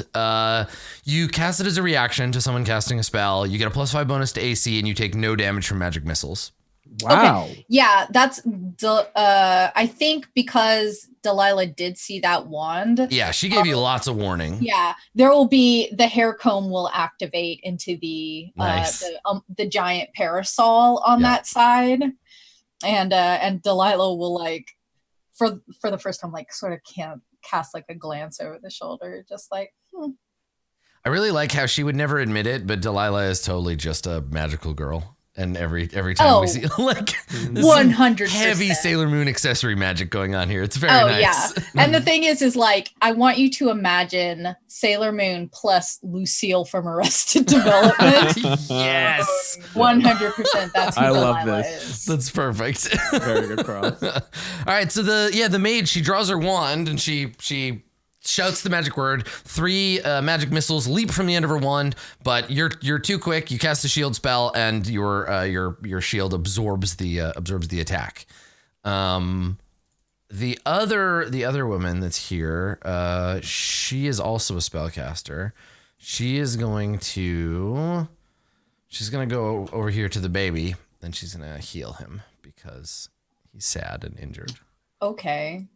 you cast it as a reaction to someone casting a spell. You get a +5 bonus to AC, and you take no damage from magic missiles. Wow. Okay. Yeah, that's I think because Delilah did see that wand. Yeah, she gave you lots of warning. Yeah, there will be the hair comb will activate into the the giant parasol on that side, and Delilah will for the first time sort of can't cast a glance over the shoulder, just I really like how she would never admit it, but Delilah is totally just a magical girl. And every time we see like 100% heavy Sailor Moon accessory magic going on here. It's very nice. Yeah. And the thing is like, I want you to imagine Sailor Moon plus Lucille from Arrested Development. Yes. 100%. That's who I love Delilah this. is. That's perfect. Very good cross. All right, so the maid, she draws her wand and she shouts the magic word. 3 magic missiles leap from the end of her wand, but you're too quick. You cast a shield spell, and your shield absorbs the attack. The other woman that's here, she is also a spellcaster. She's gonna go over here to the baby, and she's gonna heal him because he's sad and injured. Okay.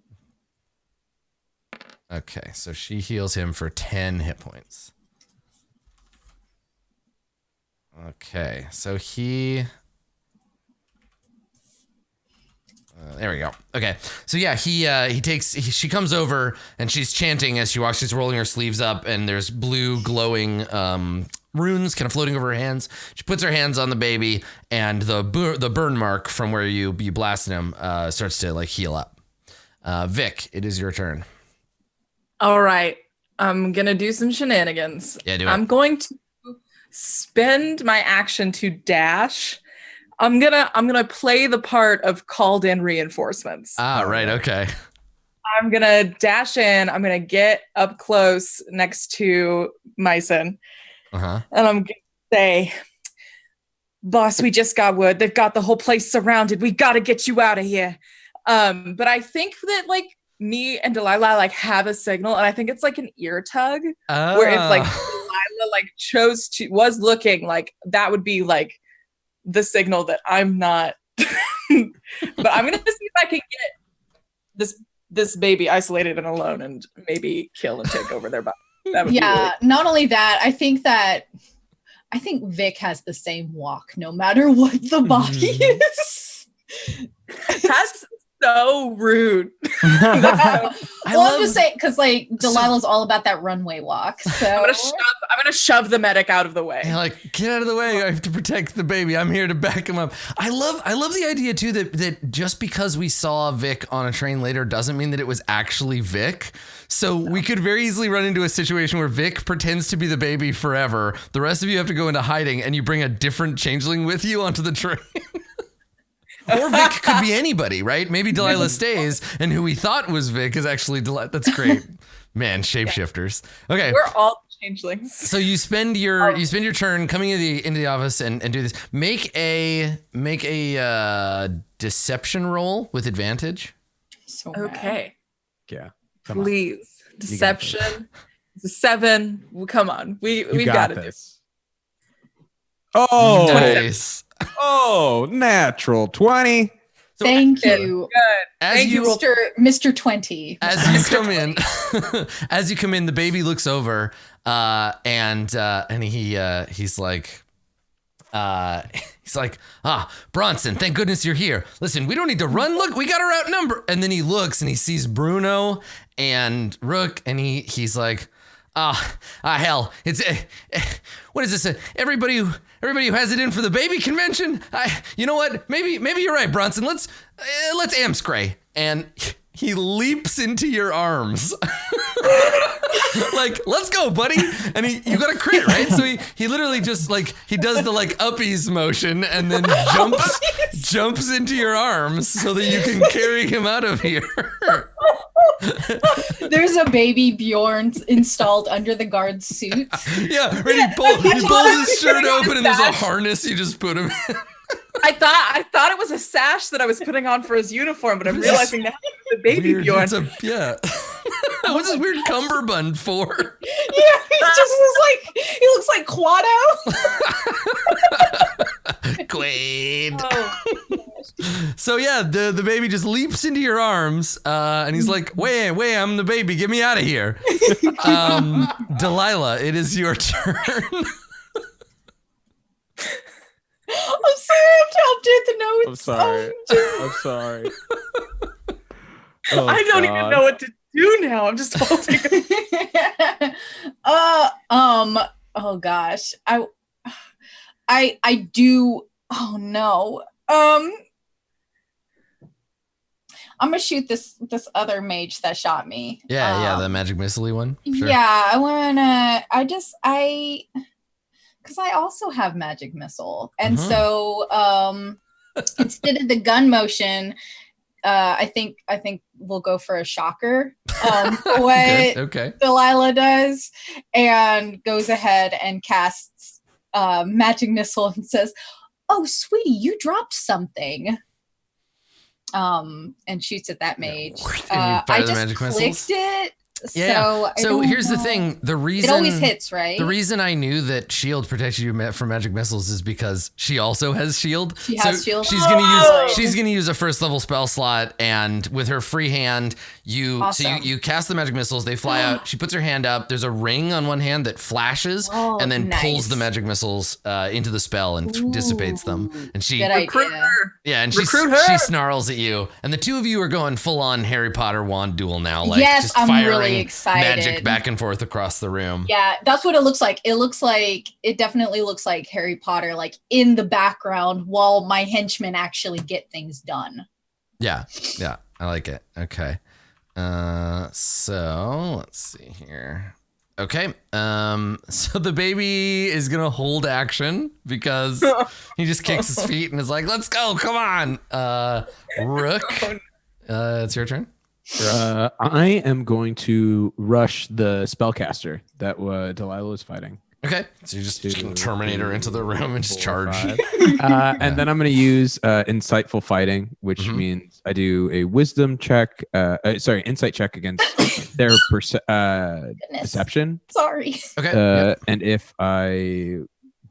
Okay, so she heals him for 10 hit points. Okay, so he... there we go. Okay, so yeah, she comes over and she's chanting as she walks. She's rolling her sleeves up and there's blue glowing runes kind of floating over her hands. She puts her hands on the baby and the burn mark from where you blasted him starts to like heal up. Vic, it is your turn. All right. I'm going to do some shenanigans. Yeah, do it. I'm going to spend my action to dash. I'm going to play the part of called in reinforcements. Right. Okay. I'm going to dash in. I'm going to get up close next to Myson. Uh-huh. And I'm going to say, boss, we just got word. They've got the whole place surrounded. We got to get you out of here. But I think that like me and Delilah like have a signal, and I think it's like an ear tug where if like Delilah like was looking like that would be like the signal that I'm not. But I'm gonna see if I can get this baby isolated and alone and maybe kill and take over their body. That would be really cool. Not only that, I think Vic has the same walk no matter what the body is. That's so rude. I'm just saying because like Delilah's all about that runway walk. So I'm gonna shove the medic out of the way. You're like, get out of the way! I have to protect the baby. I'm here to back him up. I love the idea too that just because we saw Vic on a train later doesn't mean that it was actually Vic. So we could very easily run into a situation where Vic pretends to be the baby forever. The rest of you have to go into hiding, and you bring a different changeling with you onto the train. Or Vic could be anybody, right? Maybe Delilah stays, and who we thought was Vic is actually Delilah. That's great, man. Shapeshifters. Okay, we're all changelings. So you spend your turn coming into the office and do this. Make a deception roll with advantage. So okay. Yeah. Please, deception. It's a 7. Well, come on, we've got this. Oh, nice. Oh, natural 20. So Thank you. Good. Thank you, Mr. 20. As you come in, the baby looks over, and he's like, Bronson, thank goodness you're here. Listen, we don't need to run. Look, we got her outnumbered. And then he looks and he sees Bruno and Rook, and he's like, hell, it's what is this? Everybody who has it in for the baby convention. You know what? Maybe you're right, Bronson. Let's Amscray. And he leaps into your arms. Like, let's go, buddy. And you got a crit, right? So he literally just like, he does the like uppies motion and then jumps into your arms so that you can carry him out of here. There's a baby Bjorn installed under the guard's suit. Yeah, right. He pulls his shirt open and there's a harness you just put him in. I thought it was a sash that I was putting on for his uniform, but I'm realizing now it's the baby weird. Bjorn. What's this weird cummerbund for? Yeah, he looks like Quado. Quaid. Oh. So yeah, the baby just leaps into your arms, and he's like, "Wait, I'm the baby. Get me out of here." Delilah, it is your turn. I'm sorry, I have to update the notes. I'm sorry. Oh, I don't even know what to do now. I'm just holding. Oh gosh, I do Oh no. I'm gonna shoot this other mage that shot me. Yeah, the magic missile one. Sure. Yeah, because I also have magic missile, and so instead of the gun motion, I think we'll go for a shocker. What Delilah does, and goes ahead and casts magic missile and says, "Oh, sweetie, you dropped something." And shoots at that mage. I just clicked it. Yeah. So here's the thing. The reason it always hits, right? The reason I knew that shield protected you from magic missiles is because she also has shield. She has shield. She's gonna use a first level spell slot, and with her free hand, you cast the magic missiles. They fly out. She puts her hand up. There's a ring on one hand that flashes, and then pulls the magic missiles into the spell and dissipates them. And she recruit her. Yeah, and she snarls at you, and the two of you are going full on Harry Potter wand duel now. Like, yes, just I'm firing really excited. Magic back and forth across the room. Yeah, that's what it looks like. It definitely looks like Harry Potter, like in the background while my henchmen actually get things done. Yeah, I like it. Okay. So let's see here. Okay. So the baby is gonna hold action because he just kicks his feet and is like, "Let's go, come on." Rook, it's your turn. I am going to rush the spellcaster that Delilah was fighting. Okay, so you just Terminator into the room and just charge. And then I'm going to use insightful fighting, which means I do a wisdom check. Insight check against their perception. Sorry. Okay. And if I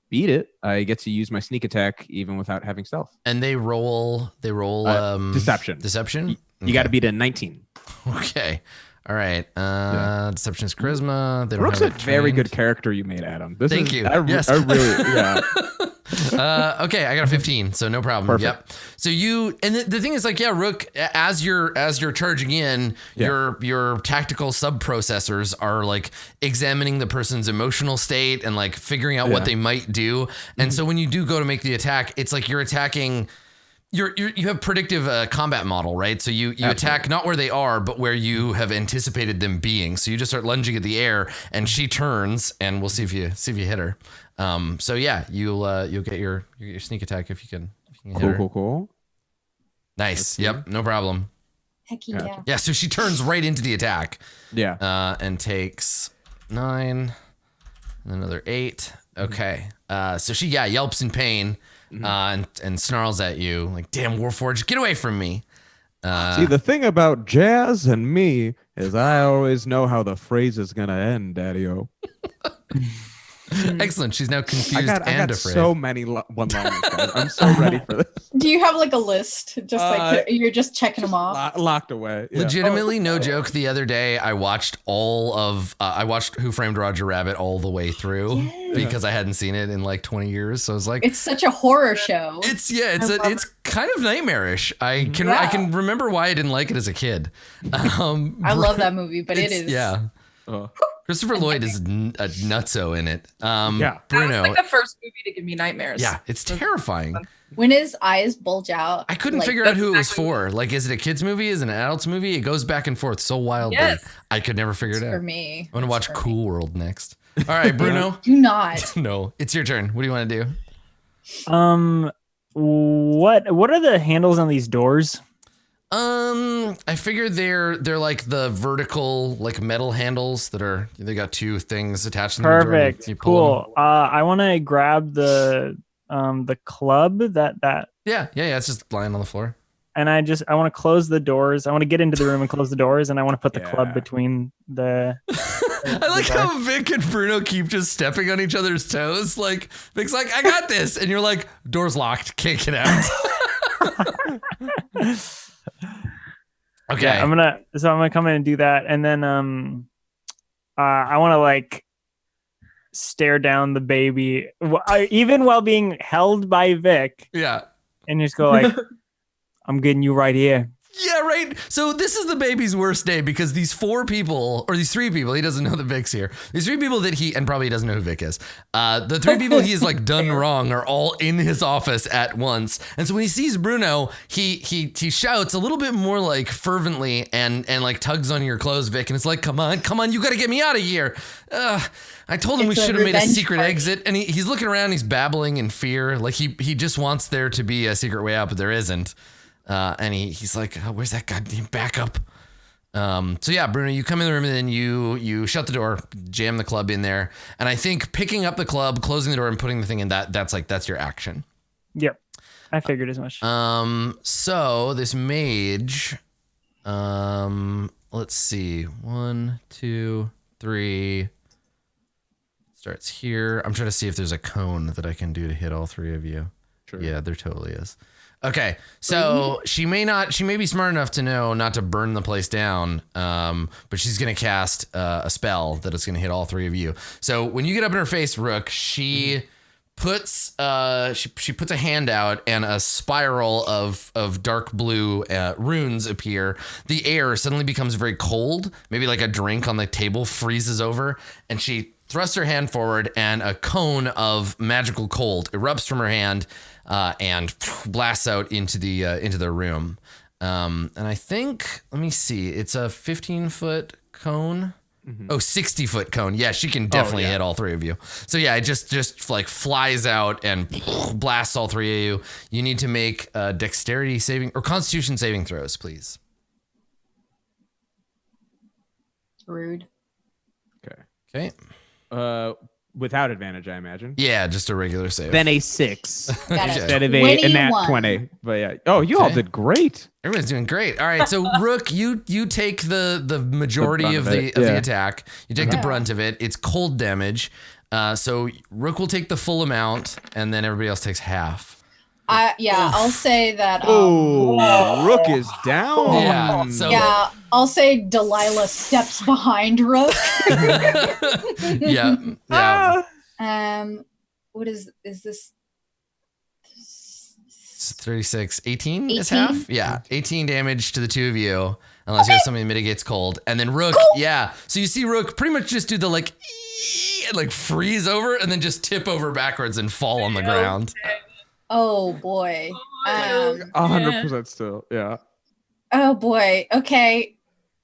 beat it, I get to use my sneak attack even without having stealth. And they roll deception. Deception. You got to beat a 19. Okay. All right. Deception is charisma. They don't Rook's have a very good character you made, Adam. Thank you. I really, yeah. Okay, I got a 15, so no problem. Perfect. Yep. So the thing is, like, yeah, Rook, as you're charging in, your tactical sub-processors are like examining the person's emotional state and like figuring out what they might do. And so when you do go to make the attack, it's like you're attacking. You have predictive combat model, right? So you attack not where they are, but where you have anticipated them being. So you just start lunging at the air, and she turns, and we'll see if you hit her. So yeah, you'll get your sneak attack if you can hit her. Cool. Nice. Yep. No problem. Heck yeah. Yeah. So she turns right into the attack. Yeah. And takes 9, and another 8. Okay. So she yelps in pain. And snarls at you like, "Damn Warforged, get away from me!" See, the thing about Jazz and me is I always know how the phrase is gonna end, Daddy-o. Excellent. She's now confused and afraid. So many one-liners, guys. I'm so ready for this. Do you have like a list? Just like you're just checking them off? Locked away. Yeah. Legitimately, no joke. The other day, I watched Who Framed Roger Rabbit all the way through because I hadn't seen it in like 20 years. So I was like, it's such a horror show. It's kind of nightmarish. I can remember why I didn't like it as a kid. I love that movie, but it is. Yeah. Christopher Lloyd is a nutso in it. Bruno. That was like the first movie to give me nightmares. Yeah, it's terrifying. When his eyes bulge out. I couldn't figure out who it was for. Like, is it a kid's movie? Is it an adult's movie? It goes back and forth so wildly. Yes. I could never figure it out. For me. I'm going to watch Cool World next. All right, Bruno. Do not. No, it's your turn. What do you want to do? What are the handles on these doors? I figure they're like the vertical like metal handles they got 2 things attached to them. Perfect. Cool. I want to grab the club that. Yeah. It's just lying on the floor. And I want to close the doors. I want to get into the room and close the doors, and I want to put the club between the. I like how Vic and Bruno keep just stepping on each other's toes. Like Vic's like, "I got this," and you're like, "Door's locked, can't get out." Okay. Yeah, I'm gonna come in and do that, and then I want to like stare down the baby, even while being held by Vic. Yeah. And just go like, "I'm getting you right here. Yeah, right. So this is the baby's worst day because these 4 people, or these 3 people, he doesn't know that Vic's here. These 3 people that and probably doesn't know who Vic is. The 3 people he's like done wrong are all in his office at once. And so when he sees Bruno, he shouts a little bit more like fervently and like tugs on your clothes, Vic. And it's like, come on, you got to get me out of here. I told him we should have made a secret exit. And he's looking around, he's babbling in fear. Like he just wants there to be a secret way out, but there isn't. And he's like, oh, where's that goddamn backup? So yeah, Bruno, you come in the room and then you shut the door, jam the club in there. And I think picking up the club, closing the door and putting the thing in that's your action. Yep. I figured as much. So this mage, let's see, 1, 2, 3, starts here. I'm trying to see if there's a cone that I can do to hit all 3 of you. Sure. Yeah, there totally is. Okay, so she may be smart enough to know not to burn the place down, but she's gonna cast a spell that is gonna hit all 3 of you. So when you get up in her face, Rook, she puts she puts a hand out and a spiral of dark blue runes appear. The air suddenly becomes very cold, maybe like a drink on the table freezes over, and she thrusts her hand forward and a cone of magical cold erupts from her hand. And blasts out into the room. And I think, let me see, it's a 15-foot cone. Mm-hmm. 60-foot cone. Yeah, she can definitely hit all 3 of you. So yeah, it just like flies out and blasts all 3 of you. You need to make dexterity saving or constitution saving throws, please. Rude. Okay. Without advantage, I imagine. Yeah, just a regular save. Then a 6 instead of a nat 20. But yeah. Oh, you all did great. Everyone's doing great. All right, so Rook, you take the majority of the attack. You take the brunt of it. It's cold damage. So Rook will take the full amount, and then everybody else takes half. I'll say that. Rook is down. Yeah. So I'll say Delilah steps behind Rook. Yeah. What is this? It's 36. 18 is half? Yeah. 18 damage to the 2 of you, unless you have something that mitigates cold. And then Rook, So you see Rook pretty much just do the like freeze over and then just tip over backwards and fall on the ground. Oh boy. 100% still. Yeah. Oh boy. Okay.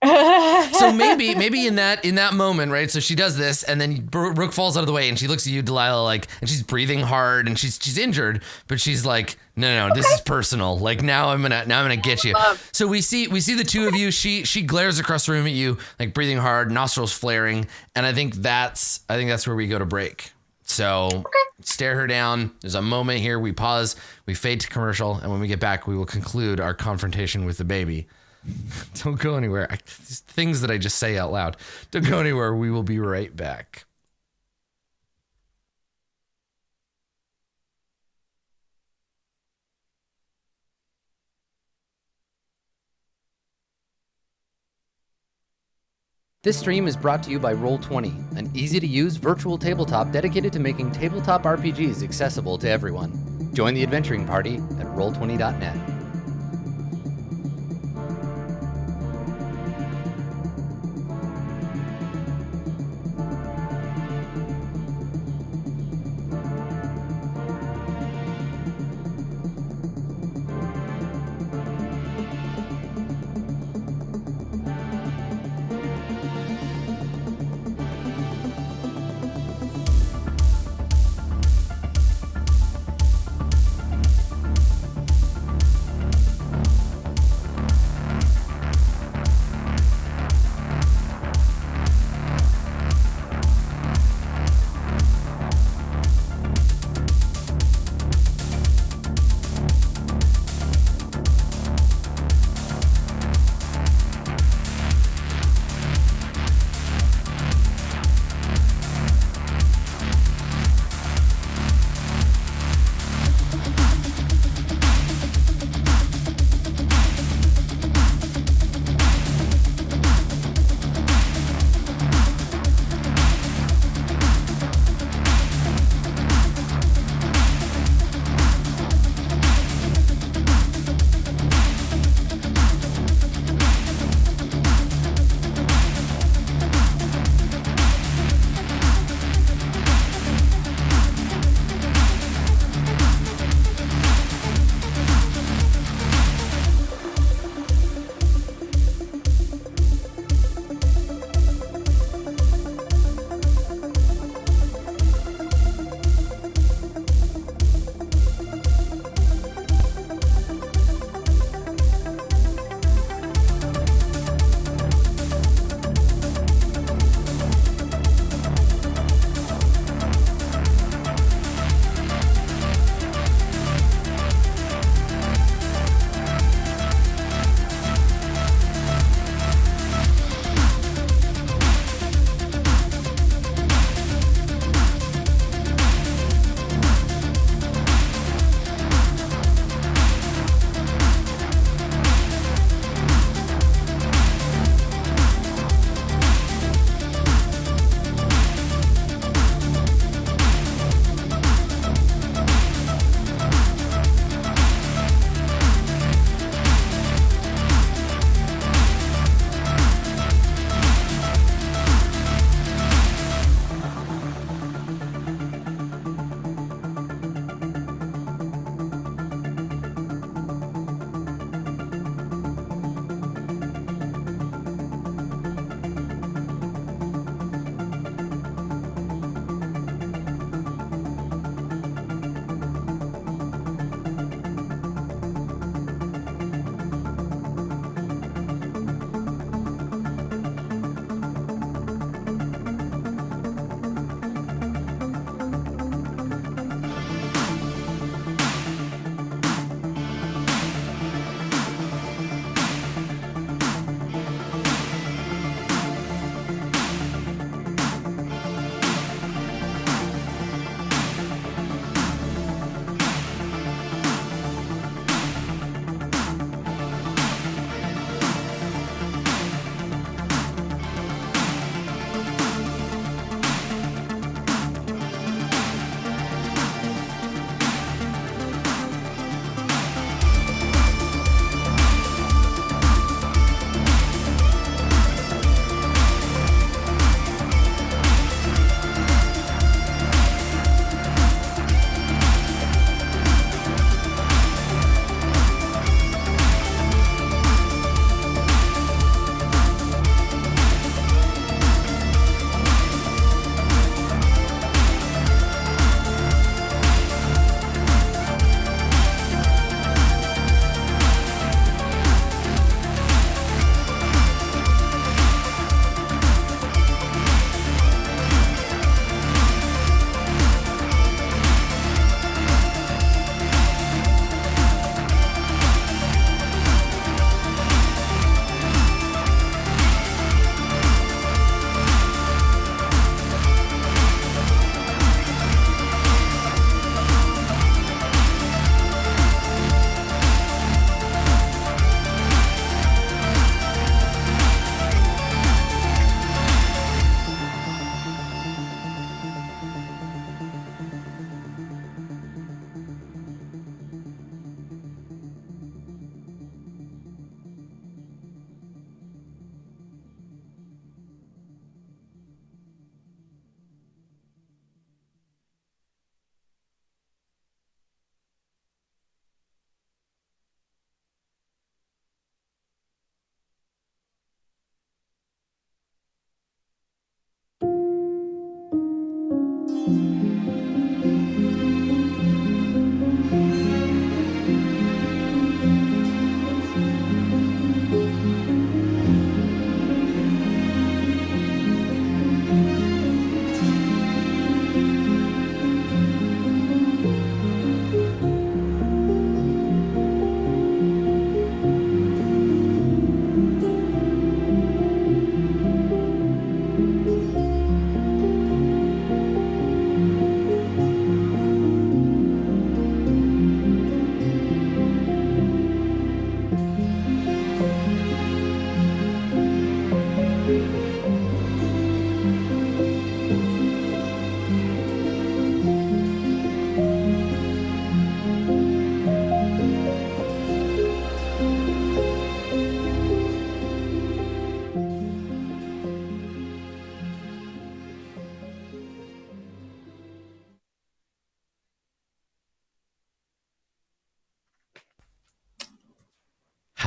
So maybe in that moment, right? So she does this, and then Rook falls out of the way, and she looks at you, Delilah, like, and she's breathing hard, and she's injured, but she's like, no, this is personal. Like now I'm gonna get you. So we see the 2 of you. She glares across the room at you, like breathing hard, nostrils flaring, and I think that's where we go to break. So stare her down. There's a moment here. We pause. We fade to commercial. And when we get back, we will conclude our confrontation with the baby. Don't go anywhere. These things that I just say out loud. Don't go anywhere. We will be right back. This stream is brought to you by Roll20, an easy-to-use virtual tabletop dedicated to making tabletop RPGs accessible to everyone. Join the adventuring party at roll20.net.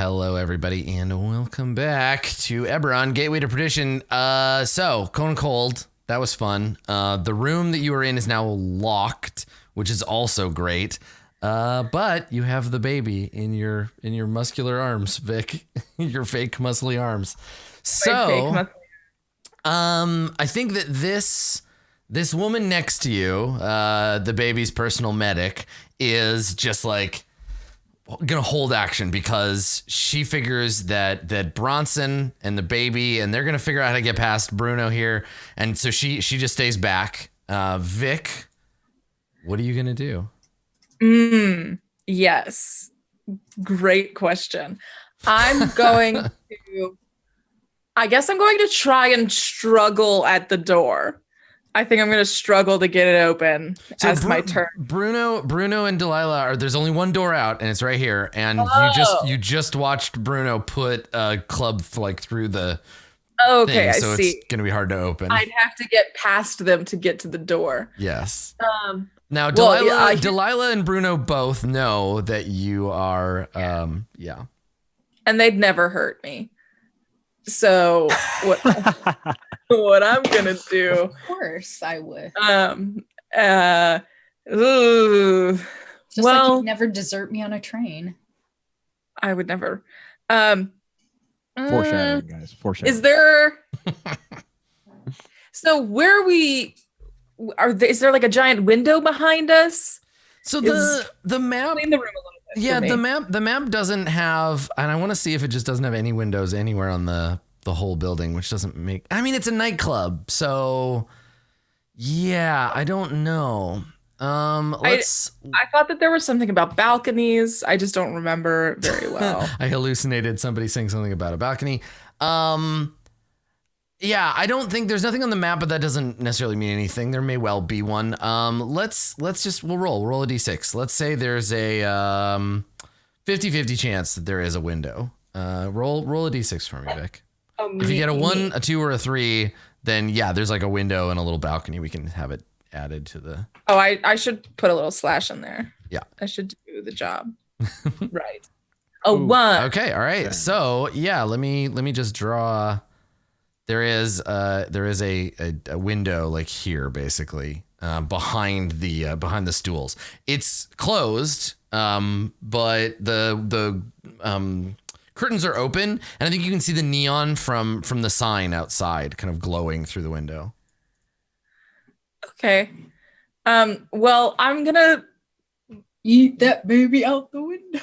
Hello, everybody, and welcome back to Eberron, Gateway to Perdition. So, Cone Cold, that was fun. The room that you were in is now locked, which is also great. But you have the baby in your muscular arms, Vic. Your fake muscly arms. So, I think that this woman next to you, the baby's personal medic, is just like gonna hold action because she figures that Bronson and the baby, and they're gonna figure out how to get past Bruno here, and so she just stays back. Vic, what are you gonna do? Yes, great question. I guess I'm going to try and struggle at the door. I think I'm going to struggle to get it open as my turn. Bruno and Delilah there's only one door out, and it's right here. And you just watched Bruno put a club through the thing, so it's going to be hard to open. I'd have to get past them to get to the door. Yes. Now Delilah and Bruno both know that you are yeah. And they'd never hurt me. So what I'm gonna do? Of course, I would. Just like you'd never desert me on a train. I would never. Foreshadowing, guys. Foreshadowing. Is there? So where we are? Is there like a giant window behind us? So the map. Clean the room a little bit. Yeah, the map doesn't have, and I want to see if it just doesn't have any windows anywhere on the whole building, which doesn't make. I mean, it's a nightclub, so yeah, I don't know. I thought that there was something about balconies. I just don't remember very well. I hallucinated somebody saying something about a balcony. Yeah, I don't think there's nothing on the map, but that doesn't necessarily mean anything. There may well be one. Let's just we'll roll a d6. Let's say there's a 50-50 chance that there is a window. Roll a d6 for me, Vic. If you get a 1, a 2, or a 3, then yeah, there's like a window and a little balcony. We can have it added to the. Oh, I should put a little slash in there. Yeah, I should do the job. Right. A 1. Okay. All right. So yeah, let me just draw. There is a window like here, basically, behind the stools. It's closed, but the curtains are open, and I think you can see the neon from the sign outside, kind of glowing through the window. Okay. Well, I'm gonna eat that baby out the window.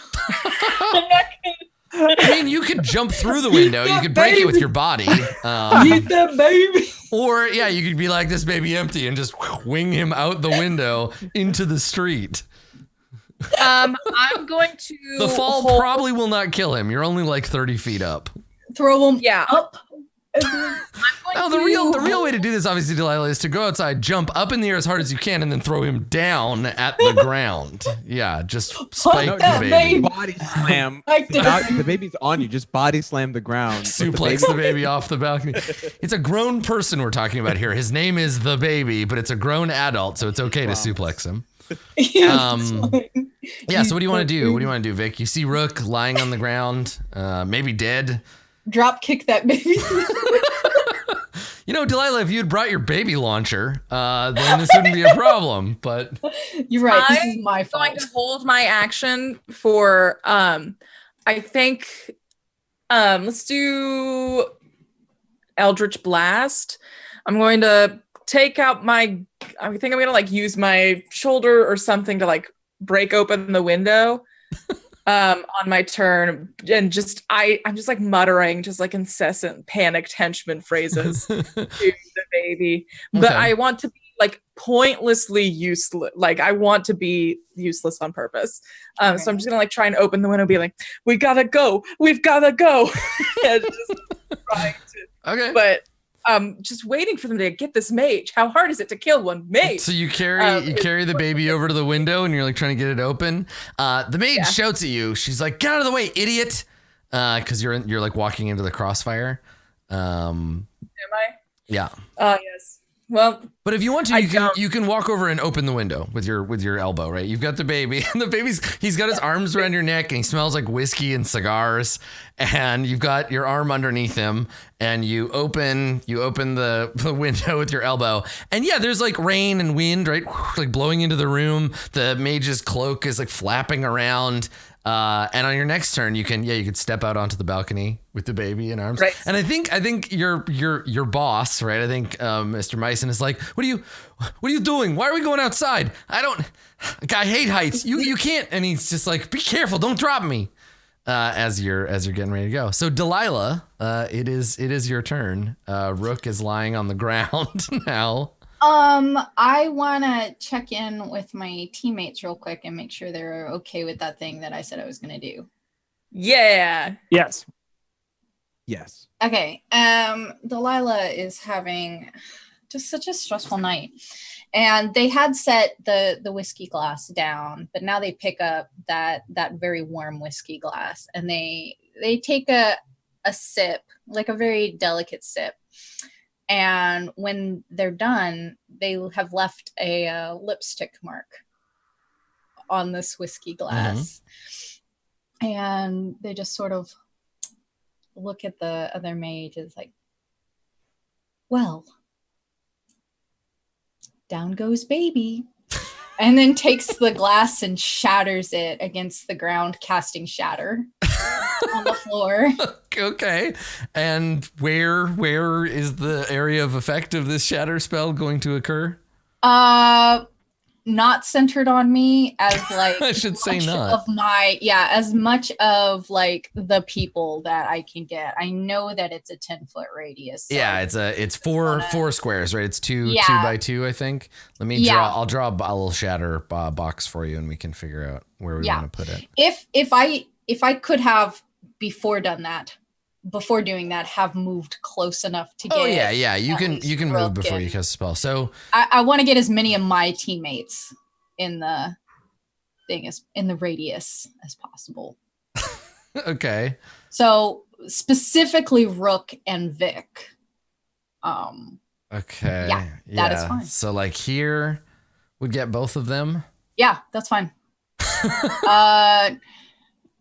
I mean, you could jump through the window. You could break it with your body. Eat that baby. Or, yeah, you could be like, this baby empty, and just wing him out the window into the street. I'm going to... The fall probably will not kill him. You're only like 30 feet up. Throw him up. No, the real way to do this, obviously, Delilah, is to go outside, jump up in the air as hard as you can, and then throw him down at the ground. Yeah, just spike the baby. Body slam. The baby's on you. Just body slam the ground. Suplex the baby off the balcony. It's a grown person we're talking about here. His name is the baby, but it's a grown adult, so it's okay to suplex him. Yeah, so what do you want to do? What do you want to do, Vic? You see Rook lying on the ground, maybe dead. Drop kick that baby. You know, Delilah, if you had brought your baby launcher, then this wouldn't be a problem. But you're right. This is my fault. I'm going to hold my action for. I think. Let's do Eldritch Blast. I'm going to take out my. I think I'm going to like use my shoulder or something to like break open the window. On my turn, and I'm just like muttering, just like incessant panicked henchman phrases to the baby. But I want to be like pointlessly useless. Like I want to be useless on purpose. So I'm just gonna like try and open the window, and be like, we've gotta go. And just trying to. Okay. But just waiting for them to get this mage. How hard is it to kill one mage? So you carry the baby over to the window, and you're like trying to get it open. The mage shouts at you. She's like, "Get out of the way, idiot!" Because you're like walking into the crossfire. Am I? Yeah. Yes. Well, But if you want to, you can walk over and open the window with your elbow, right? You've got the baby, and he's got his arms around your neck, and he smells like whiskey and cigars, and you've got your arm underneath him, and you open the window with your elbow, and yeah, there's like rain and wind, right? Like blowing into the room. The mage's cloak is like flapping around. And on your next turn, you could step out onto the balcony with the baby in arms. Right. And I think your boss, right? I think Mr. Myson is like, what are you doing? Why are we going outside? I hate heights. You can't. And he's just like, be careful, don't drop me. As you're getting ready to go. So Delilah, it is your turn. Rook is lying on the ground now. I want to check in with my teammates real quick and make sure they're okay with that thing that I said I was going to do. Yeah. Yes. Okay. Delilah is having just such a stressful night, and they had set the whiskey glass down, but now they pick up that very warm whiskey glass, and they take a sip, like a very delicate sip. And when they're done, they have left a lipstick mark on this whiskey glass. Mm-hmm. And they just sort of look at the other mage as like, well, down goes baby. And then takes the glass and shatters it against the ground, casting shatter on the floor. Okay. And where is the area of effect of this shatter spell going to occur? Not centered on me, as like I should say not. Of as much of like the people that I can get. I know that it's a 10-foot radius. So it's four squares, right? It's 2 by 2, I think. Let me draw. I'll draw a little shatter box for you, and we can figure out where we want to put it. If I could have before doing that, have moved close enough to get. Oh yeah. You can move before you cast a spell. So I want to get as many of my teammates in the radius as possible. Okay. So specifically Rook and Vic. Okay. Yeah, that is fine. So like here would get both of them. Yeah, that's fine.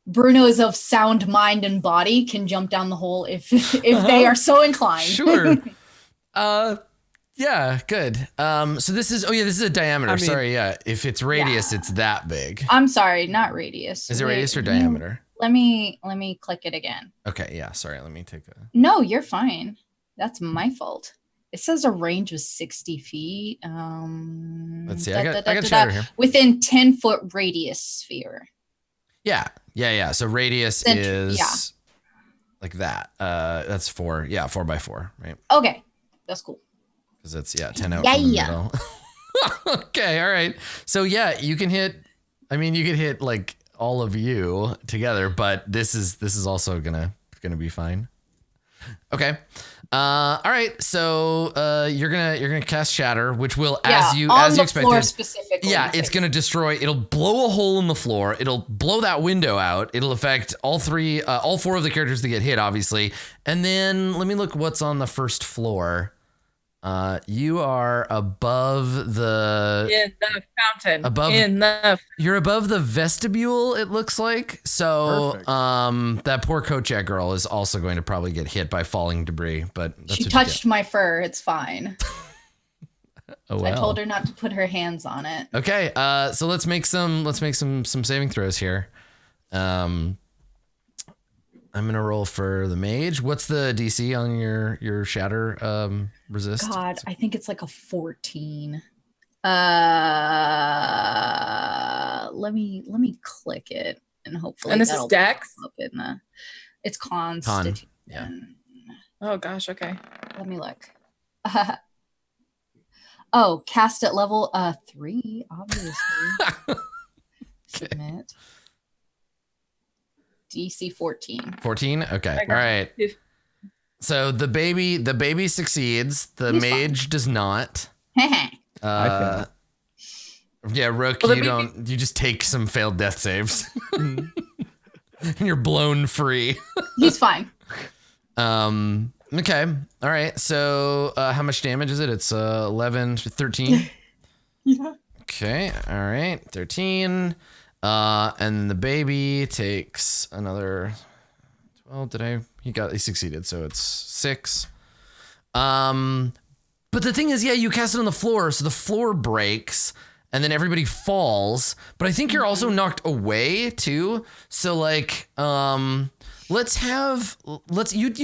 Bruno is of sound mind and body, can jump down the hole if they are so inclined. Sure. Yeah, good. So this is a diameter. Sorry, yeah. If it's radius, it's that big. I'm sorry, not radius. Is it radius or diameter? Let me click it again. Okay, yeah, sorry. Let me take a No, you're fine. That's my fault. It says a range of 60 feet. Let's see. I got shatter here. Within 10-foot radius sphere. Yeah. So radius is like that. That's 4. Yeah, 4 by 4, right? Okay, that's cool. Because it's 10 out from the middle. Okay, all right. So yeah, you can hit. I mean, you could hit like all of you together, but this is also gonna be fine. Okay. All right. So you're gonna cast shatter, which will as you expected. Floor specifically. Yeah, it's gonna destroy. It'll blow a hole in the floor. It'll blow that window out. It'll affect all 4 of the characters that get hit, obviously. And then let me look what's on the first floor. You are above the fountain. You're above the vestibule, it looks like. So that poor Kochak girl is also going to probably get hit by falling debris, but she touched my fur. It's fine. Oh, well. I told her not to put her hands on it. Okay. So let's make some saving throws here. I'm gonna roll for the mage. What's the DC on your shatter resist? God, I think it's like a 14. Let me click it and hopefully. And this is Dex. It's Constitution. Yeah. Oh gosh. Okay. Let me look. Cast at level 3, obviously. Submit. DC 14. 14? Okay. All right. So the baby succeeds. The mage does not. Yeah, Rook, you just take some failed death saves. And you're blown free. He's fine. Okay. All right. So how much damage is it? It's 11, 13. Yeah. Okay. All right. 13. And the baby takes another 12. He succeeded. So it's 6. But the thing is, yeah, you cast it on the floor. So the floor breaks and then everybody falls. But I think you're also knocked away too. So like, you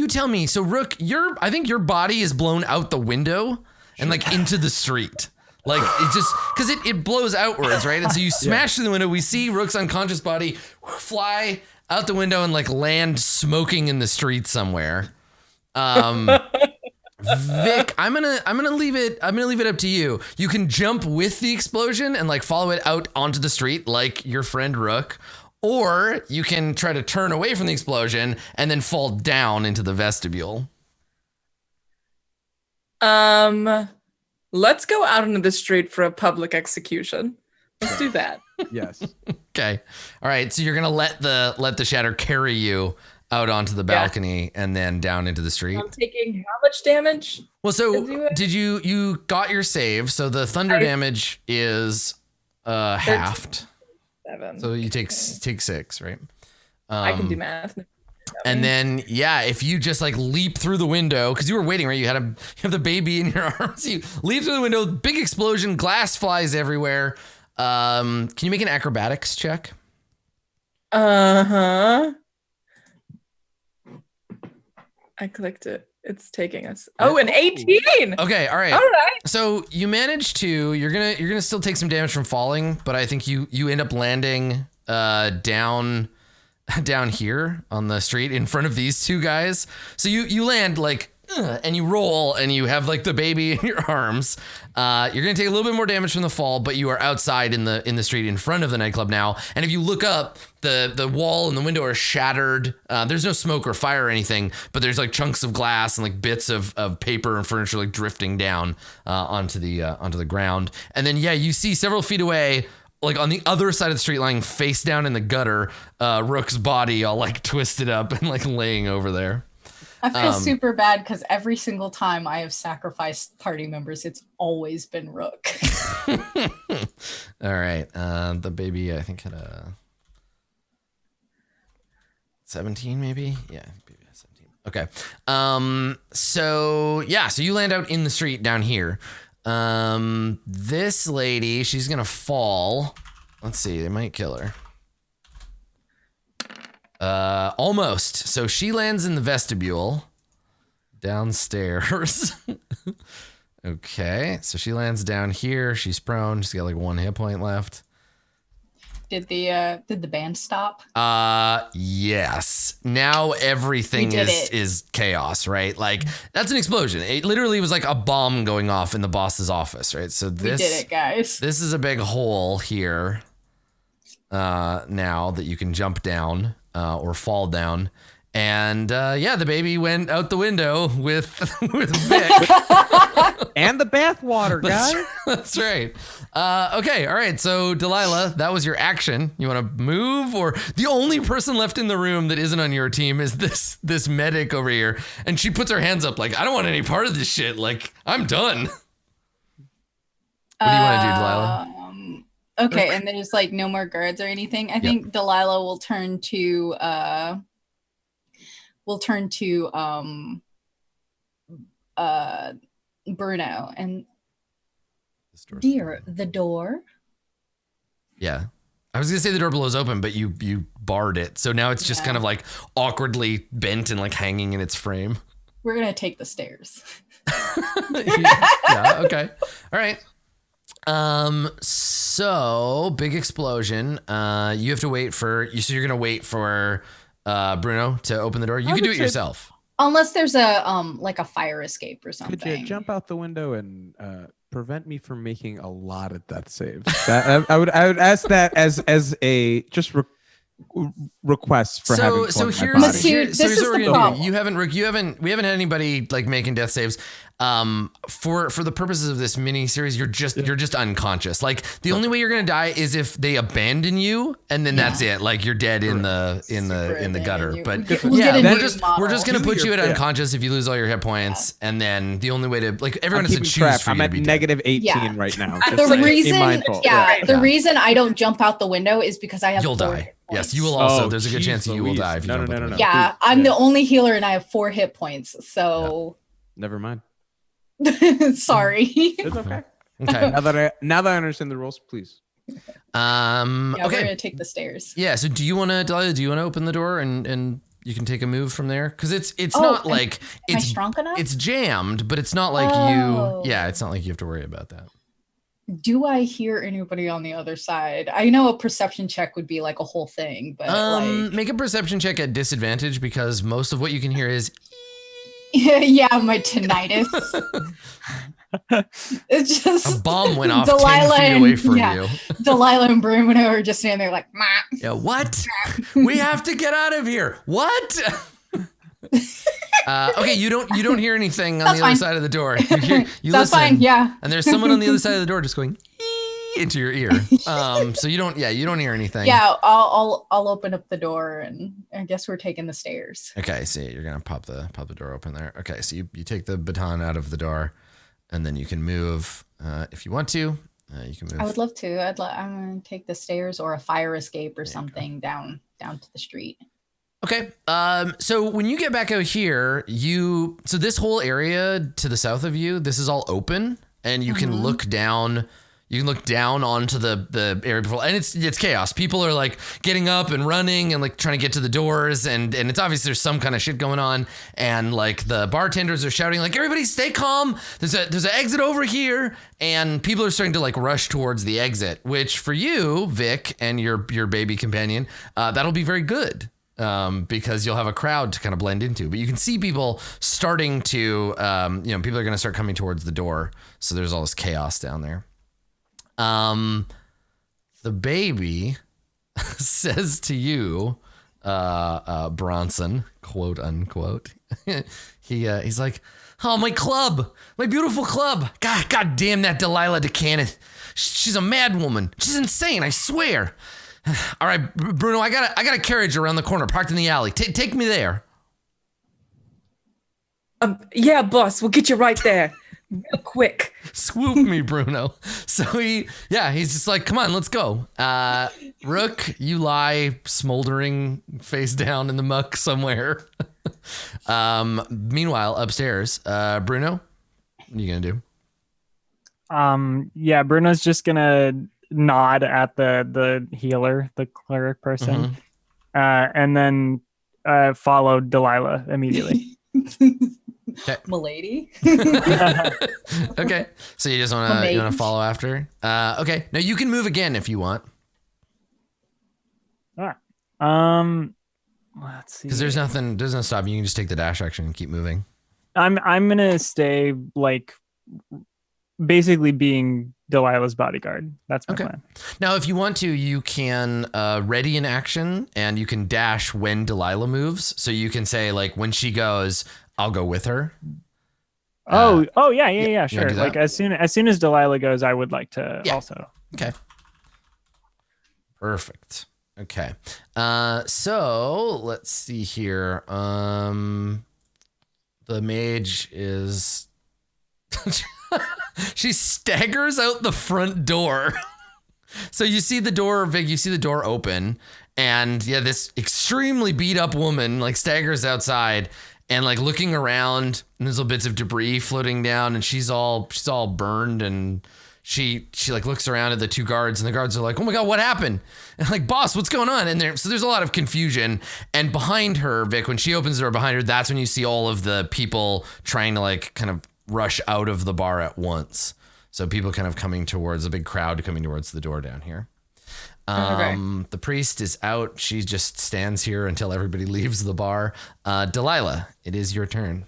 tell me. So Rook, I think your body is blown out the window and like into the street. Like it just, cause it blows outwards, right? And so you smash through the window. We see Rook's unconscious body fly out the window and like land smoking in the street somewhere. Vic, I'm gonna leave it up to you. You can jump with the explosion and like follow it out onto the street like your friend Rook. Or you can try to turn away from the explosion and then fall down into the vestibule. Let's go out into the street for a public execution. Let's do that. Yes. Okay. All right. So you're gonna let the shatter carry you out onto the balcony and then down into the street. I'm taking how much damage? Well, so did you got your save? So the thunder damage is halved. 7. So you take 6, right? I can do math. And then, if you just like leap through the window, because you were waiting, right? You have the baby in your arms. You leap through the window, big explosion, glass flies everywhere. Can you make an acrobatics check? I clicked it. It's taking us. Oh, an 18. Okay, all right. All right. So you managed to. You're gonna still take some damage from falling, but I think you end up landing down here on the street in front of these two guys. So you land like and you roll and you have like the baby in your arms. You're gonna take a little bit more damage from the fall, but you are outside in the street in front of the nightclub now. And if you look up, the wall and the window are shattered. There's no smoke or fire or anything, but there's like chunks of glass and like bits of paper and furniture like drifting down onto the ground. And then you see several feet away, like on the other side of the street, lying face down in the gutter, Rook's body all like twisted up and like laying over there. I feel super bad because every single time I have sacrificed party members, it's always been Rook. All right. The baby, I think, had a 17, maybe? Yeah, baby had 17. Okay. So you land out in the street down here. This lady, she's going to fall. Let's see. They might kill her. Almost. So she lands in the vestibule downstairs. Okay. So she lands down here. She's prone. She's got like 1 hit point left. Did the band stop? Yes. Now everything is chaos, right? Like that's an explosion. It literally was like a bomb going off in the boss's office, right? So this we did it, guys. This is a big hole here. Now that you can jump down. Or fall down, and the baby went out the window with Vic and the bathwater, guys. That's right. Okay, all right. So Delilah, that was your action. You want to move, or the only person left in the room that isn't on your team is this medic over here, and she puts her hands up like, I don't want any part of this shit. Like I'm done. What do you want to do, Delilah? Okay, and there's like no more guards or anything. I think Delilah will turn to Bruno and the door. Yeah. I was gonna say the door blows open, but you barred it. So now it's just kind of like awkwardly bent and like hanging in its frame. We're gonna take the stairs. Yeah, okay. All right. So big explosion. You have to wait for so you're gonna wait for Bruno to open the door. You can do it yourself. Unless there's a like a fire escape or something. Could you jump out the window and prevent me from making a lot of death saves? I would ask that as a just requests for having so fun here's with my body. This is what we're the gonna problem. do. We haven't had anybody like making death saves. For the purposes of this mini series, you're just unconscious. Like the only way you're gonna die is if they abandon you, and then that's it. Like you're dead in the gutter. But we're just gonna put you at unconscious if you lose all your hit points, and then the only way to like everyone has to choose for you I'm to at be negative dead. 18 right now. The reason I don't jump out the window is because I have You'll 4 die. hit points. Yes, you will also. Oh, There's a good chance you will die if you jump out the window. Yeah, I'm the only healer and I have 4 hit points. So Never mind. sorry. It's okay. Okay. Now that I understand the rules, please. Yeah, we're Okay. gonna take the stairs. Yeah. So do you want to open the door and you can take a move from there? Because it's Oh, not like Am I it's strong enough? it's jammed, but it's not like Oh. it's not like you have to worry about that. Do I hear anybody on the other side? I know a perception check would be like a whole thing, but like Make a perception check at disadvantage because most of what you can hear is yeah, my tinnitus. It's just a bomb went off Delilah 10 feet away from you. Delilah and Bruno are just standing there like, "Meh." Yeah, what? We have to get out of here. What? Okay, you don't hear anything on That's the other fine. side of the door. You That's listen, fine, yeah. and there's someone on the other side of the door just going into your ear. So you don't hear anything. Yeah, I'll open up the door and I guess we're taking the stairs. Okay, so you're gonna pop the door open there. Okay, so you take the baton out of the door, and then you can move if you want to. You can move. I would love to. I'm gonna take the stairs or a fire escape or something down to the street. Okay. So when you get back out here, so this whole area to the south of you, this is all open, and you can look down. You can look down onto the area before, and it's chaos. People are like getting up and running and like trying to get to the doors, and it's obvious there's some kind of shit going on. And like the bartenders are shouting like, "Everybody, stay calm. There's an exit over here." And people are starting to like rush towards the exit, which for you, Vic, and your baby companion, that'll be very good. Because you'll have a crowd to kind of blend into, but you can see people starting to, people are going to start coming towards the door. So there's all this chaos down there. The baby says to you, Bronson, quote unquote, he's like, "Oh, my club, my beautiful club. God damn that Delilah DeCanneth. She's a mad woman. She's insane. I swear. All right, Bruno, I got a carriage around the corner parked in the alley. Take me there." Yeah, boss, we'll get you right there. Real quick. Swoop me, Bruno. So he's just like, "Come on, let's go." Rook, you lie smoldering face down in the muck somewhere. Meanwhile, upstairs, Bruno, what are you gonna do? Yeah, Bruno's just gonna nod at the healer, the cleric person, and then follow Delilah immediately. Okay. Milady. Okay, so you just want to follow after. Okay, now you can move again if you want. All right. Let's see. Because there's no stopping. You can just take the dash action and keep moving. I'm gonna stay like basically being Delilah's bodyguard. That's my plan. Now, if you want to, you can ready an action and you can dash when Delilah moves. So you can say like when she goes, I'll go with her. Yeah, sure. Like as soon as Delilah goes, I would like to also. Okay. Perfect. Okay. So let's see here. The mage is she staggers out the front door. So you see the door, Vic, you see the door open, and this extremely beat up woman like staggers outside and like looking around, and there's little bits of debris floating down, and she's all burned, and she like looks around at the two guards, and the guards are like, "Oh my God, what happened?" And like, "Boss, what's going on?" And there's a lot of confusion. And behind her, Vic, when she opens the door behind her, that's when you see all of the people trying to like kind of rush out of the bar at once. So people kind of coming towards, a big crowd coming towards the door down here. The priest is out. She just stands here until everybody leaves the bar. Delilah, it is your turn.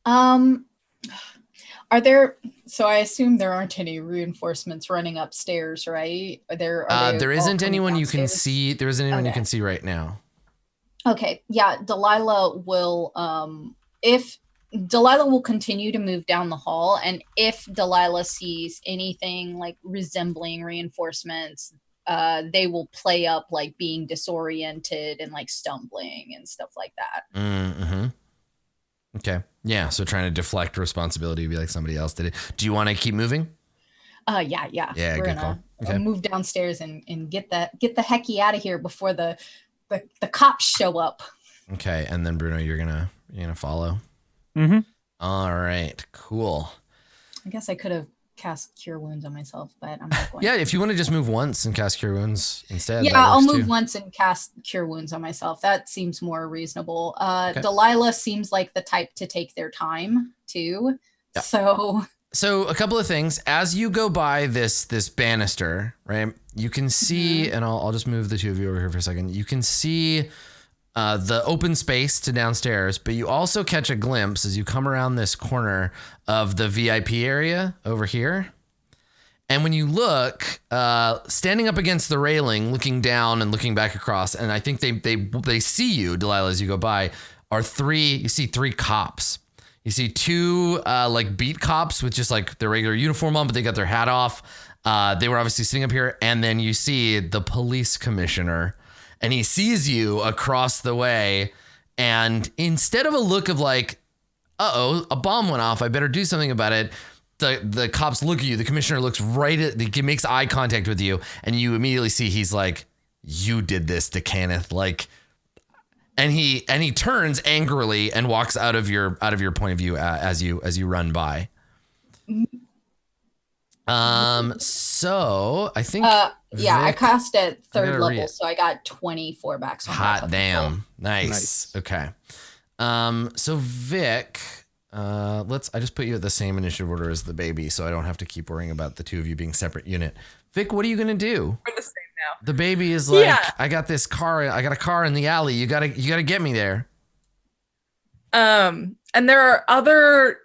Are Are there? So I assume there aren't any reinforcements running upstairs, right? There isn't anyone you can see. There isn't anyone you can see right now. Okay. Yeah. Delilah will. If Delilah will continue to move down the hall, and if Delilah sees anything like resembling reinforcements, they will play up like being disoriented and like stumbling and stuff like that. Mm-hmm. Okay. Yeah. So trying to deflect responsibility, be like somebody else did it. Do you want to keep moving? Yeah. Yeah. We're Good call. Okay. Move downstairs and get the hecky out of here before the cops show up. Okay. And then Bruno, you're gonna follow. Mm-hmm. All right. Cool. I guess I could have cast Cure Wounds on myself, but I'm not going. Yeah. If you want to just move once and cast Cure Wounds instead. Yeah, I'll move once and cast Cure Wounds on myself. That seems more reasonable. Okay. Delilah seems like the type to take their time too. Yeah. So a couple of things. As you go by this banister, right? You can see, and I'll just move the two of you over here for a second. You can see the open space to downstairs, but you also catch a glimpse as you come around this corner of the VIP area over here. And when you look, standing up against the railing, looking down and looking back across, and I think they see you, Delilah, as you go by, you see three cops. You see two like beat cops with just like their regular uniform on, but they got their hat off. They were obviously sitting up here. And then you see the police commissioner, and he sees you across the way. And instead of a look of like, uh-oh, a bomb went off, I better do something about it, the cops look at you. The commissioner looks he makes eye contact with you, and you immediately see he's like, you did this to Kenneth. Like, and he turns angrily and walks out of your point of view as you run by. So I think I cast at 3rd level, so I got 24 back. Hot damn. Nice. Okay. So Vic, I just put you at the same initiative order as the baby, so I don't have to keep worrying about the two of you being separate unit. Vic, what are you gonna do? We're the same now. The baby is like, I got this car. I got a car in the alley. You gotta get me there. And there are other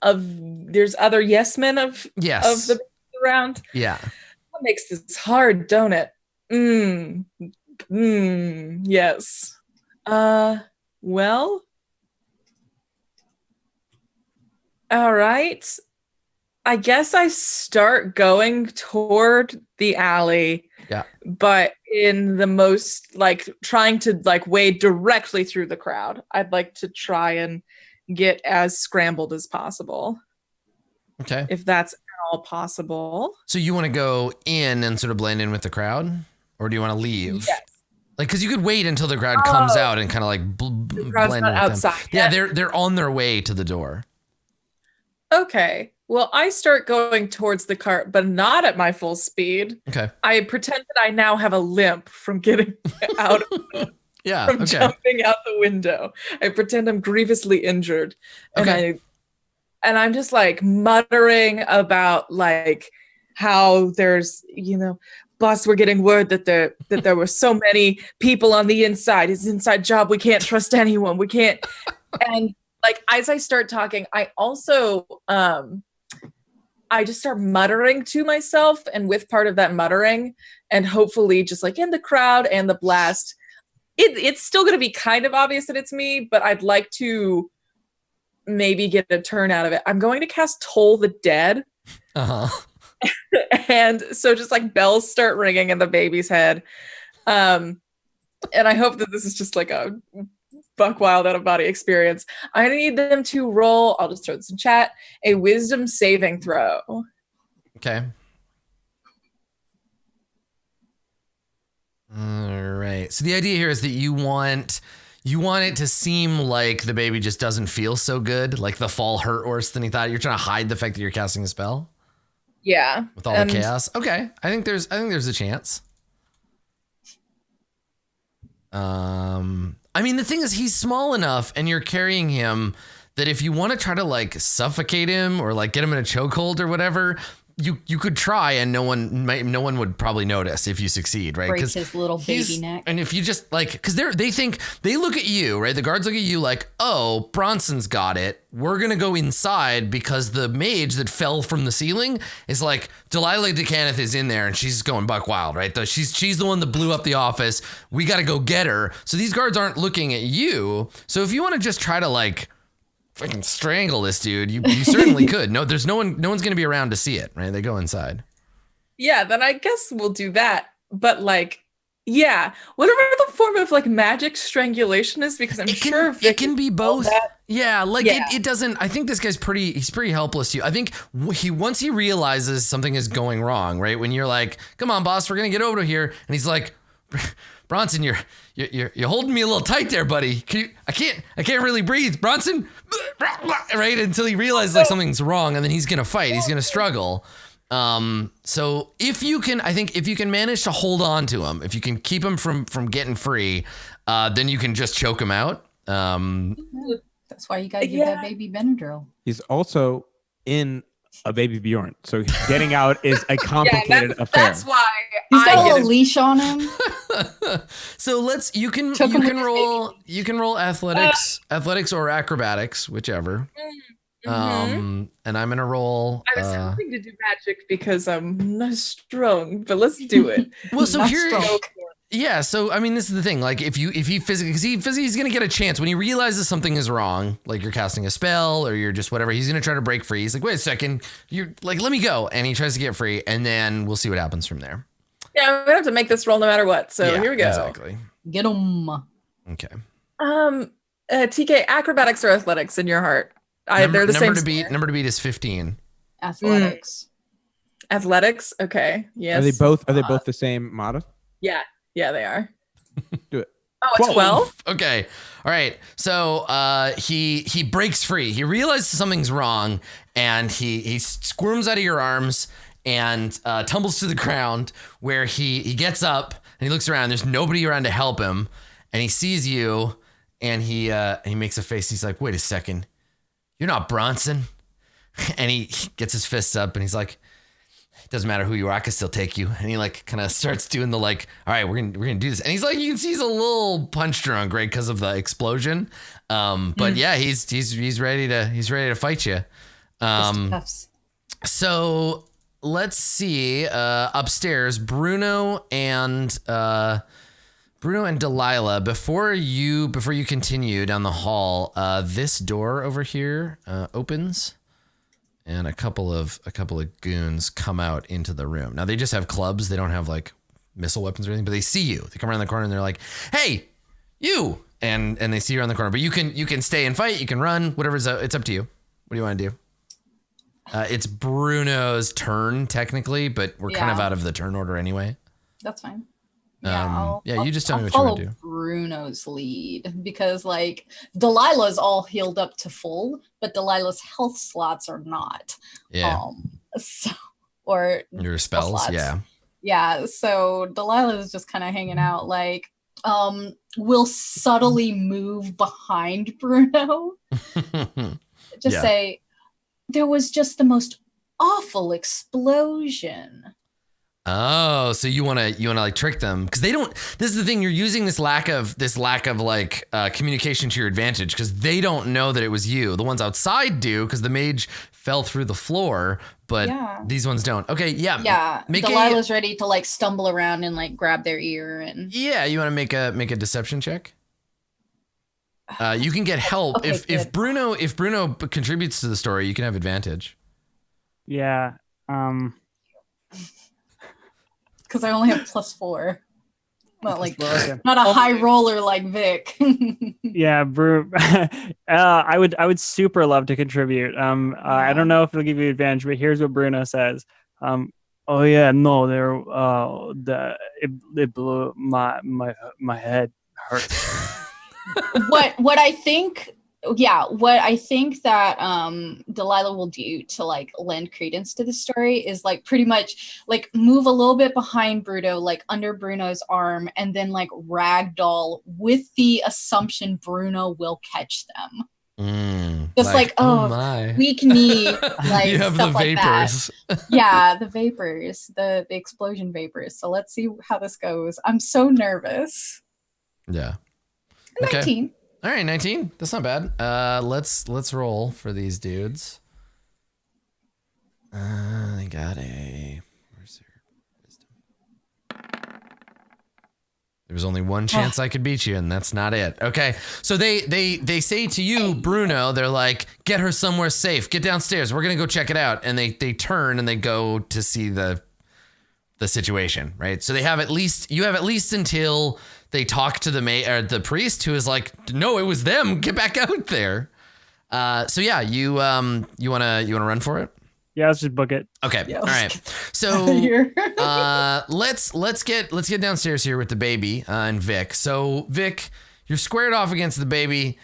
there's other yes men of the around. Yeah. That makes this hard, don't it? Yes. Well. All right. I guess I start going toward the alley. Yeah. But in the most like trying to like wade directly through the crowd. I'd like to try and get as scrambled as possible. Okay. If that's at all possible. So you want to go in and sort of blend in with the crowd, or do you want to leave? Yes. Like, because you could wait until the crowd comes out and kind of like blend in with outside them. Yeah, they're on their way to the door. Okay. Well, I start going towards the cart, but not at my full speed. Okay. I pretend that I now have a limp from getting out of from jumping out the window. I pretend I'm grievously injured. And I'm just like muttering about like how there's, boss, we're getting word that there were so many people on the inside. It's an inside job. We can't trust anyone. We can't. And like, as I start talking, I also, I just start muttering to myself, and with part of that muttering and hopefully just like in the crowd and the blast, it's still going to be kind of obvious that it's me, but I'd like to maybe get a turn out of it. I'm going to cast Toll the Dead. Uh-huh. And so just like bells start ringing in the baby's head. And I hope that this is just like a buck wild out of body experience. I need them to roll, I'll just throw this in chat, a wisdom saving throw. Okay. All right. So the idea here is that you want it to seem like the baby just doesn't feel so good, like the fall hurt worse than he thought. You're trying to hide the fact that you're casting a spell. Yeah. With all the chaos. Okay. I think there's a chance. I mean, the thing is, he's small enough and you're carrying him that if you want to try to like suffocate him or like get him in a chokehold or whatever, you could try and no one would probably notice if you succeed, right? Break his little baby neck. And if you just like, because they look at you, right? The guards look at you like, oh, Bronson's got it. We're gonna go inside because the mage that fell from the ceiling is like, Delilah DeCaneth is in there and she's going buck wild, right? She's the one that blew up the office. We got to go get her. So these guards aren't looking at you. So if you want to just try to like fucking strangle this dude, you certainly could. No one's gonna be around to see it, right? They go inside. Yeah, then I guess we'll do that. But like, yeah, whatever the form of like magic strangulation is, because I'm sure it can be both. Yeah, like Yeah. It doesn't. I think this guy's he's pretty helpless to you. I think once he realizes something is going wrong, right? When you're like, come on, boss, we're gonna get over here, and he's like, Bronson, you're holding me a little tight there, buddy. I can't really breathe, Bronson. Right, until he realizes like something's wrong, and then he's gonna fight. He's gonna struggle. So if you can manage to hold on to him, if you can keep him from getting free, then you can just choke him out. That's why you gotta give that baby Benadryl. He's also in a baby Bjorn, so getting out is a complicated affair. That's why he's got a little leash on him. So you can roll athletics or acrobatics, whichever. And I'm gonna roll. I was hoping to do magic because I'm not strong, but let's do it. Well, so yeah. So I mean, this is the thing. Like, if he physically, because he's gonna get a chance when he realizes something is wrong. Like you're casting a spell or you're just whatever. He's gonna try to break free. He's like, wait a second, you're like, let me go, and he tries to get free, and then we'll see what happens from there. Yeah, I'm gonna have to make this roll no matter what. So here we go. Exactly. Get him. Okay. TK, acrobatics or athletics in your heart? They're the same. Number to beat is 15. Athletics. Athletics. Okay. Yes. Are they both the same mod? Yeah, they are. Do it. Oh, it's 12? Okay. All right. So he breaks free. He realizes something's wrong, and he squirms out of your arms and tumbles to the ground, where he gets up and he looks around. There's nobody around to help him, and he sees you, and he makes a face. He's like, wait a second. You're not Bronson. And he gets his fists up and he's like, it doesn't matter who you are, I can still take you. And he like kind of starts doing the like, all right, we're gonna do this. And he's like, you can see he's a little punch drunk, right, because of the explosion. But yeah, he's ready to fight you. So let's see. Upstairs, Bruno and Delilah, before you continue down the hall, this door over here opens, and a couple of goons come out into the room. Now they just have clubs; they don't have like missile weapons or anything. But they see you. They come around the corner and they're like, "Hey, you!" And they see you around the corner. But you can stay and fight. You can run. Whatever's it's up to you. What do you want to do? It's Bruno's turn technically, but we're kind of out of the turn order anyway. That's fine. You just tell me what you want to do. Bruno's lead, because like Delilah's all healed up to full, but Delilah's health slots are not. Yeah. Or your spells, yeah. Yeah. So Delilah is just kind of hanging out, like, will subtly move behind Bruno. Say, there was just the most awful explosion. Oh, so you want to like trick them, because they don't. This is the thing. You're using this lack of like communication to your advantage, because they don't know that it was you. The ones outside do, because the mage fell through the floor, but these ones don't. Okay, yeah. Yeah. Delilah's ready to like stumble around and like grab their ear and. Yeah, you want to make a deception check. You can get help. Okay, if Bruno contributes to the story, you can have advantage. Yeah. Because I only have +4. Not like not a high roller like Vic. Yeah, I would super love to contribute. I don't know if it'll give you advantage, but here's what Bruno says. Oh yeah, no, it blew my head hurts. What I think that Delilah will do to like lend credence to the story is like pretty much like move a little bit behind Bruno, like under Bruno's arm, and then like ragdoll with the assumption Bruno will catch them. Just like my. weak knee, like you have the stuff like vapors. that. Yeah, the vapors, the explosion vapors. So let's see how this goes. I'm so nervous. Yeah. 19. All right, 19. That's not bad. Let's roll for these dudes. I got a. Where's their wisdom? There was only one chance I could beat you, and that's not it. Okay, so they say to you, Bruno, they're like, get her somewhere safe. Get downstairs. We're gonna go check it out. And they turn and they go to see the situation, right? So you have at least until they talk to the priest, who is like, no, it was them. Get back out there. So yeah, you wanna run for it? Yeah, let's just book it. Okay. Yeah, all right. So let's get downstairs here with the baby and Vic. So Vic, you're squared off against the baby.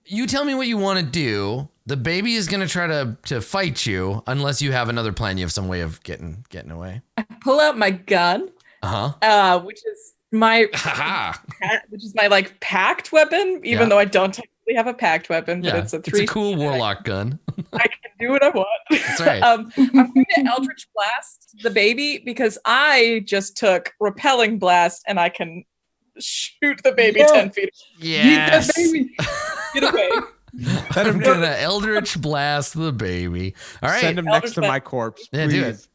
You tell me what you want to do. The baby is gonna try to fight you unless you have another plan. You have some way of getting away. I pull out my gun, which is my like packed weapon, even though I don't technically have a packed weapon, but it's a cool warlock gun. I can do what I want. That's right. I'm going to Eldritch Blast the baby because I just took Repelling Blast and I can shoot the baby 10 feet. Yes. Yeet the baby. Get away. I'm gonna Eldritch Blast the baby. All right. Send him next to my corpse. Yeah, do it.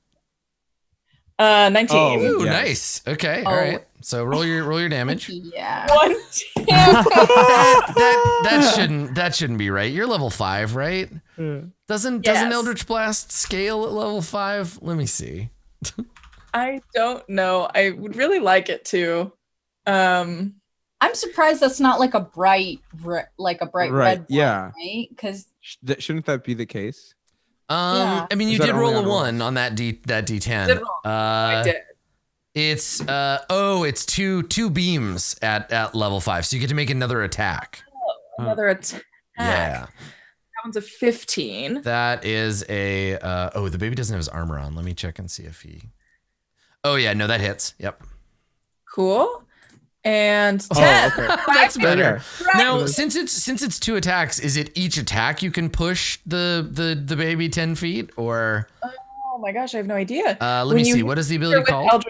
19. Oh, ooh, yes. Nice. Okay. All right. So roll your damage. Yeah. 1 that shouldn't be right. You're level 5, right? Doesn't Eldritch Blast scale at level 5? Let me see. I don't know. I would really like it to. I'm surprised that's not like a bright red one, yeah. right? Because shouldn't that be the case? Yeah. I mean, you did roll a 1 on that D10. I did. It's it's two beams at level 5, so you get to make another attack. Another attack. Yeah. That one's a 15. That is a the baby doesn't have his armor on. Let me check and see if he. Oh yeah, no, that hits. Yep. Cool. And 10. Okay. That's better. Right. Now, since it's 2 attacks, is it each attack you can push the baby 10 feet, or? Oh my gosh, I have no idea. Let me see. What is the ability called?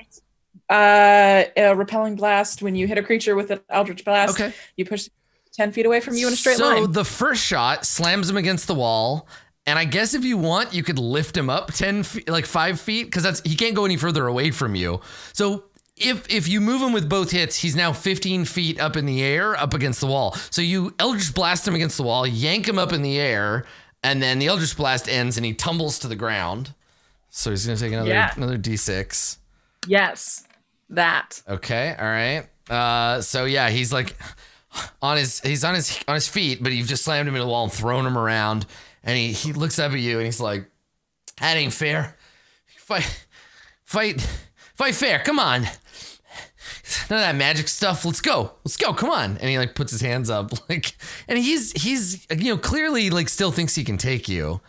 Repelling Blast. When you hit a creature with an Eldritch Blast, you push 10 feet away from you in a straight line. So the first shot slams him against the wall. And I guess if you want, you could lift him up 10 feet, like 5 feet, because he can't go any further away from you. So if you move him with both hits, he's now 15 feet up in the air, up against the wall. So you Eldritch Blast him against the wall, yank him up in the air, and then the Eldritch Blast ends and he tumbles to the ground. So he's gonna take another D6. Yes, that. Okay, all right. So yeah, he's like on his feet, but you've just slammed him into the wall and thrown him around. And he looks up at you and he's like, "That ain't fair. Fight fair. Come on. None of that magic stuff. Let's go. Come on." And he like puts his hands up, like, and he's clearly like still thinks he can take you.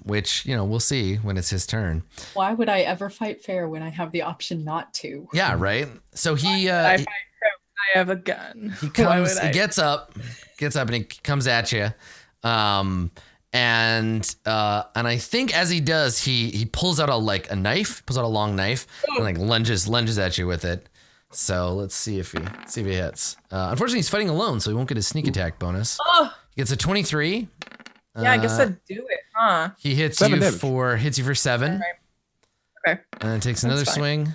Which we'll see when it's his turn. Why would I ever fight fair when I have the option not to? Yeah, right. So I have a gun. He gets up and he comes at you. And I think as he does, he pulls out a long knife, and like lunges at you with it. So let's see if he hits. Unfortunately, he's fighting alone, so he won't get his sneak attack bonus. He gets a 23. Yeah, I guess I'd do it, huh? He hits you for 7. Right. Okay. And then takes another swing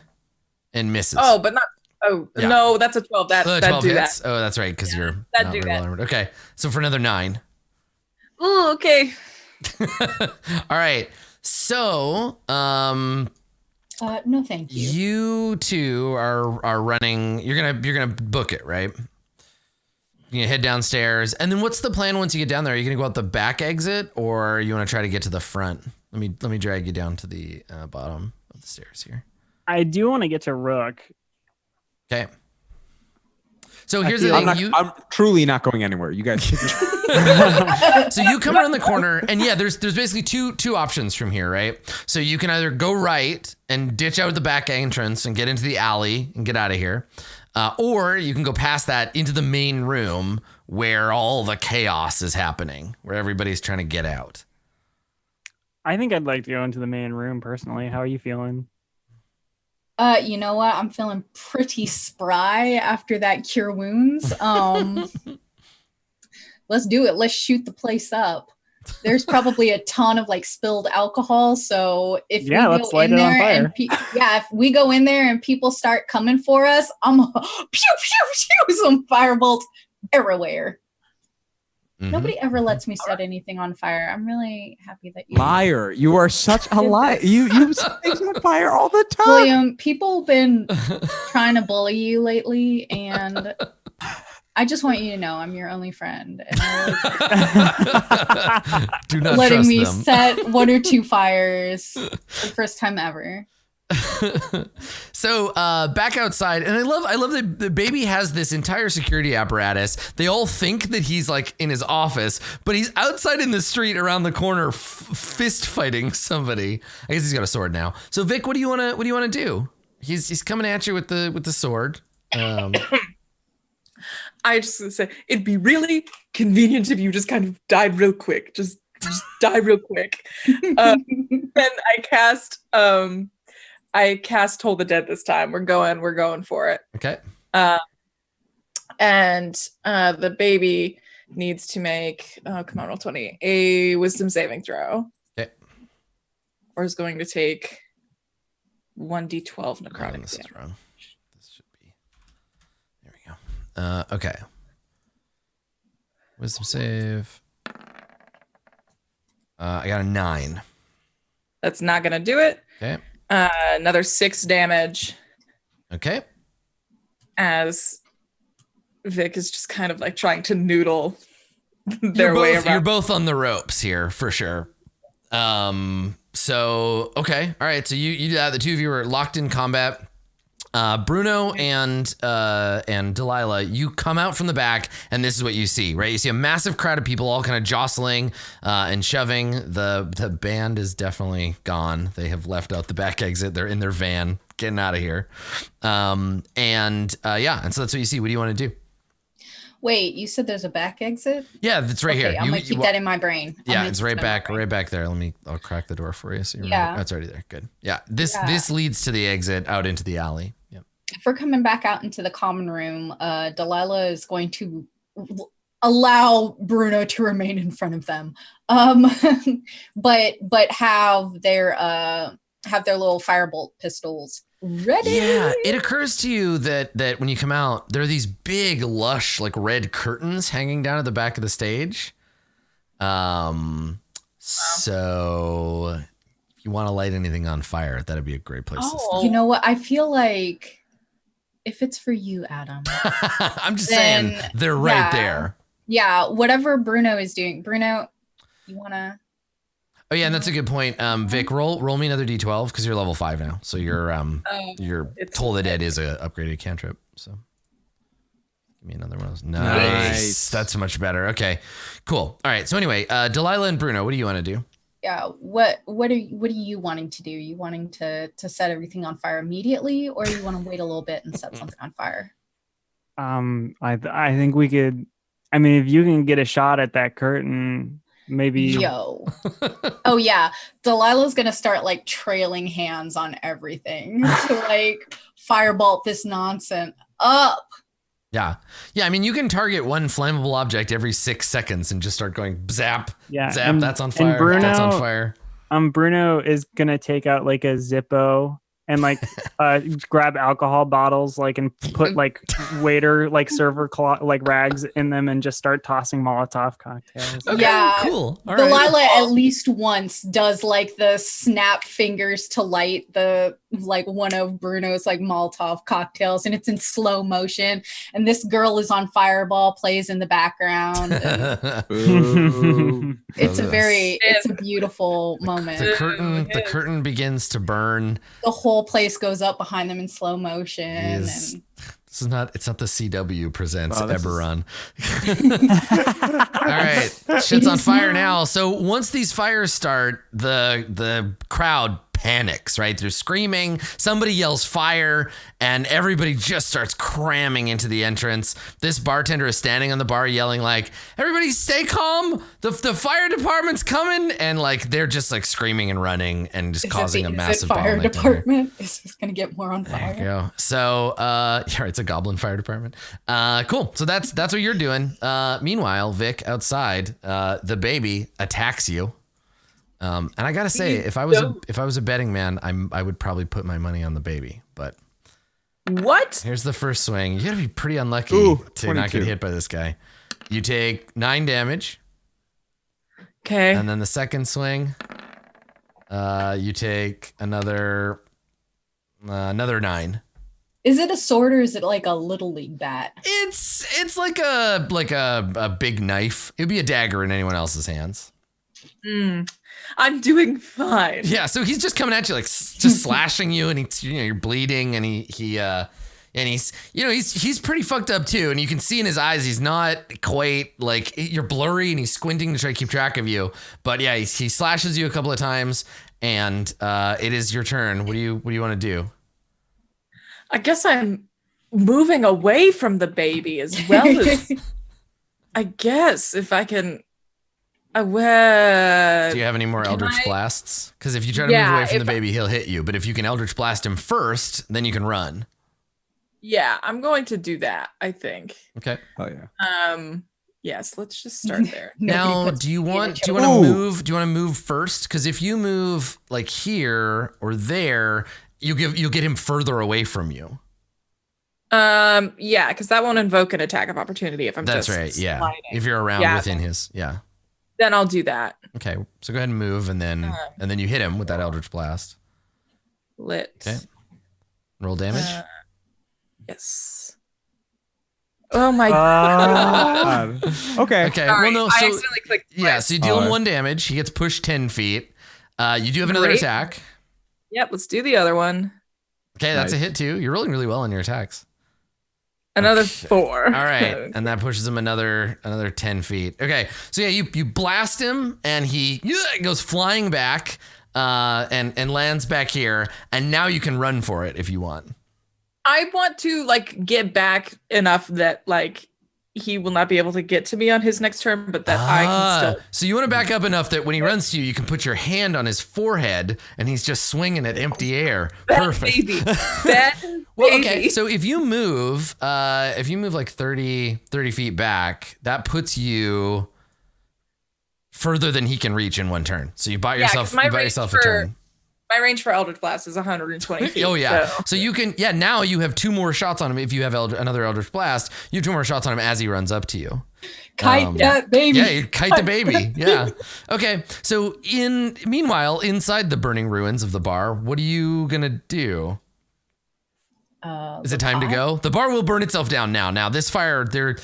and misses. Oh, but not. Oh yeah. No, that's a 12. That 12 do hits. that. Oh, that's right, because you're that not do very that. well armored. Okay, so for another 9. Oh, okay. All right. So, no, thank you. You two are running. You're gonna book it, right? You're gonna head downstairs, and then what's the plan once you get down there? Are you gonna go out the back exit, or you want to try to get to the front? Let me drag you down to the bottom of the stairs here. I do want to get to Rook. Okay. So here's the thing. I'm truly not going anywhere. You guys. So you come around the corner, and yeah, there's basically two options from here, right? So you can either go right and ditch out the back entrance and get into the alley and get out of here, or you can go past that into the main room where all the chaos is happening, where everybody's trying to get out? I think I'd like to go into the main room personally. How are you feeling? You know what? I'm feeling pretty spry after that cure wounds. Let's do it. Let's shoot the place up. There's probably a ton of like spilled alcohol. So if we let's go light in it on there fire. and if we go in there and people start coming for us, I'm pew pew pew some firebolt everywhere. Mhm. Nobody ever lets me set anything on fire. I'm really happy that you Liar. You are such a liar. You set things on fire all the time. William, people have been trying to bully you lately, and I just want you to know I'm your only friend. And Do not letting trust me them. set 1 or 2 fires for the first time ever. So back outside, and I love that the baby has this entire security apparatus. They all think that he's like in his office, but he's outside in the street around the corner fist fighting somebody. I guess he's got a sword now. So Vic, what do you want to do? He's coming at you with the sword. I just want to say it'd be really convenient if you just kind of died real quick. Just die real quick. Then I cast Toll the Dead this time. We're going for it. Okay. And the baby needs to make, come on, roll 20, a wisdom saving throw. Okay. Or is going to take 1d12 necrotic This is damage. wrong. This should be. There we go. Okay. Wisdom save. I got a 9. That's not going to do it. Okay. Another 6 damage Okay. as Vic is just kind of like trying to noodle their way around. You're both on the ropes here for sure. So okay, all right. So you do that. The two of you are locked in combat. Bruno and Delilah, you come out from the back, and this is what you see, right? You see a massive crowd of people all kind of jostling and shoving. The band is definitely gone. They have left out the back exit. They're in their van, getting out of here. And so that's what you see. What do you want to do? Wait, you said there's a back exit? Yeah, that's right here. I'm gonna keep that in my brain. Yeah, it's right back there. I'll crack the door for you. So you remember. Yeah. That's already there. Good. Yeah, this leads to the exit out into the alley. Yep. If we're coming back out into the common room, Delilah is going to allow Bruno to remain in front of them, but have their little firebolt pistols ready. Yeah, it occurs to you that when you come out, there are these big, lush, like red curtains hanging down at the back of the stage. So if you want to light anything on fire, that'd be a great place to start. You know what? I feel like if it's for you, Adam. I'm just saying they're right there. Yeah, whatever Bruno is doing. Bruno, you wanna? Oh yeah, and that's a good point. Vic, roll me another d12 because you're level 5 now. So your Toll the Dead is a upgraded cantrip. So give me another one of those. Nice. That's much better. Okay, cool. All right. So anyway, Delilah and Bruno, what do you want to do? Yeah. What are you wanting to do? Are you wanting to set everything on fire immediately, or you want to wait a little bit and set something on fire? I think we could. I mean, if you can get a shot at that curtain. Maybe. Oh yeah, Delilah's gonna start like trailing hands on everything to like firebolt this nonsense up. Yeah. I mean, you can target one flammable object every 6 seconds and just start going zap. Yeah, zap. That's on fire. Bruno, that's on fire. Bruno is gonna take out like a Zippo and like grab alcohol bottles like and put like waiter like server like rags in them and just start tossing Molotov cocktails. Okay, yeah, cool. All Delilah right. at least once does like the snap fingers to light the like one of Bruno's like Molotov cocktails, and it's in slow motion, and this girl is on Fireball plays in the background. It's a beautiful moment. The curtain begins to burn. The whole place goes up behind them in slow motion. And it's not the CW presents Eberron. All right, shit's on fire now. So once these fires start, the crowd panics, right? They're screaming, somebody yells fire, and everybody just starts cramming into the entrance. This bartender is standing on the bar yelling like, everybody stay calm, the fire department's coming, and like they're just like screaming and running and just causing a massive fire bottleneck department. Is this gonna get more on fire? There you go. So yeah, it's a goblin fire department. Cool. So that's what you're doing. Meanwhile, Vic outside, the baby attacks you. And I gotta say, if I was a betting man, I would probably put my money on the baby. But what? Here's the first swing. You gotta be pretty unlucky to not get hit by this guy. You take 9 damage. Okay. And then the second swing, you take another 9. Is it a sword or is it like a little league bat? It's like a big knife. It'd be a dagger in anyone else's hands. I'm doing fine. Yeah, so he's just coming at you like just slashing you, and you're bleeding, and he's pretty fucked up too, and you can see in his eyes he's not quite like, you're blurry and he's squinting to try to keep track of you. But yeah, he slashes you a couple of times, and it is your turn. What do you want to do? I guess I'm moving away from the baby as well as I guess if I can. Do you have any more Eldritch Blasts? Because if you try to move away from the baby, he'll hit you. But if you can Eldritch Blast him first, then you can run. Yeah, I'm going to do that, I think. Okay. Oh yeah. Yes, let's just start there. Now, do you want to move? Do you want to move first? Because if you move like here or there, you'll get him further away from you. Yeah, because that won't invoke an attack of opportunity if I'm That's just right. Yeah. sliding. If you're around within his, yeah. Then I'll do that. Okay, so go ahead and move, and then you hit him with that Eldritch Blast. Lit. Okay. Roll damage. Yes. Oh my god. Okay. Okay. Sorry, well, no. I So accidentally clicked. yeah. So you deal him 1 damage. He gets pushed 10 feet. You do have another Great. attack. Yep. Let's do the other one. Okay, that's a hit too. You're rolling really well on your attacks. Another 4. All right, and that pushes him another 10 feet. Okay, so yeah, you blast him, and he goes flying back, and lands back here, and now you can run for it if you want. I want to like get back enough that like he will not be able to get to me on his next turn, but that I can still. So you want to back up enough that when he runs to you, you can put your hand on his forehead, and he's just swinging at empty air. Perfect. Baby. That Well, baby. okay. So if you move like 30 feet back, that puts you further than he can reach in 1 turn. So you buy yourself a turn. My range for Eldritch Blast is 120 feet. Oh yeah. So you can now you have 2 more shots on him. If you have another Eldritch Blast, you have 2 more shots on him as he runs up to you. Kite that baby. Yeah, you kite the baby. Yeah. Okay. So meanwhile, inside the burning ruins of the bar, what are you gonna do? Is it time to go? The bar will burn itself down now. Now this fire, they're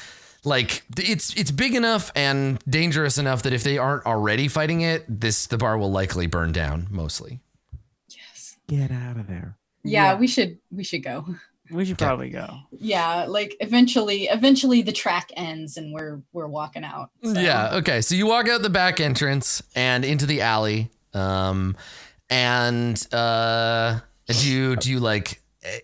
like, it's big enough and dangerous enough that if they aren't already fighting it, the bar will likely burn down mostly. Yes. Get out of there. Yeah, we should go. We should probably go. Yeah, like eventually the track ends and we're walking out. So. Yeah. Okay. So you walk out the back entrance and into the alley. Do you like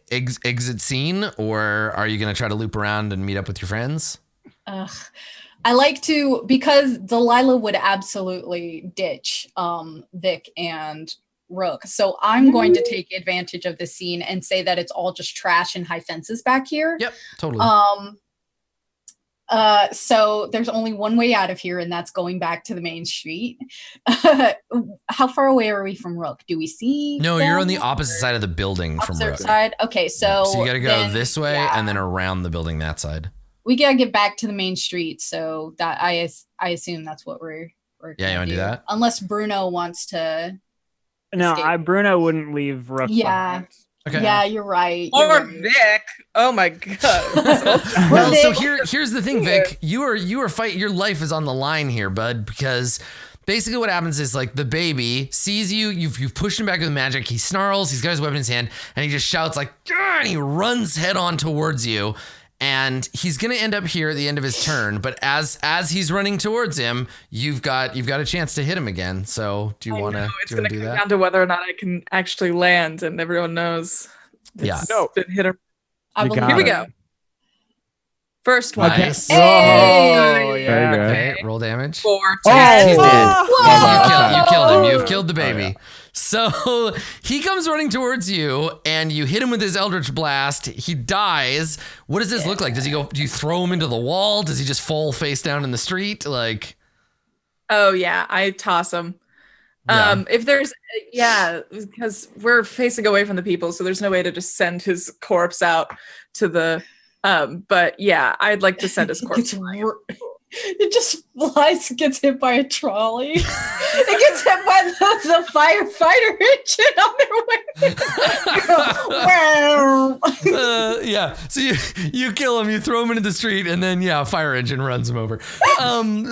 exit scene, or are you gonna try to loop around and meet up with your friends? I like to, because Delilah would absolutely ditch Vic and Rook. So I'm going to take advantage of the scene and say that it's all just trash and high fences back here. Yep, totally. So there's only one way out of here, and that's going back to the main street. How far away are we from Rook? Do we see? No, you're on the opposite side of the building from Rook. Side? Okay, so you gotta go this way and then around the building that side. We gotta get back to the main street, so that I assume that's what we're yeah, you want to do that? Unless Bruno wants to. No, Bruno wouldn't leave Rook behind. Okay. Yeah, you're right. Or Vic. Oh my god. Well, so here's the thing, Vic. You are fighting. Your life is on the line here, bud. Because basically, what happens is like the baby sees you. You've pushed him back with magic. He snarls. He's got his weapon in his hand, and he just shouts like, "Gah!" And he runs head on towards you. And he's gonna end up here at the end of his turn. But as he's running towards him, you've got a chance to hit him again. So do you want to? It's gonna come down to whether or not I can actually land, and everyone knows. Yeah. No. Hit him. Here we go. First one. Nice. Oh, yeah. Okay, roll damage. 4. He's dead. Whoa. You killed him. You've killed the baby. Oh, yeah. So he comes running towards you, and you hit him with his Eldritch Blast. He dies. What does this look like? Does he go? Do you throw him into the wall? Does he just fall face down in the street? Like, oh yeah, I toss him. If there's, because we're facing away from the people, so there's no way to just send his corpse out to the. But yeah, I'd like to send his corpse. It just flies, gets hit by a trolley. It gets hit by the firefighter engine on their way. Yeah. So you kill him, you throw him into the street, and then fire engine runs him over.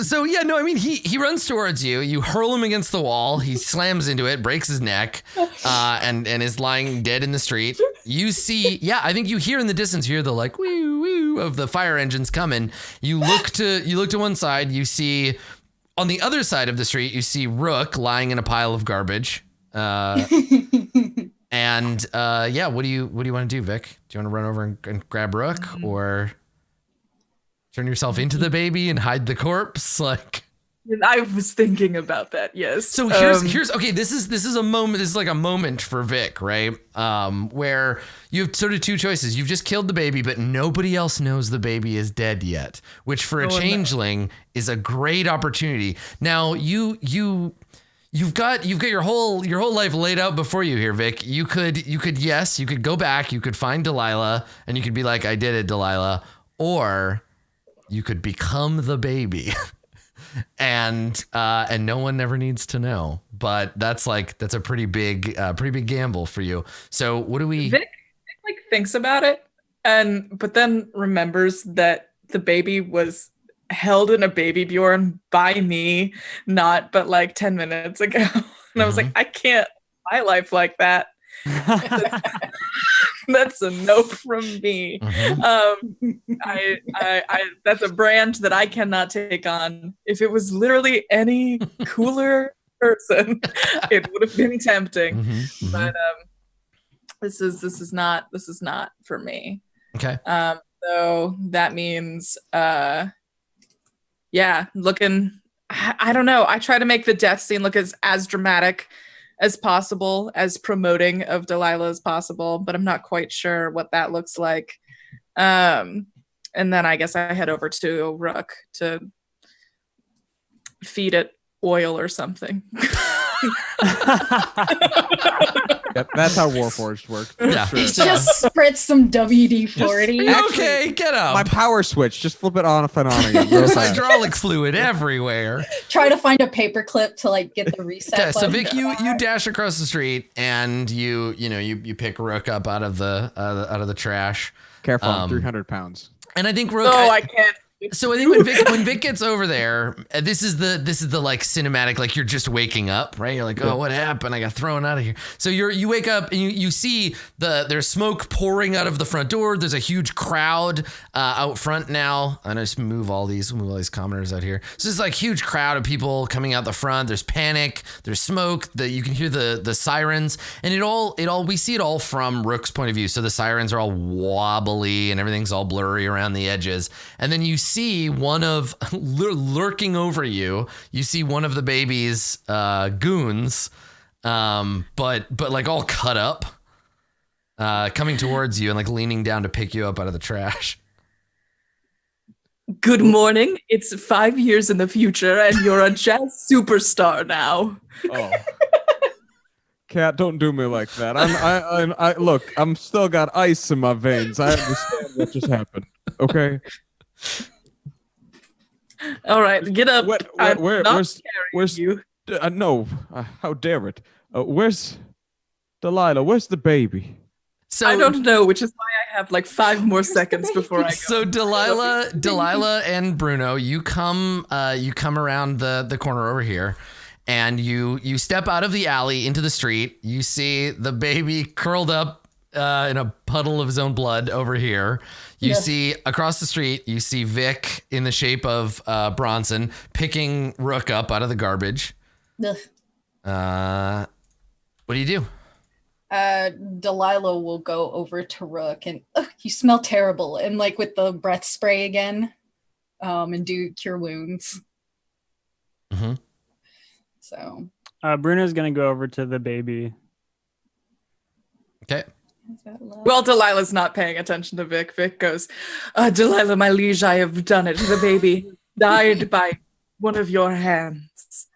So yeah, no, I mean he runs towards you. You hurl him against the wall. He slams into it, breaks his neck, and is lying dead in the street. You see, I think you hear in the distance, you hear the like woo woo of the fire engines coming. You look to one side, you see on the other side of the street, you see Rook lying in a pile of garbage. And what do you want to do, Vic? Do you want to run over and grab Rook, or turn yourself into the baby and hide the corpse? Like, I was thinking about that. Yes. So here's okay. This is a moment. This is like a moment for Vic, right? Where you have sort of two choices. You've just killed the baby, but nobody else knows the baby is dead yet, which for a changeling is a great opportunity. Now you've got your whole life laid out before you here, Vic. You could go back. You could find Delilah, and you could be like, "I did it, Delilah," or you could become the baby. And no one ever needs to know, but that's a pretty big gamble for you. So what do we? Vic thinks about it, but then remembers that the baby was held in a baby Bjorn by me, but like 10 minutes ago, and I was like, I can't my life like that. That's a no from me. I that's a brand that I cannot take on. If it was literally any cooler person, it would have been tempting. But this is not for me. Okay. So that means looking, I don't know. I try to make the death scene look as dramatic as possible, as promoting of Delilah as possible, but I'm not quite sure what that looks like. And then I guess I head over to Rook to feed it oil or something. Yep, that's how Warforged works. Yeah. Sure. Just spritz some WD-40. Okay, get up. My power switch, just flip it on and on again. There's hydraulic fluid everywhere. Try to find a paper clip to get the reset. Okay, so button. Vic, you dash across the street and you pick Rook up out of the trash. Careful, I'm 300 pounds. And I think Rook. I can't. So I think when Vic gets over there, this is the like cinematic, like you're just waking up, right? You're like, oh, what happened? I got thrown out of here. So you wake up and you see there's smoke pouring out of the front door. There's a huge crowd out front now. And I just move all these commoners out here. So there's like huge crowd of people coming out the front. There's panic. There's smoke. You can hear the sirens, and we see it all from Rook's point of view. So the sirens are all wobbly and everything's all blurry around the edges, and then you see one of lurking over you. You see one of the baby's goons, but like all cut up, coming towards you and like leaning down to pick you up out of the trash. Good morning. It's 5 years in the future, and you're a jazz superstar now. Oh. Cat, don't do me like that. I look, I'm still got ice in my veins. I understand what just happened. Okay. All right, get up. Where's you? No, how dare it? Where's Delilah? Where's the baby? So I don't know, which is why I have like 5 more seconds before I go. So Delilah and Bruno, you come around the corner over here, and you step out of the alley into the street. You see the baby curled up in a puddle of his own blood over here. You see across the street, you see Vic in the shape of Bronson picking Rook up out of the garbage. Ugh. What do you do? Delilah will go over to Rook and you smell terrible, and like with the breath spray again, and do cure wounds. Mm-hmm. So Bruno's gonna go over to the baby. Okay. Well, Delilah's not paying attention to Vic. Vic goes, Delilah, my liege, I have done it. The baby died by one of your hands.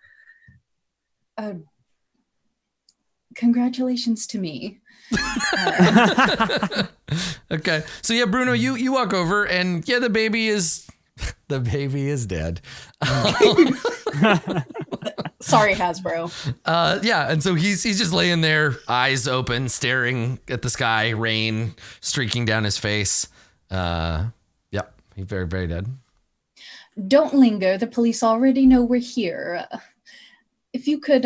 Congratulations to me. Okay. So yeah, Bruno, you walk over and yeah, the baby is dead. Sorry, Hasbro. Yeah, and so he's just laying there, eyes open, staring at the sky, rain streaking down his face. Yep, he's very, very dead. Don't linger. The police already know we're here. If you could,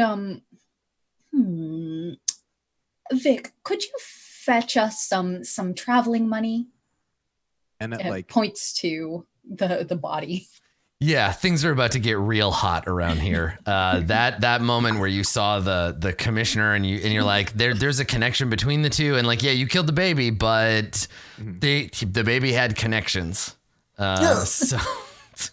Vic, could you fetch us some traveling money? And it points to the body. Yeah, things are about to get real hot around here. That moment where you saw the commissioner and you're like, there's a connection between the two, and like, yeah, you killed the baby, but the baby had connections. So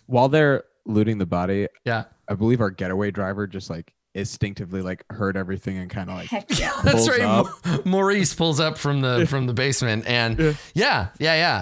while they're looting the body, yeah, I believe our getaway driver just like instinctively like heard everything and kind of like heck yeah. That's right. Maurice pulls up from the basement and yeah.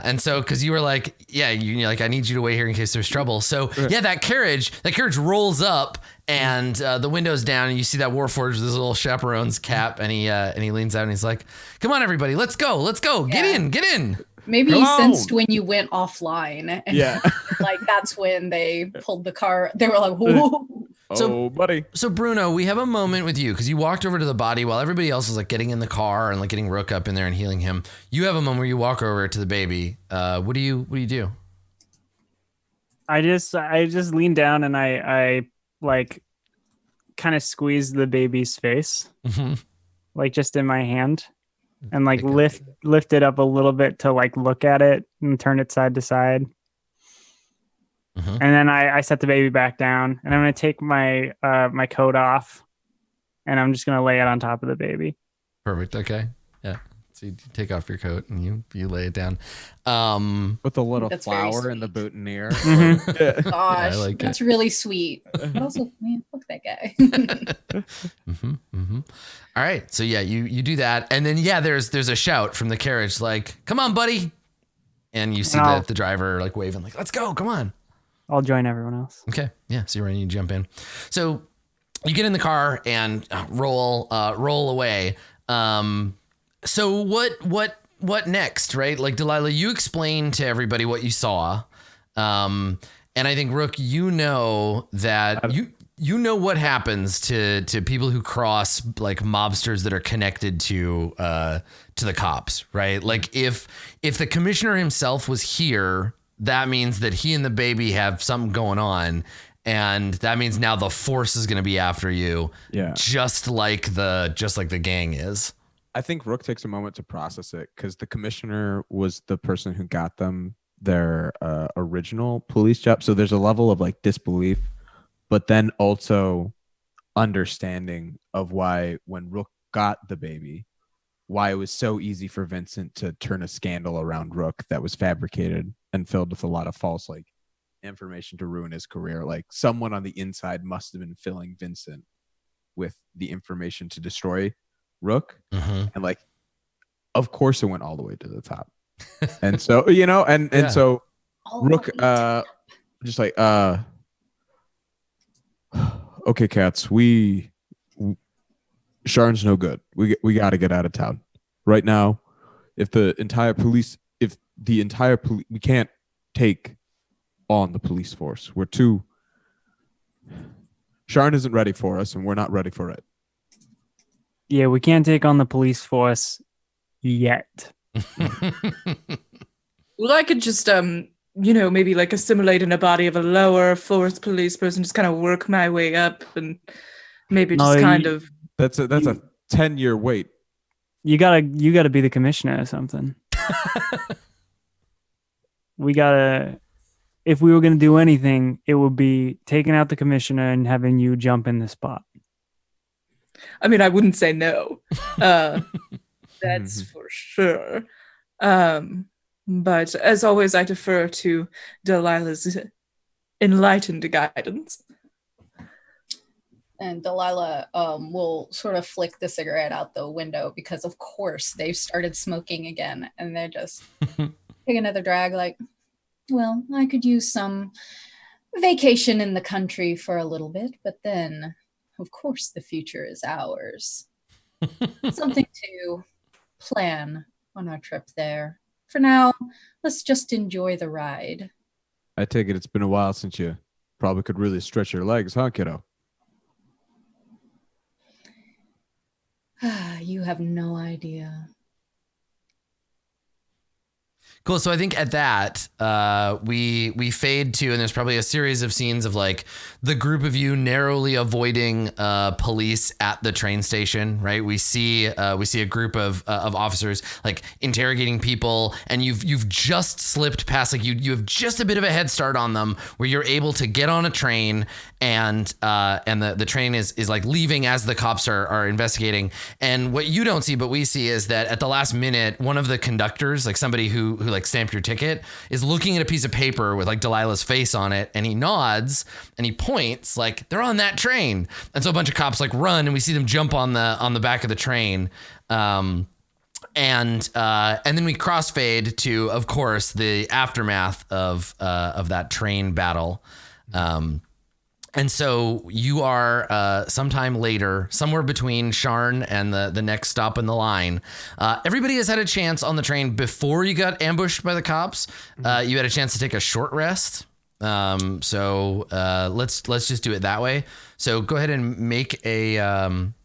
And so because you were like, yeah, you're like, I need you to wait here in case there's trouble. So yeah, that carriage rolls up and the window's down and you see that Warforged with his little chaperone's cap and he leans out and he's like, come on everybody, let's go. Get in. Maybe he sensed when you went offline and like that's when they pulled the car. They were like, whoa. So, buddy. So, Bruno, we have a moment with you because you walked over to the body while everybody else was like getting in the car and like getting Rook up in there and healing him. You have a moment where you walk over to the baby. What do you do? I just lean down and I like kind of squeeze the baby's face, like just in my hand, and like lift it up a little bit to like look at it and turn it side to side. And then I set the baby back down, and I'm going to take my my coat off, and I'm just going to lay it on top of the baby. Perfect. Okay. Yeah. So you take off your coat and you lay it down. With a little flower in the boutonniere. Gosh, that's really sweet. But also, man, fuck that guy. All right. So yeah, you do that, and then yeah, there's a shout from the carriage like, "Come on, buddy!" And you see the driver like waving like, "Let's go! Come on!" I'll join everyone else. Okay. Yeah. So you're ready to jump in. So you get in the car and roll away. So what next, right? Like Delilah, you explained to everybody what you saw. And I think Rook, you know that you know what happens to people who cross like mobsters that are connected to the cops, right? Like if the commissioner himself was here, that means that he and the baby have something going on, and that means now the force is going to be after you. Yeah. Just like the gang is. I think Rook takes a moment to process it because the commissioner was the person who got them their original police job. So there's a level of like disbelief, but then also understanding of why when Rook got the baby, why it was so easy for Vincent to turn a scandal around Rook that was fabricated and filled with a lot of false like information to ruin his career. Like someone on the inside must have been filling Vincent with the information to destroy Rook. And like, of course it went all the way to the top. And so, you know, and so Rook just like, okay, cats, Sharn's no good. We got to get out of town right now. If the entire police, we can't take on the police force. Sharn isn't ready for us, and we're not ready for it. Yeah, we can't take on the police force yet. Well, I could just, maybe like assimilate in a body of a lower force police person, just kind of work my way up and maybe just kind of. That's a 10-year wait. You gotta be the commissioner or something. If we were gonna do anything, it would be taking out the commissioner and having you jump in the spot. I mean, I wouldn't say no. That's for sure. But as always, I defer to Delilah's enlightened guidance. And Delilah will sort of flick the cigarette out the window because, of course, they've started smoking again. And they're just take another drag like, well, I could use some vacation in the country for a little bit. But then, of course, the future is ours. Something to plan on our trip there. For now, let's just enjoy the ride. I take it it's been a while since you probably could really stretch your legs, huh, kiddo? You have no idea. Cool. So I think at that, we fade to, and there's probably a series of scenes of like the group of you narrowly avoiding police at the train station. Right. We see a group of officers like interrogating people, and you've just slipped past, like you have just a bit of a head start on them, where you're able to get on a train, and the train is like leaving as the cops are investigating. And what you don't see, but we see, is that at the last minute, one of the conductors, like somebody who like stamped your ticket, is looking at a piece of paper with like Delilah's face on it, and he nods and he points like they're on that train. And so a bunch of cops like run, and we see them jump on the back of the train. And then we crossfade to, of course, the aftermath of that train battle. And so you are sometime later, somewhere between Sharn and the next stop in the line. Everybody has had a chance on the train before you got ambushed by the cops. You had a chance to take a short rest. So let's just do it that way. So go ahead and make a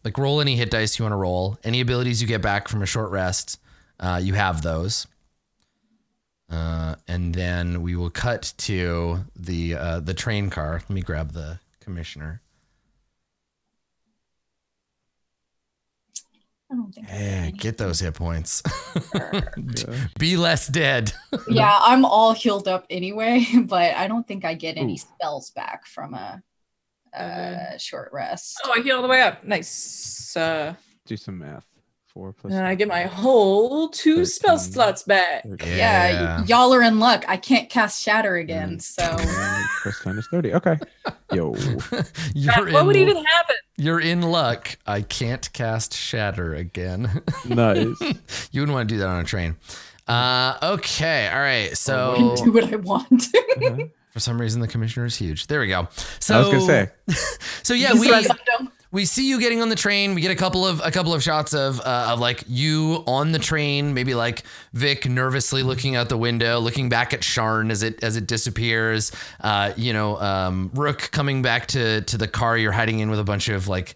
like roll any hit dice you want to roll. Any abilities you get back from a short rest, you have those. And then we will cut to the train car. Let me grab the commissioner. I don't think. Yeah, get those hit points. Be less dead. Yeah, I'm all healed up anyway, but I don't think I get any spells back from a short rest. Oh, I heal all the way up. Nice. Do some math. 4 plus. And I get my whole 2 spell slots back. Yeah, y'all are in luck. I can't cast Shatter again, so. Plus 10 is 30. Okay. Yo. What would even happen? You're in luck. I can't cast Shatter again. Nice. You wouldn't want to do that on a train. Okay. All right. So I can do what I want. For some reason, the commissioner is huge. There we go. So I was gonna say. So yeah, we see you getting on the train. We get a couple of shots of like you on the train, maybe like Vic nervously looking out the window, looking back at Sharn as it disappears. Rook coming back to the car you're hiding in with a bunch of like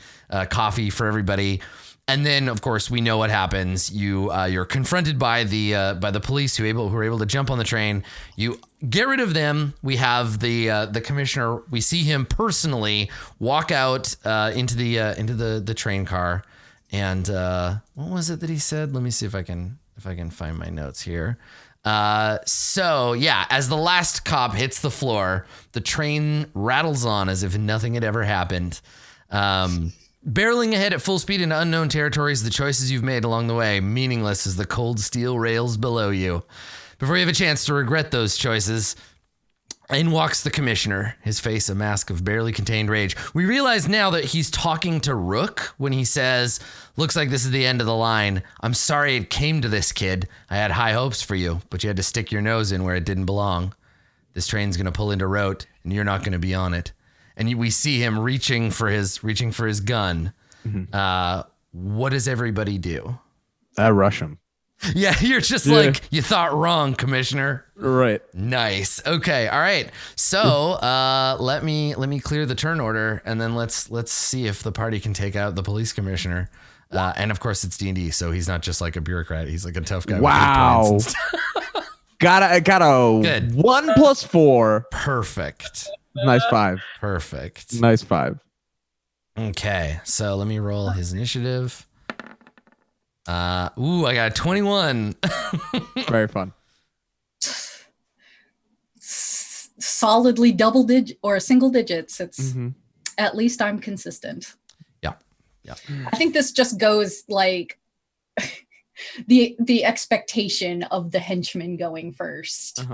coffee for everybody. And then, of course, we know what happens. You're confronted by the police who are able to jump on the train. You get rid of them. We have the commissioner. We see him personally walk out into the train car. And what was it that he said? Let me see if I can find my notes here. So yeah, as the last cop hits the floor, the train rattles on as if nothing had ever happened. Barreling ahead at full speed into unknown territories, the choices you've made along the way, meaningless as the cold steel rails below you. Before you have a chance to regret those choices, in walks the commissioner, his face a mask of barely contained rage. We realize now that he's talking to Rook when he says, "Looks like this is the end of the line. I'm sorry it came to this, kid. I had high hopes for you, but you had to stick your nose in where it didn't belong. This train's going to pull into Rote, and you're not going to be on it." And we see him reaching for his gun. Mm-hmm. What does everybody do? I rush him. Yeah, you're just like, you thought wrong, Commissioner. Right. Nice. Okay. All right. So let me clear the turn order, and then let's see if the party can take out the police commissioner. And of course, it's D&D, so he's not just like a bureaucrat. He's like a tough guy. Wow. With got a Good. 1 + 4. Perfect. Nice 5. Perfect. Nice 5. Okay, so let me roll his initiative. I got a 21. Very fun. Solidly double digit or single digits. It's at least I'm consistent. Yeah. I think this just goes like the expectation of the henchman going first.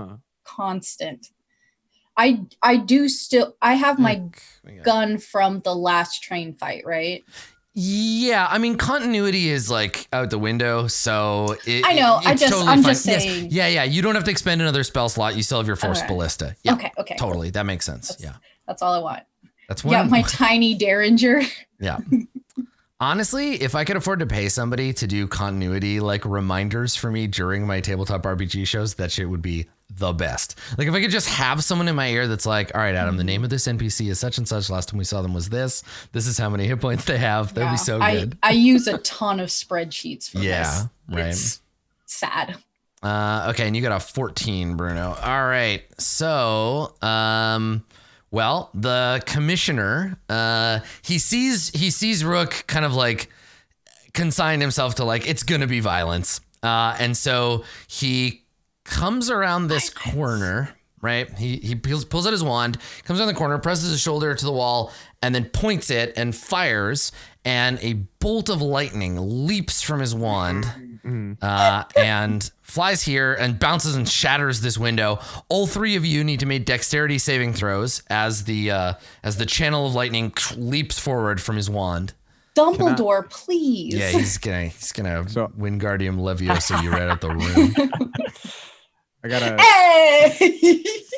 Constant. I have my gun from the last train fight, right? Yeah, I mean, continuity is like out the window, so I know. I'm just saying. Yes. Yeah. You don't have to expend another spell slot. You still have your force ballista. Yeah. Okay. Totally. That makes sense. That's all I want. That's one. Yeah, my tiny Derringer. Yeah. Honestly, if I could afford to pay somebody to do continuity like reminders for me during my tabletop RPG shows, that shit would be the best. Like if I could just have someone in my ear that's like, all right, Adam, the name of this NPC is such and such. Last time we saw them was this. This is how many hit points they have. That'd be so good. I use a ton of spreadsheets for this. Yeah, right. It's sad. Okay, and you got a 14, Bruno. All right. So, well, the commissioner, he sees Rook kind of like consign himself to like, it's going to be violence. And so he comes around this corner, right? He pulls out his wand, comes around the corner, presses his shoulder to the wall, and then points it and fires, and a bolt of lightning leaps from his wand and flies here and bounces and shatters this window. All three of you need to make dexterity saving throws as the channel of lightning leaps forward from his wand. Dumbledore, please. Yeah, he's gonna Wingardium Leviosa you right out the room. I got a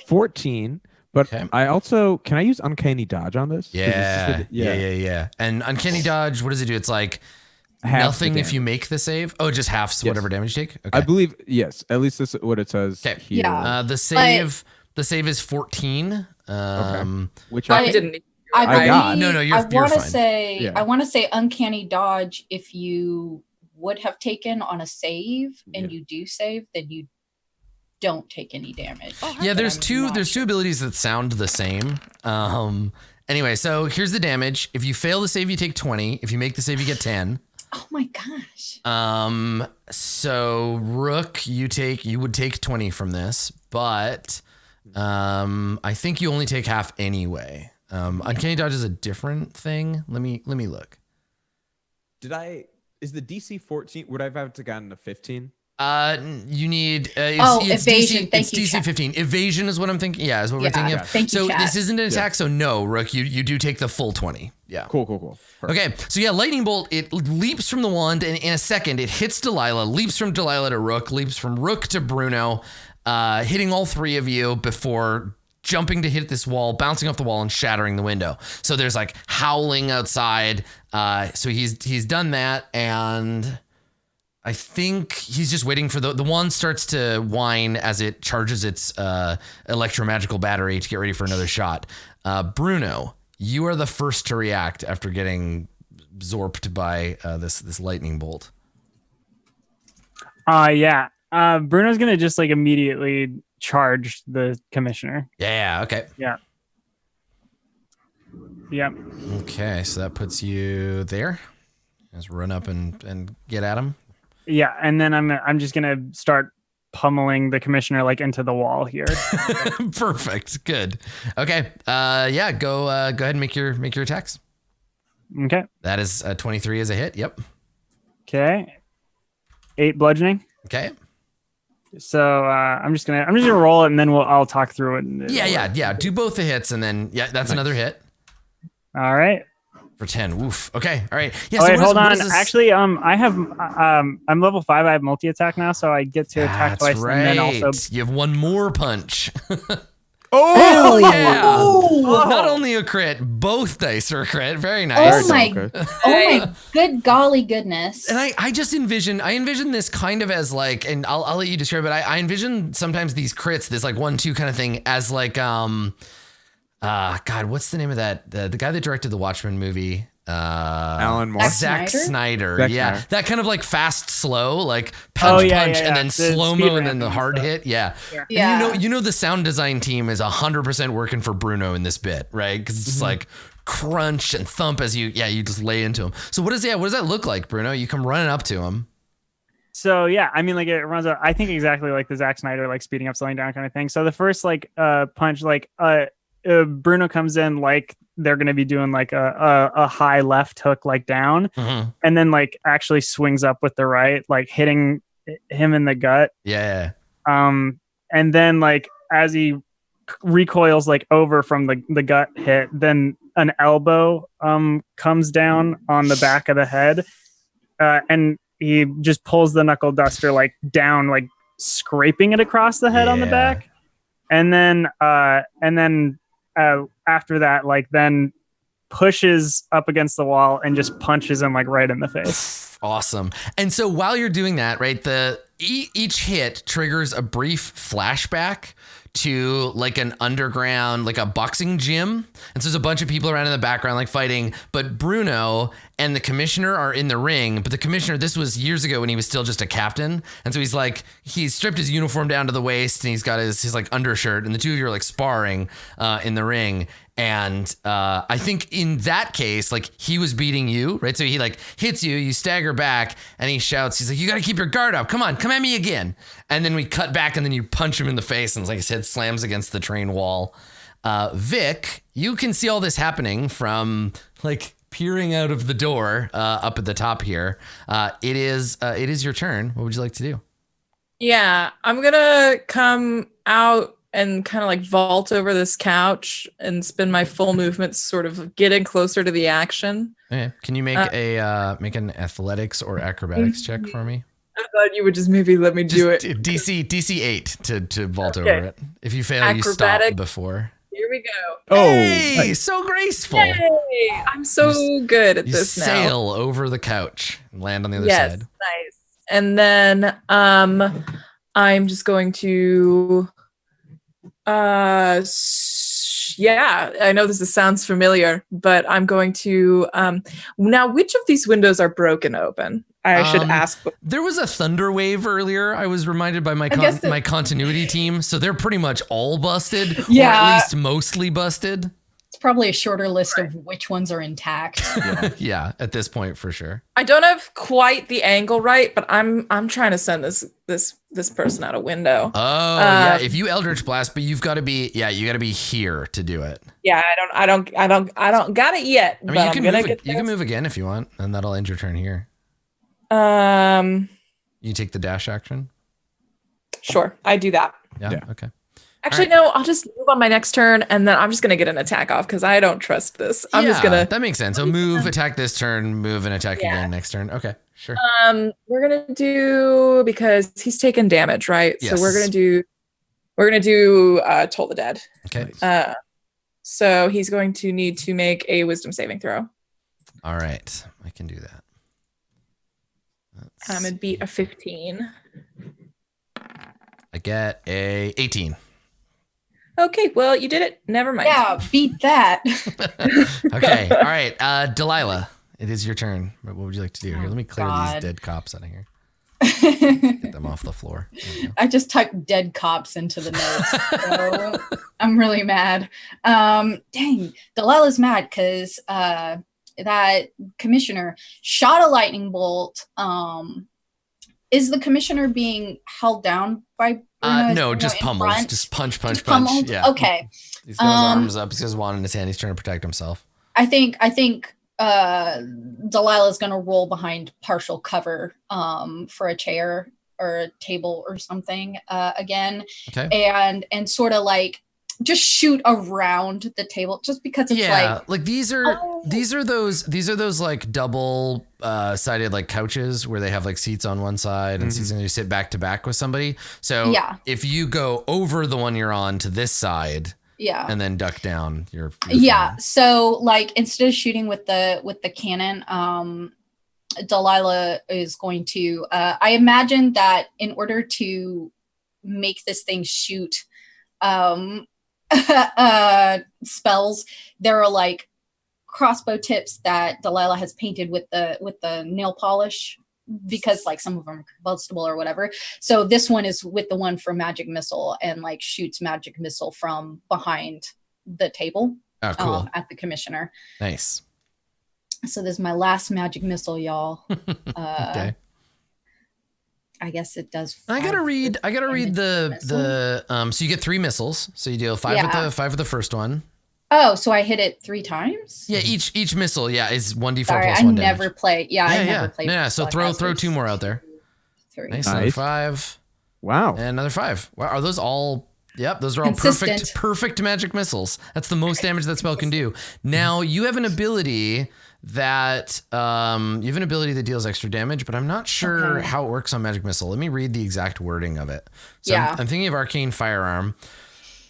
14, but I also, can I use Uncanny Dodge on this? Yeah. And Uncanny Dodge, what does it do? It's like half nothing if you make the save. Oh, just half whatever damage you take. Okay. I believe yes. At least this is what it says here. Yeah. The save is 14. Which I didn't. I got. No, you're fine. I want to say Uncanny Dodge. If you would have taken on a save and you do save, then you don't take any damage. Yeah, there's two abilities that sound the same. Anyway, so here's the damage. If you fail the save, you take 20. If you make the save, you get 10. Oh my gosh. So Rook, you would take 20 from this, but I think you only take half anyway. Uncanny Dodge is a different thing. Let me look. Is the DC 14? Would I have to gotten a 15? You need it's evasion. Thank you, DC Chad. 15. Evasion is what I'm thinking. Yeah, is what we're thinking of. Thank you, so Chad. this isn't an attack. So no, Rook, you do take the full 20. Yeah. Cool. Perfect. Okay, so yeah, lightning bolt. It leaps from the wand, and in a second, it hits Delilah. Leaps from Delilah to Rook. Leaps from Rook to Bruno, hitting all three of you before jumping to hit this wall, bouncing off the wall, and shattering the window. So there's like howling outside. So he's done that, and I think he's just waiting for the wand starts to whine as it charges its electromagical battery to get ready for another shot. Bruno, you are the first to react after getting zorped by this lightning bolt. Yeah. Bruno's gonna just like immediately charge the commissioner. Yeah. Okay. Yeah. Okay, so that puts you there. Just run up and get at him. Yeah, and then I'm just gonna start pummeling the commissioner like into the wall here. Perfect. Good. Okay. Yeah. Go ahead and make your attacks. Okay. That is 23 as a hit. Yep. Okay. 8 bludgeoning. Okay. So I'm just gonna roll it, and then I'll talk through it. Yeah. Do both the hits, and then that's another hit. All right. For 10. Woof. Okay. All right. Yeah. Wait, hold on. Actually, I have I'm level 5. I have multi-attack now, so I get to attack twice, right. and then also you have one more punch. Oh yeah! Oh. Not only a crit, both dice are a crit. Very nice. Oh my good golly goodness. And I just envision this kind of as like, and I'll let you describe it. I envision sometimes these crits, this like 1-2 kind of thing, as like God, what's the name of that? The guy that directed the Watchmen movie. Alan Moore. Zack Snyder. Zack Yeah. Snyder. That kind of like fast, slow, like punch, and then slow-mo and then the hard hit. Yeah. And you know the sound design team is 100% working for Bruno in this bit, right? Because it's just like crunch and thump as you just lay into him. So what does that look like, Bruno? You come running up to him. So yeah, I mean, like it runs out. I think exactly like the Zack Snyder, like speeding up, slowing down kind of thing. So the first like punch, like Bruno comes in like they're gonna be doing like a high left hook like down, and then like actually swings up with the right, like hitting him in the gut. Yeah. And then like as he recoils like over from the gut hit, then an elbow comes down on the back of the head, and he just pulls the knuckle duster like down, like scraping it across the head on the back, and then after that, like then pushes up against the wall and just punches him like right in the face. Awesome. And so while you're doing that, right, each hit triggers a brief flashback to like an underground, like a boxing gym. And so there's a bunch of people around in the background, like fighting, but Bruno and the commissioner are in the ring. But the commissioner, this was years ago when he was still just a captain. And so he's stripped his uniform down to the waist and he's got his like undershirt, and the two of you are like sparring in the ring. And I think in that case, like he was beating you, right? So he like hits you, you stagger back, and he shouts, he's like, you got to keep your guard up. Come on, come at me again. And then we cut back, and then you punch him in the face, and like his head slams against the train wall. Vic, you can see all this happening from like peering out of the door up at the top here. It is your turn. What would you like to do? Yeah, I'm gonna come out and kind of like vault over this couch and spend my full movements sort of getting closer to the action. Okay. Can you make make an athletics or acrobatics check for me? I thought you would just maybe let me do it. DC 8 to vault over it. If you fail, you stop before. Here we go. Oh, hey, nice. So graceful. Yay! I'm so good at this now. Sail over the couch and land on the other side. Nice. And then I'm just going to I know this sounds familiar, but I'm going to now which of these windows are broken open? I should ask. There was a thunder wave earlier. I was reminded by my continuity team, so they're pretty much all busted, or at least mostly busted. It's probably a shorter list of which ones are intact. Yeah, at this point for sure. I don't have quite the angle right, but I'm trying to send this person out a window. Oh, yeah. If you Eldritch Blast, but you got to be here to do it. Yeah, I don't got it yet. I mean, you can move again if you want, and that'll end your turn here. You take the dash action? Sure, I do that. Yeah. Okay. Actually, no, I'll just move on my next turn, and then I'm just going to get an attack off because I don't trust this. I'm just going to... That makes sense. So move, attack this turn, move and attack again next turn. Okay, sure. We're going to do... Because he's taken damage, right? Yes. So we're going to do Toll the Dead. Okay. So he's going to need to make a wisdom saving throw. All right. I can do that. It beat a 15. I get a 18. Okay, well, you did it. Never mind. Yeah, beat that. Okay, all right. Delilah, it is your turn. What would you like to do? Here, let me clear these dead cops out of here. Get them off the floor. I just typed dead cops into the notes. So I'm really mad. Dang, Delilah's mad because that commissioner shot a lightning bolt. Is the commissioner being held down by Bruno? No, just pummels. Just punch. Pummeled? Yeah. Okay. He's got his arms up. He's got his wand in his hand. He's trying to protect himself. I think Delilah's gonna roll behind partial cover for a chair or a table or something again. Okay. And sort of like just shoot around the table just because it's like these are those like double sided like couches where they have like seats on one side and seats and you sit back to back with somebody. So if you go over the one you're on to this side and then duck down, you're fine. So like instead of shooting with the cannon, Delilah is going to I imagine that in order to make this thing shoot spells, there are like crossbow tips that Delilah has painted with the nail polish because like some of them are combustible or whatever. So this one is with the one for magic missile and like shoots magic missile from behind the table. Oh, cool. At the commissioner. Nice. So this is my last magic missile, y'all. Okay. I guess it does. I gotta read the so you get 3 missiles. So you deal 5 with the first one. Oh, so I hit it 3 times? Yeah, each missile, is 1d4 Sorry, plus I 1 never damage. play. I never play. Yeah, so throw 2 more out there. 3. Nice. Another 5. Wow. And another 5. Wow, are those all? Yep, those are all Consistent. perfect magic missiles. That's the most damage that spell can do. Now you have an ability that deals extra damage, but I'm not sure how it works on magic missile. Let me read the exact wording of it. So I'm thinking of arcane firearm.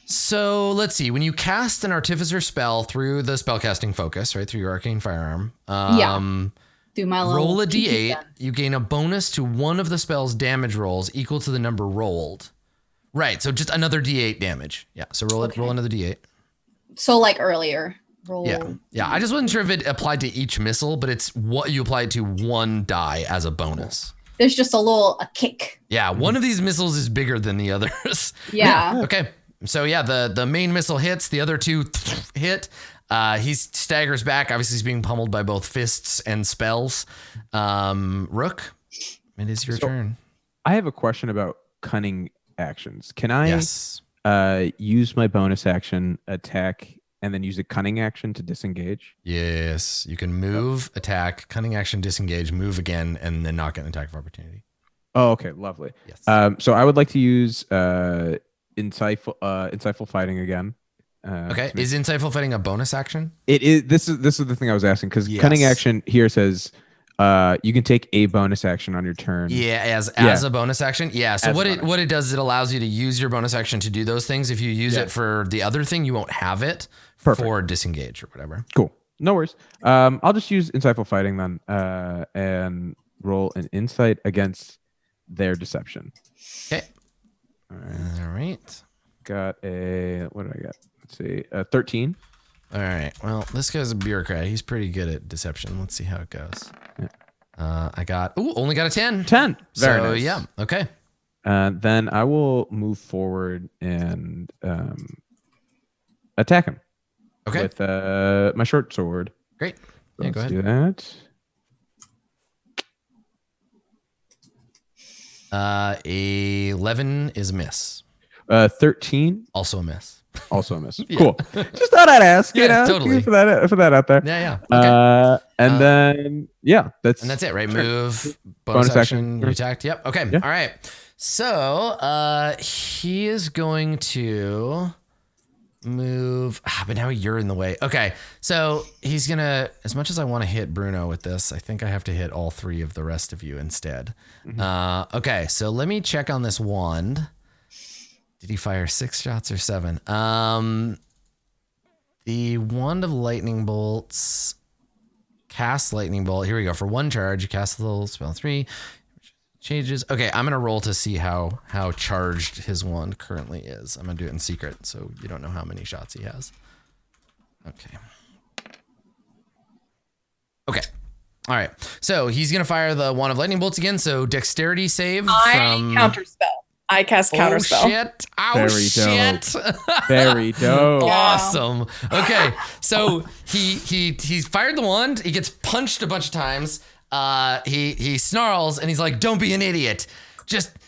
So let's see. When you cast an artificer spell through the spellcasting focus, right, through your arcane firearm, Do my roll a d8. You gain a bonus to one of the spell's damage rolls equal to the number rolled. Right. So just another d8 damage. Yeah. So roll another d8. So like earlier. Roll. Yeah. I just wasn't sure if it applied to each missile, but it's what you applied to one die as a bonus. There's just a kick. Yeah. One of these missiles is bigger than the others. Yeah. Okay. So the main missile hits, the other 2 hit. He staggers back. Obviously, he's being pummeled by both fists and spells. Rook, it is your turn. I have a question about cunning actions. Can I use my bonus action, attack, and then use a cunning action to disengage? Yes, you can move, attack, cunning action, disengage, move again, and then not get an attack of opportunity. Oh, okay, lovely. Yes. So I would like to use insightful fighting again. Okay, is insightful fighting a bonus action? It is. This is the thing I was asking, because cunning action here says you can take a bonus action on your turn. Yeah, as a bonus action. Yeah. So what it does is it allows you to use your bonus action to do those things. If you use it for the other thing, you won't have it for disengage or whatever. Cool. No worries. I'll just use insightful fighting then, and roll an insight against their deception. Okay. All right. Got what did I get? Let's see. 13. All right. Well, this guy's a bureaucrat. He's pretty good at deception. Let's see how it goes. Yeah. I got only got a 10. 10. Very nice. Yeah. Okay. Then I will move forward and attack him. Okay. With my short sword. Great. Yeah, go ahead. Do that. 11 is a miss. 13. Also a miss. Also a miss. Cool. Just thought I'd ask. Totally. For that out there. Yeah. Okay. And then that's it, right? Move, bonus action, you attacked. Yep. Okay. Yeah. All right. So he is going to move, but now you're in the way. Okay. So he's gonna, as much as I want to hit Bruno with this, I think I have to hit all 3 of the rest of you instead. Mm-hmm. Okay. So let me check on this wand. Did he fire 6 shots or 7? The wand of lightning bolts cast lightning bolt. Here we go. For 1 charge, you cast the little spell 3. Changes. Okay, I'm gonna roll to see how charged his wand currently is. I'm gonna do it in secret, so you don't know how many shots he has. Okay. All right. So he's gonna fire the wand of lightning bolts again. So dexterity save. Counterspell. I cast counterspell. Oh shit! Very dope. Awesome. Okay, so he's fired the wand. He gets punched a bunch of times. He snarls and he's like, "Don't be an idiot. Just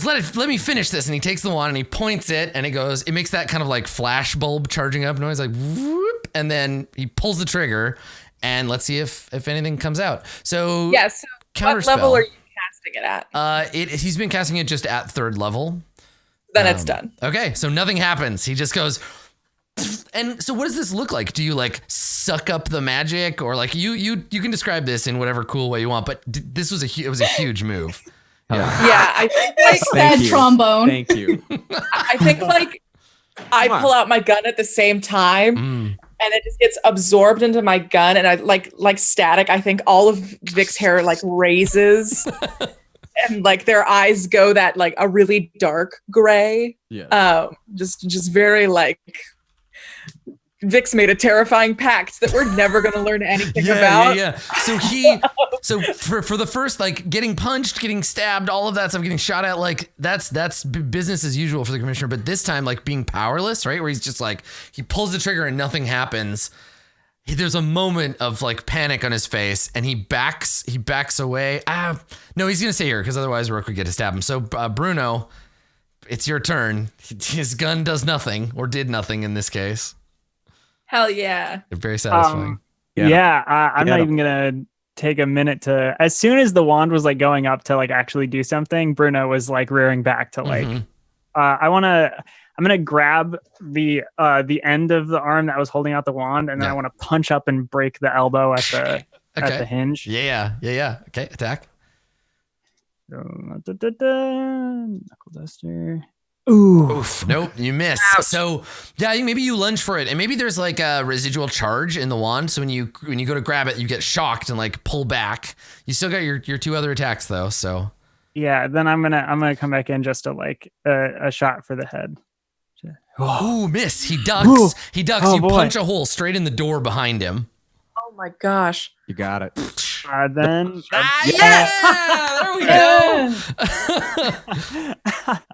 let me finish this." And he takes the wand and he points it and it makes that kind of like flash bulb charging up noise, like whoop, and then he pulls the trigger and let's see if anything comes out. So yes. Yeah, what level are you casting it at? He's been casting it just at 3rd level. Then it's done. Okay, so nothing happens. He just goes. And so what does this look like? Do you like suck up the magic, or like you can describe this in whatever cool way you want, but this was it was a huge move. Yeah, I think like that trombone. Thank you. I think like I pull out my gun at the same time and it just gets absorbed into my gun, and I like static. I think all of Vic's hair like raises and like their eyes go that like a really dark gray. Yeah. Just very like Vic's made a terrifying pact that we're never going to learn anything about. Yeah. So for the first, like getting punched, getting stabbed, all of that stuff, getting shot at, like that's business as usual for the commissioner. But this time, like being powerless, right? Where he's just like, he pulls the trigger and nothing happens. there's a moment of like panic on his face, and he backs away. No, he's gonna stay here because otherwise Rourke would get to stab him. So Bruno, it's your turn. His gun does nothing, or did nothing in this case. Hell yeah! They're very satisfying. I'm not even gonna take a minute to. As soon as the wand was like going up to like actually do something, Bruno was like rearing back to like. I'm gonna grab the end of the arm that was holding out the wand, and then I want to punch up and break the elbow at the at the hinge. Yeah. Okay, attack. Knuckle duster. Ooh. Oof. Nope, you miss. Ouch. So yeah, maybe you lunge for it, and maybe there's like a residual charge in the wand. So when you go to grab it, you get shocked and like pull back. You still got your 2 other attacks though. So yeah, then I'm gonna come back in just to like a shot for the head. Ooh, miss. He ducks. Ooh. He ducks. Oh, you boy. Punch a hole straight in the door behind him. Oh my gosh. You got it. Then there we go.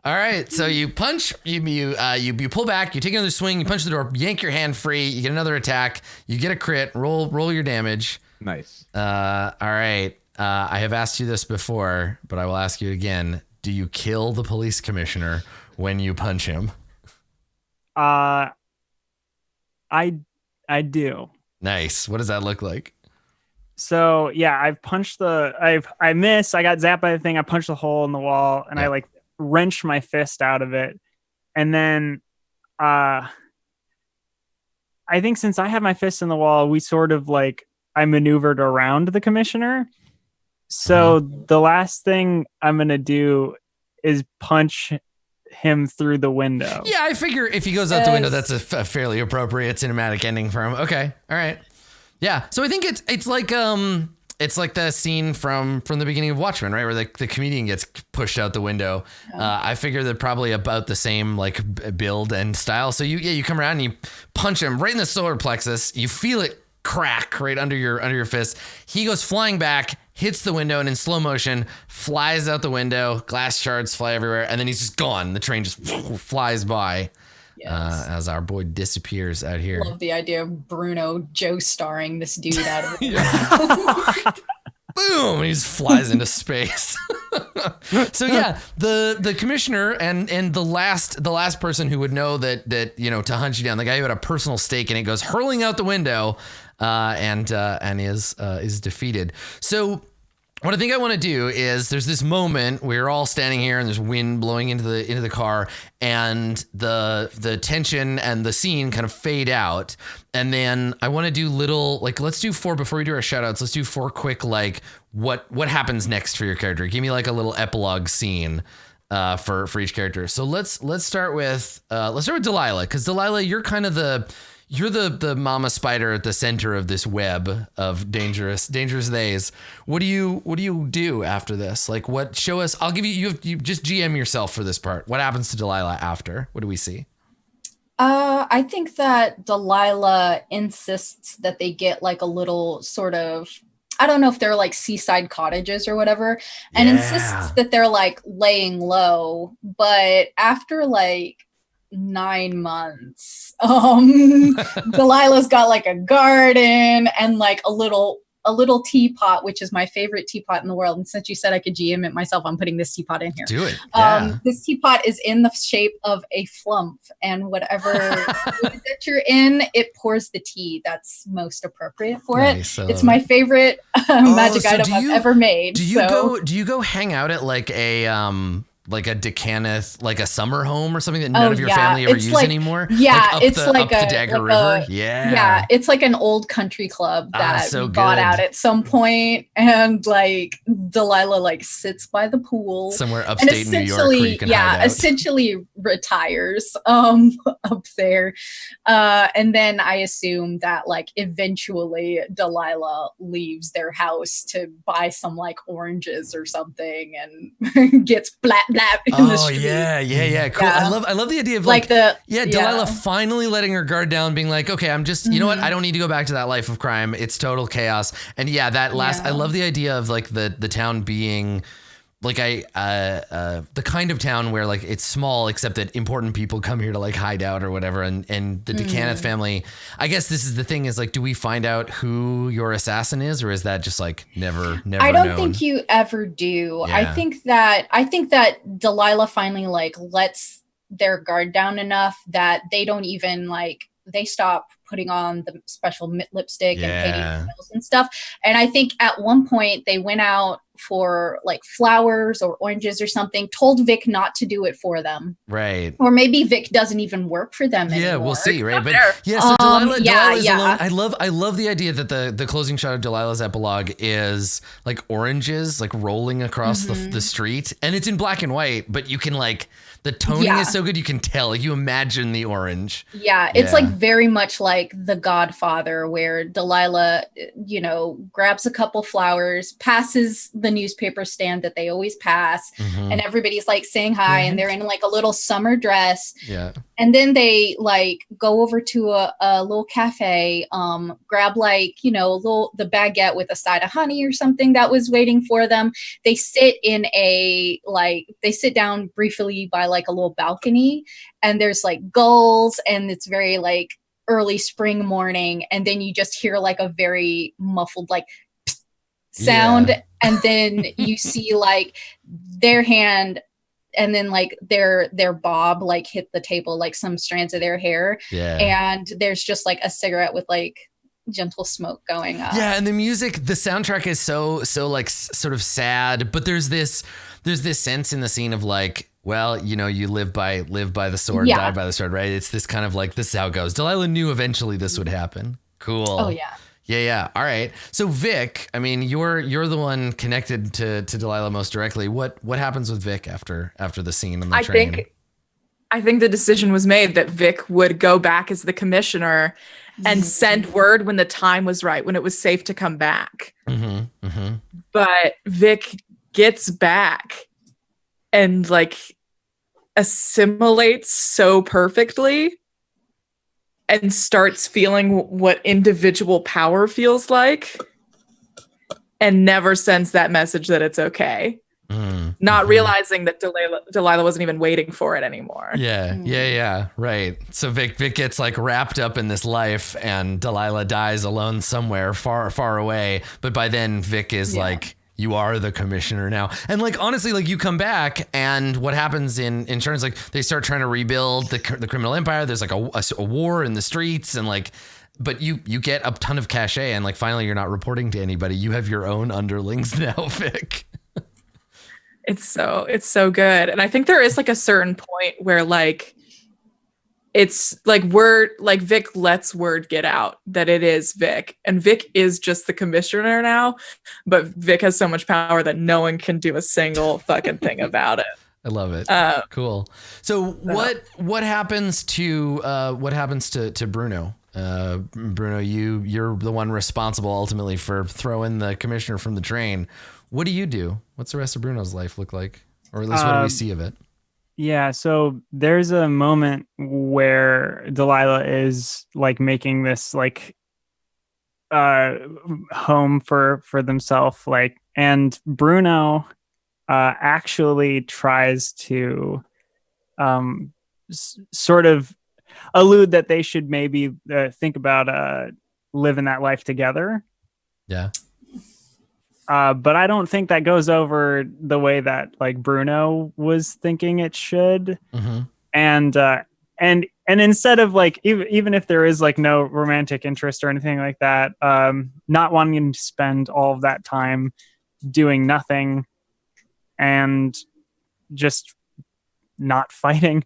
All right, so you punch, you pull back, you take another swing, you punch the door, yank your hand free, you get another attack, you get a crit, roll your damage. Nice. All right. I have asked you this before, but I will ask you again. Do you kill the police commissioner when you punch him? I do. Nice. What does that look like? So yeah, I've punched I miss. I got zapped by the thing. I punched the hole in the wall, and I like wrenched my fist out of it. And then, I think since I had my fist in the wall, we sort of like I maneuvered around the commissioner. So the last thing I'm gonna do is punch him through the window. Yeah, I figure if he goes out the window, that's a fairly appropriate cinematic ending for him. Okay, all right. Yeah, so I think it's like the scene from the beginning of Watchmen, right, where the comedian gets pushed out the window. I figure they're probably about the same like build and style. So you come around and you punch him right in the solar plexus. You feel it crack right under your fist. He goes flying back, hits the window, and in slow motion flies out the window. Glass shards fly everywhere, and then he's just gone. The train just flies by. Yes. As our boy disappears out here. Love the idea of Bruno Joe-starring this dude out of it. Boom! He just flies into space. So yeah, the commissioner and the last person who would know that to hunt you down, the guy who had a personal stake in it, goes hurling out the window, and is defeated. So what I think I want to do is there's this moment we're all standing here and there's wind blowing into the car, and the tension and the scene kind of fade out. And then I want to do little, like, let's do 4 before we do our shout outs. Let's do 4 quick, like what happens next for your character. Give me like a little epilogue scene for each character. So let's start with Delilah, because Delilah, you're kind of you're the mama spider at the center of this web of dangerous days. What do you do after this? Like, show us. I'll give you just GM yourself for this part. What happens to Delilah after? What do we see? I think that Delilah insists that they get like a little sort of, I don't know if they're like seaside cottages or whatever, and insists that they're like laying low. But after like 9 months, Delilah's got like a garden and like a little teapot, which is my favorite teapot in the world. And since you said I could GM it myself, I'm putting this teapot in here. Do it. Yeah. This teapot is in the shape of a flump, and whatever that you're in, it pours the tea that's most appropriate for it. It's my favorite magic item I've ever made. Do you go hang out at like a Decaneth, like a summer home or something that none of your family ever use anymore? Yeah, like it's like the Dagger River. Yeah, it's like an old country club that bought out at some point, and like Delilah like sits by the pool somewhere upstate New York where you can hide out. Essentially retires up there, and then I assume that like eventually Delilah leaves their house to buy some like oranges or something and gets flat. Oh yeah, cool. Yeah. I love the idea of like Delilah finally letting her guard down, being like, okay, I'm just, you know what, I don't need to go back to that life of crime. It's total chaos. And I love the idea of like the town being the kind of town where like it's small except that important people come here to like hide out or whatever, and the DeCanneth family, I guess this is the thing, is like, do we find out who your assassin is, or is that just like never I don't known? think you ever do. Yeah. I think that Delilah finally like lets their guard down enough that they don't even like, they stop putting on the special lipstick and painting their nails and stuff. And I think at one point they went out for like flowers or oranges or something, told Vic not to do it for them. Right. Or maybe Vic doesn't even work for them anymore. Yeah, we'll see, right? But yeah, so Delilah's alone. I love the idea that the closing shot of Delilah's epilogue is like oranges like rolling across the street, and it's in black and white, but you can like, the toning is so good, you can tell, like you imagine the orange. Yeah, it's like very much like The Godfather, where Delilah, you know, grabs a couple flowers, passes the newspaper stand that they always pass, and everybody's like saying hi, and they're in like a little summer dress. Yeah. And then they like go over to a little cafe, grab like, you know, the baguette with a side of honey or something that was waiting for them. They sit they sit down briefly by like a little balcony, and there's like gulls, and it's very like early spring morning, and then you just hear like a very muffled like sound, and then you see like their hand, and then like their bob like hit the table, like some strands of their hair, and there's just like a cigarette with like gentle smoke going up. Yeah, and the music, the soundtrack is so like sort of sad, but there's this sense in the scene of like, well, you know, you live by the sword, die by the sword, right? It's this kind of like, this is how it goes. Delilah knew eventually this would happen. Cool. Oh yeah. Yeah. All right. So Vic, I mean, you're the one connected to Delilah most directly. What happens with Vic after the scene on the train? I think the decision was made that Vic would go back as the commissioner and send word when the time was right, when it was safe to come back. But Vic gets back and like assimilates so perfectly and starts feeling what individual power feels like, and never sends that message that it's okay. Not realizing that Delilah wasn't even waiting for it anymore. Yeah. Right. So Vic gets like wrapped up in this life, and Delilah dies alone somewhere far, far away. But by then Vic is like, you are the commissioner now. And like, honestly, like you come back, and what happens in insurance, like they start trying to rebuild the criminal empire. There's like a war in the streets, and like, but you get a ton of cachet, and like finally you're not reporting to anybody. You have your own underlings now, Vic. It's so good. And I think there is like a certain point where like, it's like Vic lets word get out that it is Vic, and Vic is just the commissioner now, but Vic has so much power that no one can do a single fucking thing about it. I love it. Cool. So what happens to Bruno? Bruno, you're the one responsible ultimately for throwing the commissioner from the train. What do you do? What's the rest of Bruno's life look like? Or at least what do we see of it? Yeah, so there's a moment where Delilah is like making this like home for themselves, like, and Bruno actually tries to sort of allude that they should maybe think about living that life together. Yeah. But I don't think that goes over the way that like Bruno was thinking it should. And instead of like, even if there is like no romantic interest or anything like that, not wanting to spend all of that time doing nothing and just not fighting,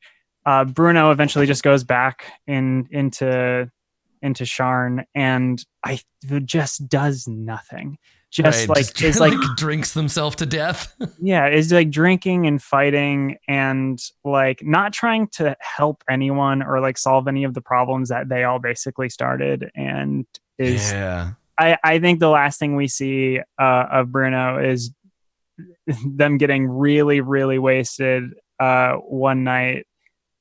Bruno eventually just goes back into Sharn, and just does nothing. Just drinks themselves to death. Yeah, is like drinking and fighting, and like not trying to help anyone or like solve any of the problems that they all basically started. And I think the last thing we see of Bruno is them getting really, really wasted one night,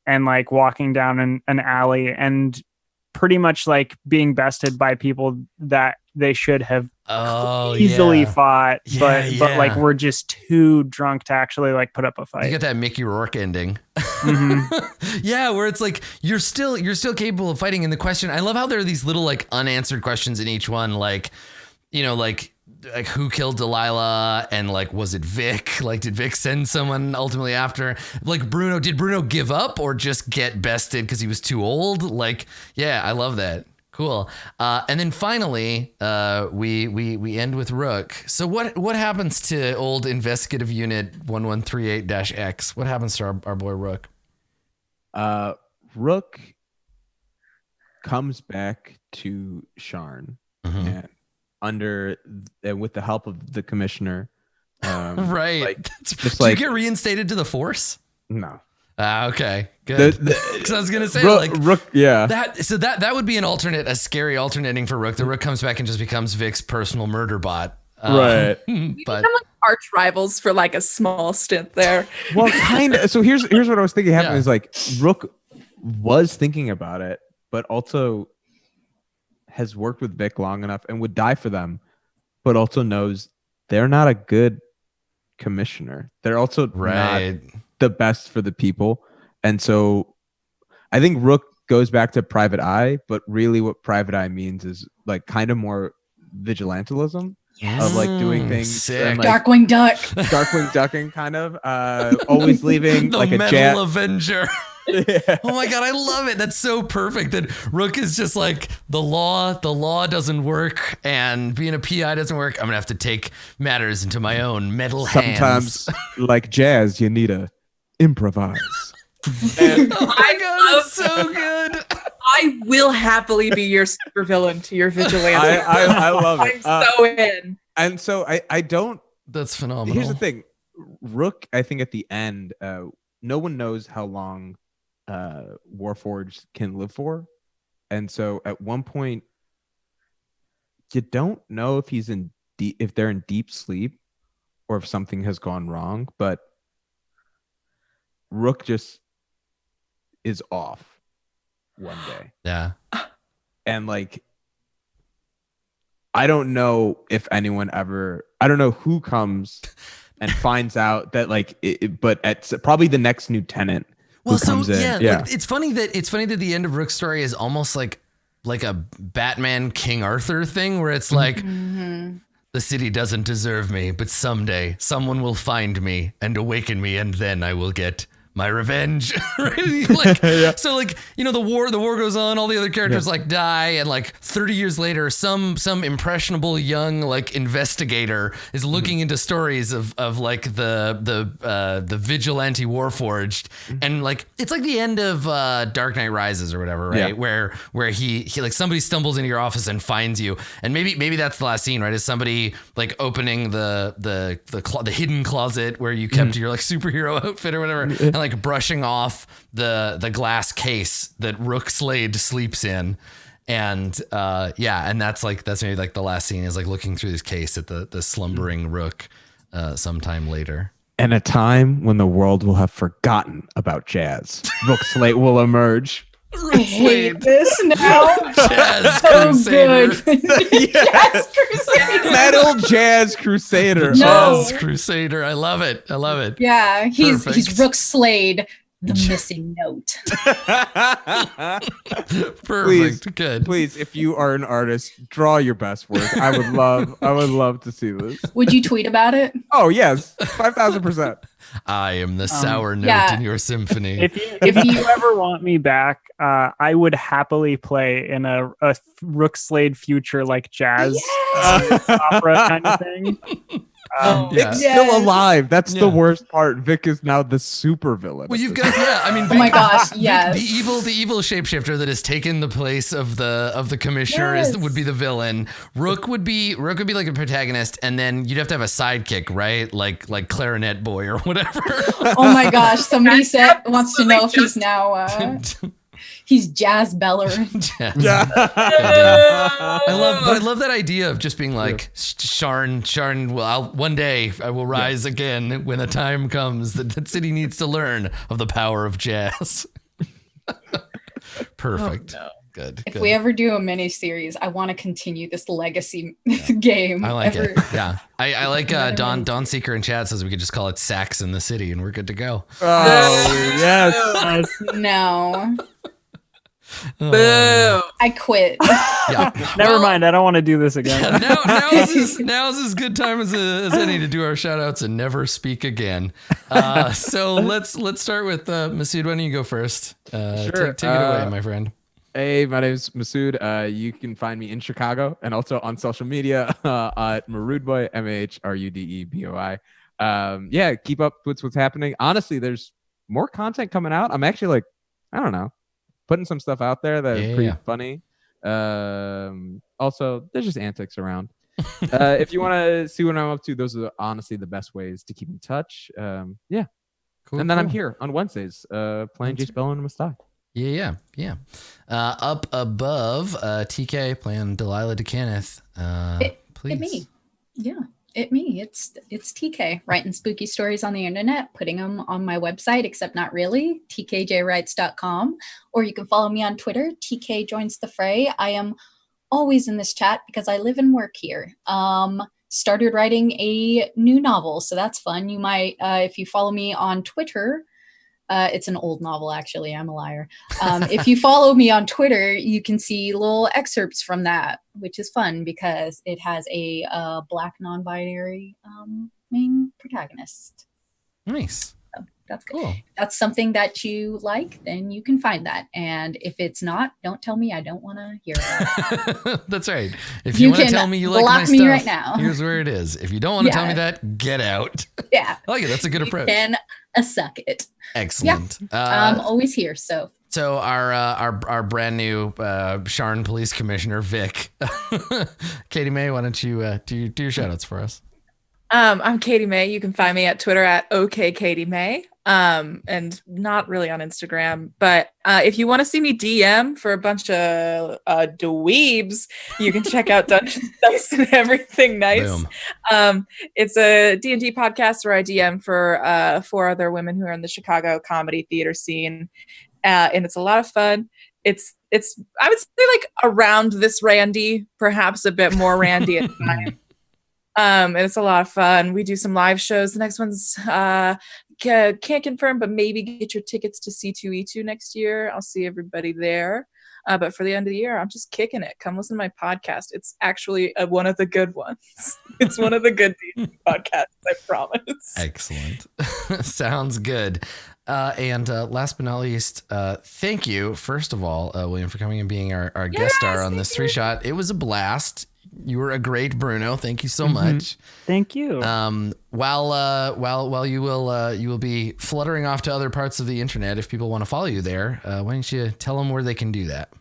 and like walking down an alley and pretty much like being bested by people that they should have easily fought, but Yeah. like we're just too drunk to actually like put up a fight. You get that Mickey Rourke ending. Mm-hmm. Yeah, where it's like you're still capable of fighting. And the question, I love how there are these little like unanswered questions in each one, like, you know, like who killed Delilah, and like was it Vic? Like, did Vic send someone ultimately after? Like Bruno, did Bruno give up or just get bested because he was too old? Like, yeah, I love that. Cool. And then finally, we end with Rook. So what happens to old investigative unit 1138-X? What happens to our boy Rook? Rook comes back to Sharn, and with the help of the commissioner. Right. Like, do you get reinstated to the Force? No. Okay, good. Because I was gonna say, Rook, yeah. That would be a scary alternating for Rook. The Rook comes back and just becomes Vic's personal murder bot. Right. We become like arch rivals for like a small stint there. Well, kind of. So here's what I was thinking happened is like Rook was thinking about it, but also has worked with Vic long enough and would die for them, but also knows they're not a good commissioner. They're also not the best for the people. And so I think Rook goes back to Private Eye, but really what Private Eye means is like kind of more vigilantism of like doing things. And, like, Darkwing Duck. Darkwing ducking kind of. Always leaving the like a Metal Avenger. Yeah. Oh my God, I love it. That's so perfect that Rook is just like the law doesn't work and being a PI doesn't work. I'm gonna have to take matters into my own metal hands. Sometimes like jazz, you need to improvise. And, oh my God, it's so good. I will happily be your supervillain to your vigilante. I love it. I'm so in. And so I don't. That's phenomenal. Here's the thing. Rook, I think at the end, no one knows how long Warforged can live for. And so at one point, you don't know if if they're in deep sleep or if something has gone wrong, but Rook just is off one day. Yeah. And like, I don't know if anyone I don't know who comes and finds out that like, but it's probably the next lieutenant who comes in. Yeah. Like, it's funny that the end of Rook's story is almost like a Batman King Arthur thing where it's like, the city doesn't deserve me, but someday someone will find me and awaken me, and then I will get my revenge. Right? Like, so like, you know, the war goes on, all the other characters like die, and like 30 years later, some impressionable young like investigator is looking into stories of like the vigilante Warforged, and like it's like the end of Dark Knight Rises or whatever, right? Where he like somebody stumbles into your office and finds you, and maybe that's the last scene, right? Is somebody like opening the hidden closet where you kept your like superhero outfit or whatever, and like brushing off the glass case that Rook Slade sleeps in. And and that's maybe like the last scene is like looking through this case at the slumbering Rook sometime later. And a time when the world will have forgotten about jazz, Rook Slade will emerge. I hate this now. Jazz So Crusader. good. Jazz Crusader. Metal Jazz Crusader. No. Jazz Crusader. I love it. Yeah, he's Perfect. Rook Slade, the missing note. Perfect. Good. Please, if you are an artist, draw your best work. I would love to see this. Would you tweet about it? Oh yes, 5,000%. I am the sour note in your symphony. If you ever want me back, I would happily play in a Rook Slade future like jazz opera kind of thing. Vic's still alive. That's the worst part. Vic is now the super villain. Well, you've got I mean, Oh my gosh, yes. the evil shapeshifter that has taken the place of the commissioner would be the villain. Rook would be like a protagonist, and then you'd have to have a sidekick, right? Like Clarinet Boy or whatever. Oh my gosh, somebody wants to know if he's now he's Jazz Beller. I love that idea of just being like Sharn. Well, one day I will rise again when the time comes that the city needs to learn of the power of jazz. Perfect. Oh, no. Good. If we ever do a mini series, I want to continue this legacy game. I like it. Yeah. I like Don Seeker in chat says we could just call it Sacks in the City and we're good to go. Oh, yes. No. Boo. I quit. Yeah. Never mind. I don't want to do this again. Now's as good time as any to do our shout outs and never speak again. So let's start with Masood. Why don't you go first? Sure. Take it away, my friend. Hey, my name is Masood. You can find me in Chicago and also on social media at Marudeboy, MHRUDEBOI. Yeah, keep up with what's happening. Honestly, there's more content coming out. I'm actually like, I don't know, putting some stuff out there that is pretty funny. Also, there's just antics around. If you want to see what I'm up to, those are honestly the best ways to keep in touch. Yeah. Cool, and then I'm here on Wednesdays playing Jace Bello and Mustai. Yeah. Up above, TK playing Delilah DeKenneth. Please. It me. Yeah, me. It's TK writing spooky stories on the internet, putting them on my website, except not really, tkjwrites.com. Or you can follow me on Twitter, TK Joins the Fray. I am always in this chat because I live and work here. Started writing a new novel, so that's fun. You might, if you follow me on Twitter, it's an old novel, actually. I'm a liar. If you follow me on Twitter, you can see little excerpts from that, which is fun because it has a Black non-binary main protagonist. Nice. So that's cool. If that's something that you like, then you can find that. And if it's not, don't tell me. I don't want to hear about it. That's right. If you want to tell me you like my me stuff, right now. Here's where it is. If you don't want to tell me that, get out. Yeah. I like it. That's a good approach. Can suck it. Excellent. Yeah. I'm always here. So our brand new Sharn Police Commissioner, Vic. Katie May, why don't you do your shout outs for us? I'm Katie May. You can find me at Twitter at OKKatieMay. And not really on Instagram, but if you want to see me DM for a bunch of dweebs, you can check out Dungeons, Dice, and Everything Nice. Boom. It's a D&D podcast where I DM for 4 other women who are in the Chicago comedy theater scene, and it's a lot of fun. It's I would say like around this Randy, perhaps a bit more Randy at times. And it's a lot of fun. We do some live shows. The next one's can't confirm, but maybe get your tickets to C2E2 next year. I'll see everybody there. But for the end of the year, I'm just kicking it. Come listen to my podcast. It's actually one of the good ones. It's one of the good podcasts, I promise. Excellent. Sounds good. And last but not least, thank you, first of all, William, for coming and being our guest star on this 3-shot. It was a blast. You were a great Bruno. Thank you so much. Thank you. While you will be fluttering off to other parts of the internet, if people want to follow you there, why don't you tell them where they can do that?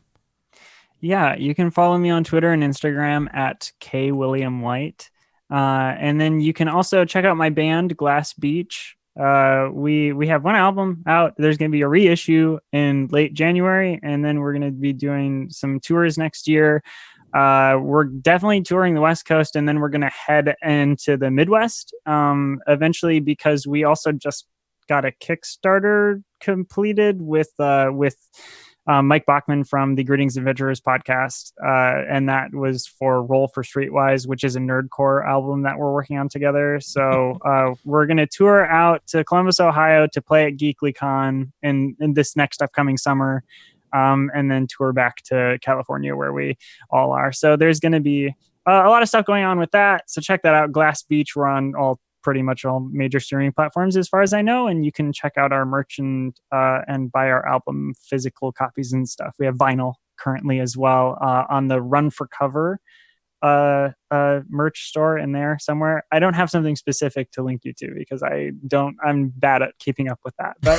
Yeah, you can follow me on Twitter and Instagram at kwilliamwhite. And then you can also check out my band, Glass Beach. We have one album out. There's going to be a reissue in late January, and then we're going to be doing some tours next year. We're definitely touring the West Coast, and then we're going to head into the Midwest eventually, because we also just got a Kickstarter completed with Mike Bachman from the Greetings Adventurers podcast, and that was for Roll for Streetwise, which is a nerdcore album that we're working on together. So we're going to tour out to Columbus, Ohio to play at GeeklyCon in this next upcoming summer. And then tour back to California where we all are. So there's going to be a lot of stuff going on with that. So check that out. Glass Beach. We're on pretty much all major streaming platforms as far as I know. And you can check out our merch and buy our album physical copies and stuff. We have vinyl currently as well on the Run for Cover merch store in there somewhere. I don't have something specific to link you to because I'm bad at keeping up with that. But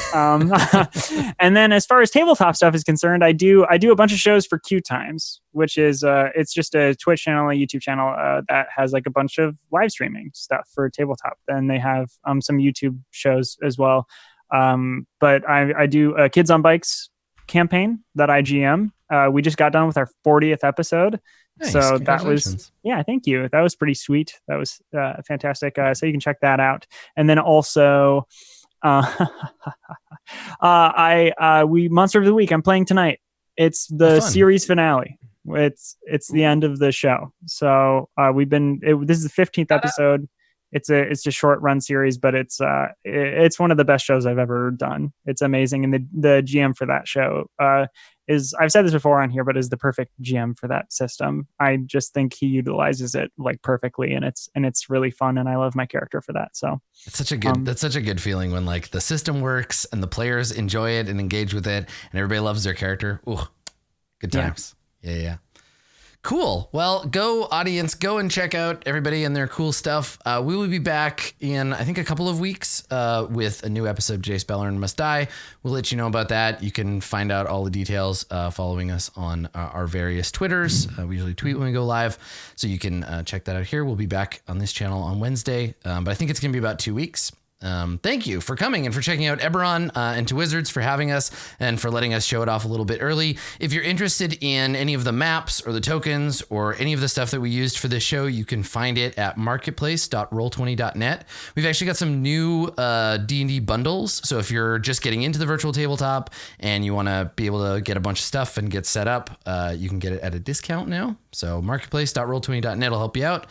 and then as far as tabletop stuff is concerned, I do a bunch of shows for Q Times, which is it's just a Twitch channel, a YouTube channel that has like a bunch of live streaming stuff for tabletop. Then they have some YouTube shows as well. But I do a Kids on Bikes campaign that I GM. We just got done with our 40th episode. Nice. So that was, thank you. That was pretty sweet. That was fantastic. So you can check that out. And then also, we Monster of the Week, I'm playing tonight It's the series finale. It's the end of the show. So this is the 15th episode. It's a short run series, but it's one of the best shows I've ever done. It's amazing. And the GM for that show is, I've said this before on here, but is the perfect GM for that system. I just think he utilizes it like perfectly, and it's really fun. And I love my character for that. So it's that's such a good feeling when like the system works and the players enjoy it and engage with it and everybody loves their character. Ooh, good times. Yeah. Cool. Well, go audience, go and check out everybody and their cool stuff. We will be back in, I think, a couple of weeks with a new episode of Jace Bellerin Must Die. We'll let you know about that. You can find out all the details following us on our various Twitters. We usually tweet when we go live, so you can check that out here. We'll be back on this channel on Wednesday, but I think it's going to be about 2 weeks. Thank you for coming and for checking out Eberron, and to Wizards for having us and for letting us show it off a little bit early. If you're interested in any of the maps or the tokens or any of the stuff that we used for this show, you can find it at marketplace.roll20.net. We've actually got some new D&D bundles. So if you're just getting into the virtual tabletop and you want to be able to get a bunch of stuff and get set up, you can get it at a discount now. So marketplace.roll20.net will help you out.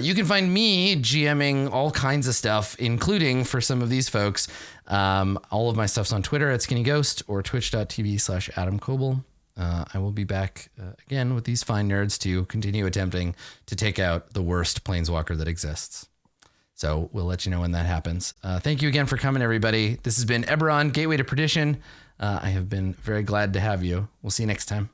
You can find me GMing all kinds of stuff, including for some of these folks. All of my stuff's on Twitter at Skinny Ghost or twitch.tv/Adam Coble. I will be back again with these fine nerds to continue attempting to take out the worst planeswalker that exists. So we'll let you know when that happens. Thank you again for coming, everybody. This has been Eberron, Gateway to Perdition. I have been very glad to have you. We'll see you next time.